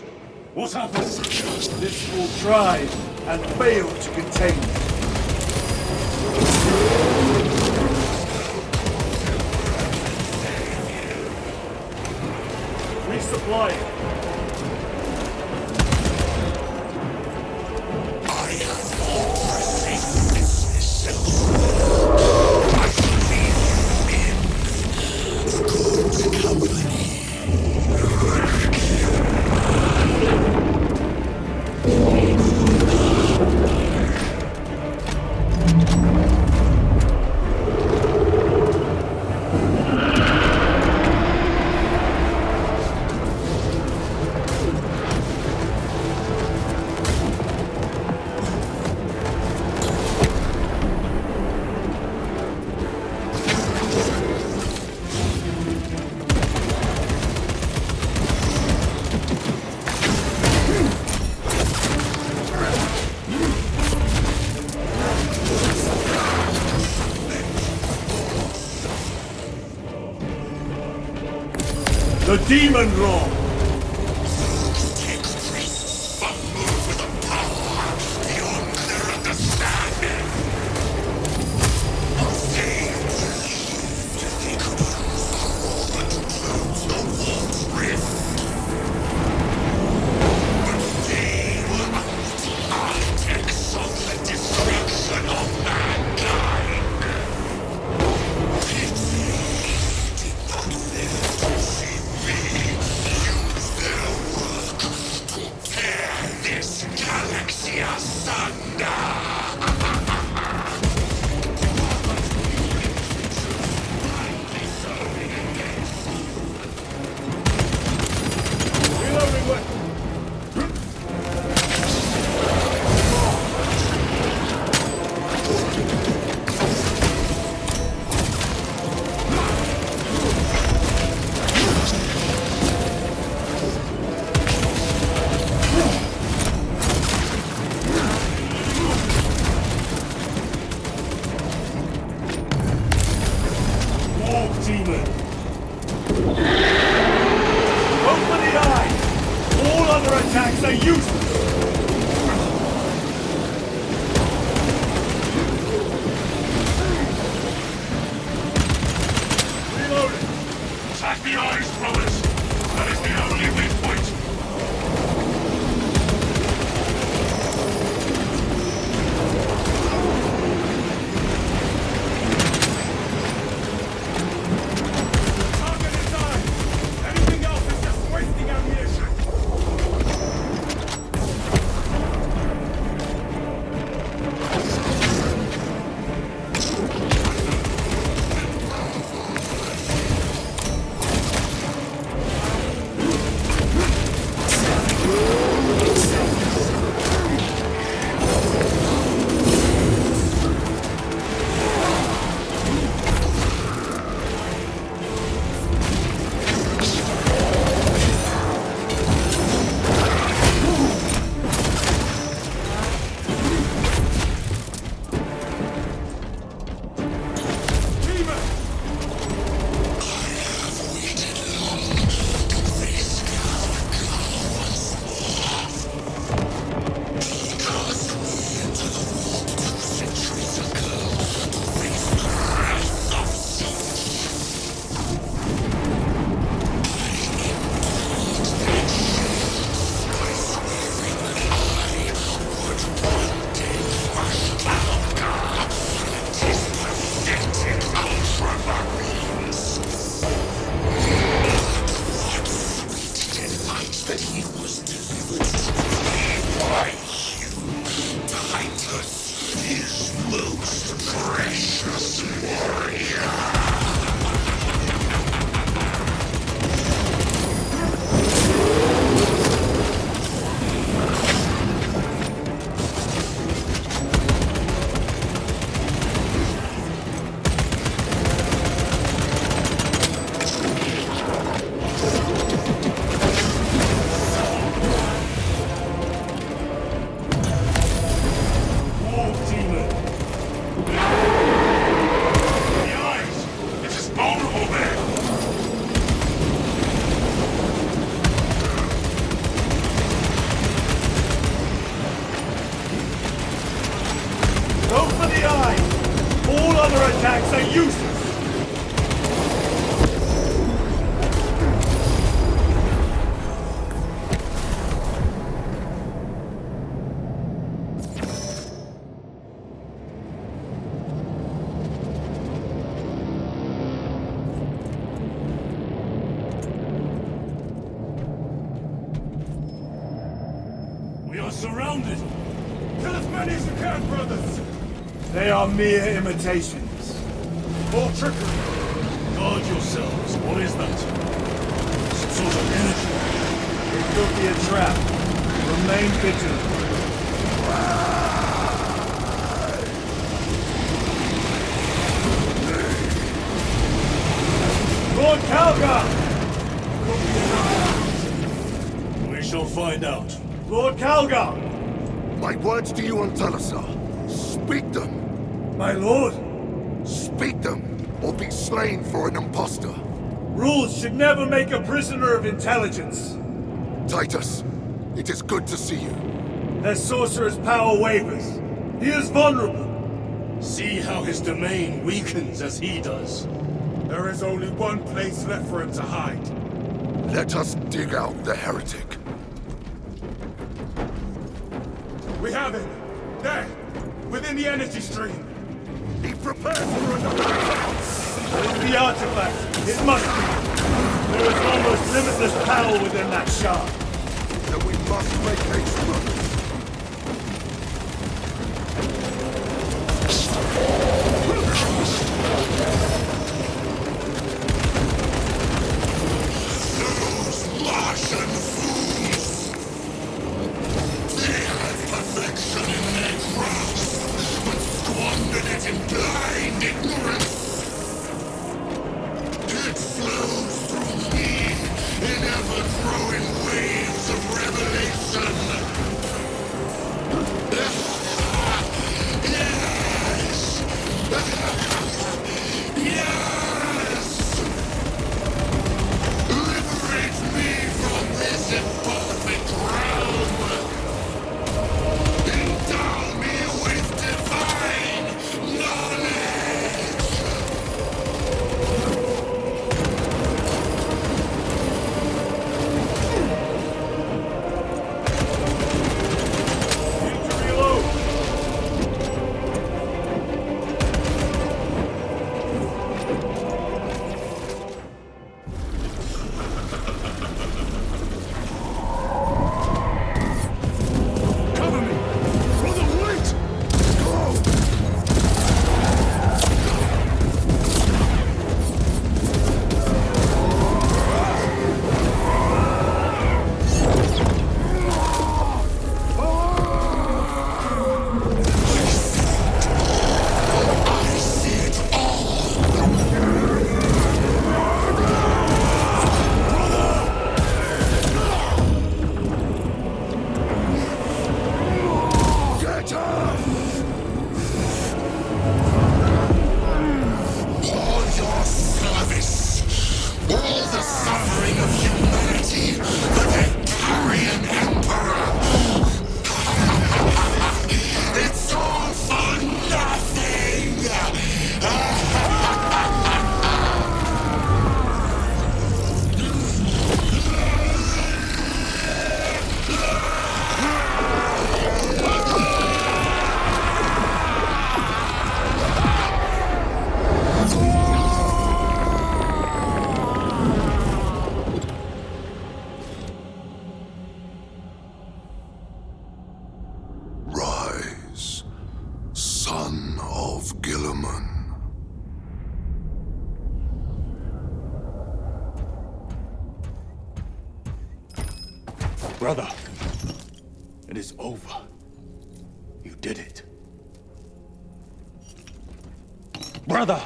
What happened? This will try and fail to contain. Resupply. I have more pressing business elsewhere. I shall leave you in good company. The demon roar! Take risks, but move with a power beyond their understanding. They believed they could use Corona to close the warp's rift. But they were only the architects of the destruction of mankind. Pity did not live to see me use their work to tear this galaxy asunder. Reloading weapon! Warp demon! Open the eye! All other attacks are useless! Reloading! Attack the eyes, brothers! That is the only weak point! Target is eye! Anything else is just wasting ammunition! That he was delivered to me by you, Titus, his most precious warrior. Warp demon! The eyes! It is vulnerable there! Go for the eye! All other attacks are useless! We are surrounded! Kill as many as you can, brothers! They are mere imitations. More trickery! Guard yourselves. What is that? Some sort of energy. It could be a trap. Remain vigilant. Lord Calgar! We shall find out. Lord Calgar! My words to you on Talasar. Speak them. My lord! Speak them, or be slain for an impostor. Rules should never make a prisoner of intelligence. Titus, it is good to see you. Their sorcerer's power wavers. He is vulnerable. See how his domain weakens as he does. There is only one place left for him to hide. Let us dig out the heretic. We have him! There! Within the energy stream! He prepares for another attack! It's the artifact. It must be. There is almost limitless power within that shard. Then we must make haste, brothers. Those Martian fools! They had perfection in their grasp, but squandered it in blind ignorance. It flows through me in ever-growing waves of revelation. Yes! Yes! Liberate me from this imperfect realm! Endow me with divine knowledge! Cover me! Brother, wait! I see it all! Get up! All your service, all the suffering of humanity for the Carrion Emperor. It's all for nothing! Rise, son of Gilliman. Brother, it is over. You did it. Brother!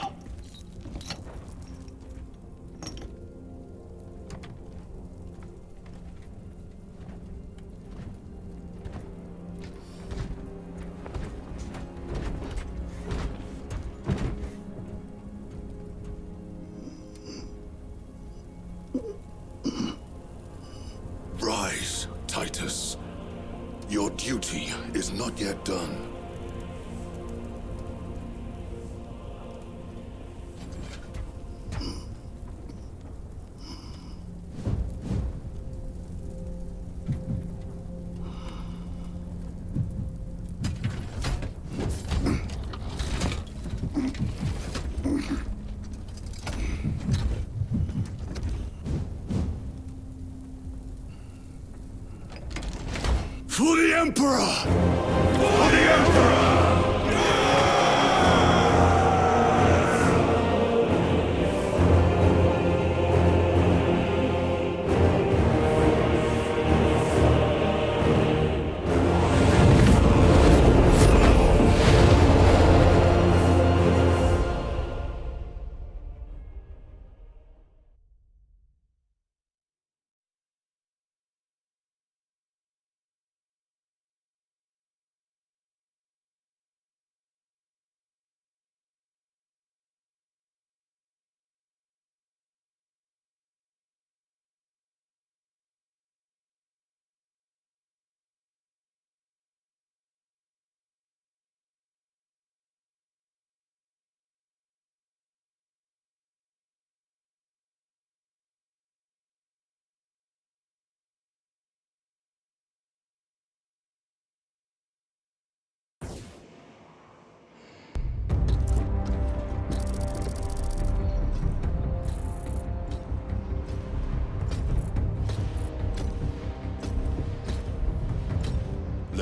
Rise, Titus. Your duty is not yet done. For the Emperor! For the Emperor!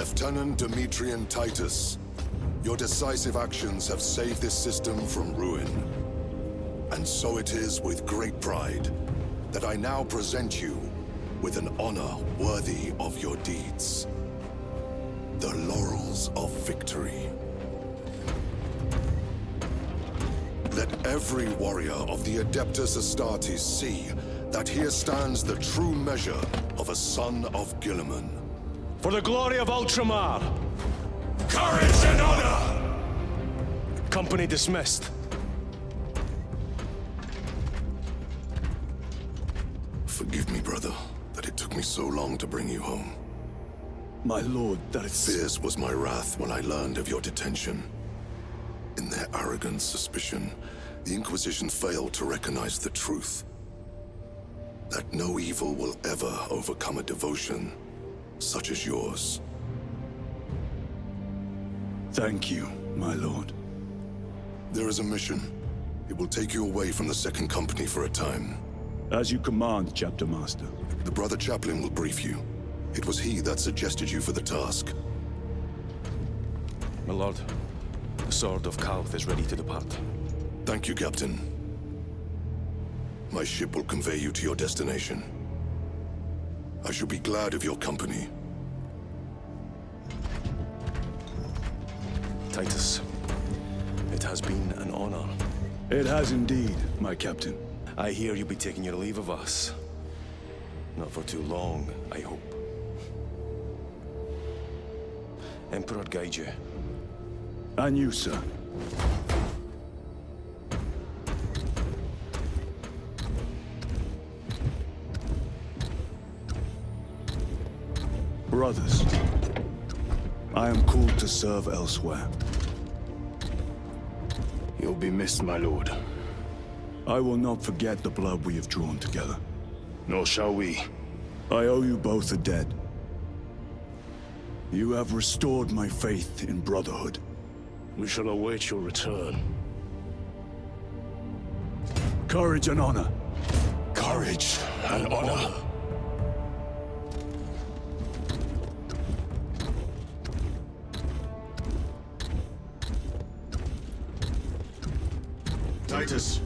Lieutenant Demetrian Titus, your decisive actions have saved this system from ruin. And so it is with great pride that I now present you with an honor worthy of your deeds. The laurels of victory. Let every warrior of the Adeptus Astartes see that here stands the true measure of a son of Guilliman. For the glory of Ultramar! Courage and honor! Company dismissed. Forgive me, brother, that it took me so long to bring you home. My lord, that is... Fierce was my wrath when I learned of your detention. In their arrogant suspicion, the Inquisition failed to recognize the truth. That no evil will ever overcome a devotion such as yours. Thank you, my lord. There is a mission. It will take you away from the Second Company for a time. As you command, Chapter Master. The Brother Chaplain will brief you. It was he that suggested you for the task. My lord, the Sword of Kauth is ready to depart. Thank you, Captain. My ship will convey you to your destination. I shall be glad of your company. Titus, it has been an honor. It has indeed, my captain. I hear you'll be taking your leave of us. Not for too long, I hope. Emperor guide you. And you, sir. Brothers, I am called to serve elsewhere. You'll be missed, my lord. I will not forget the blood we have drawn together. Nor shall we. I owe you both a debt. You have restored my faith in brotherhood. We shall await your return. Courage and honor. Courage and honor. Titus,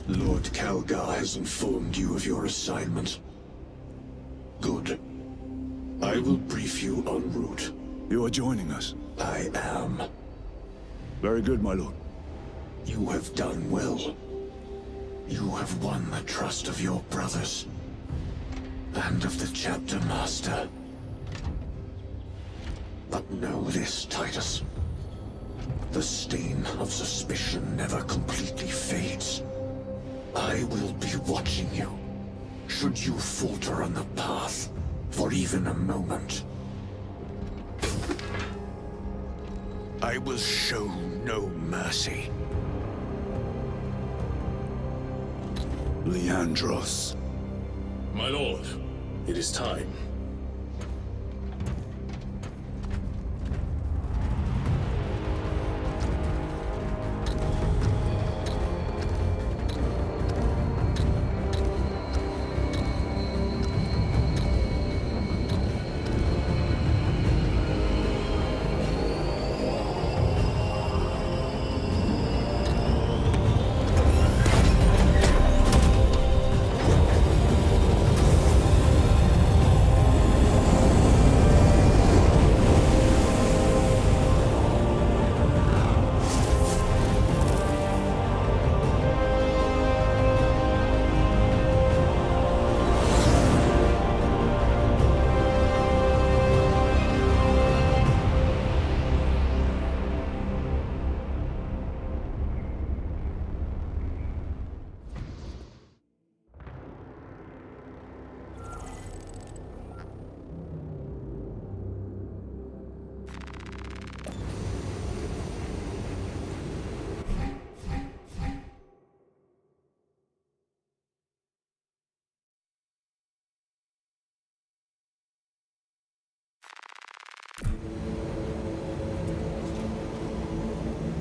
Lord Calgar has informed you of your assignment. Good. I will brief you en route. You are joining us? I am. Very good, my lord. You have done well. You have won the trust of your brothers. And of the Chapter Master. But know this, Titus. The stain of suspicion never completely fades. I will be watching you. Should you falter on the path, for even a moment. I will show no mercy. Leandros. My lord, it is time.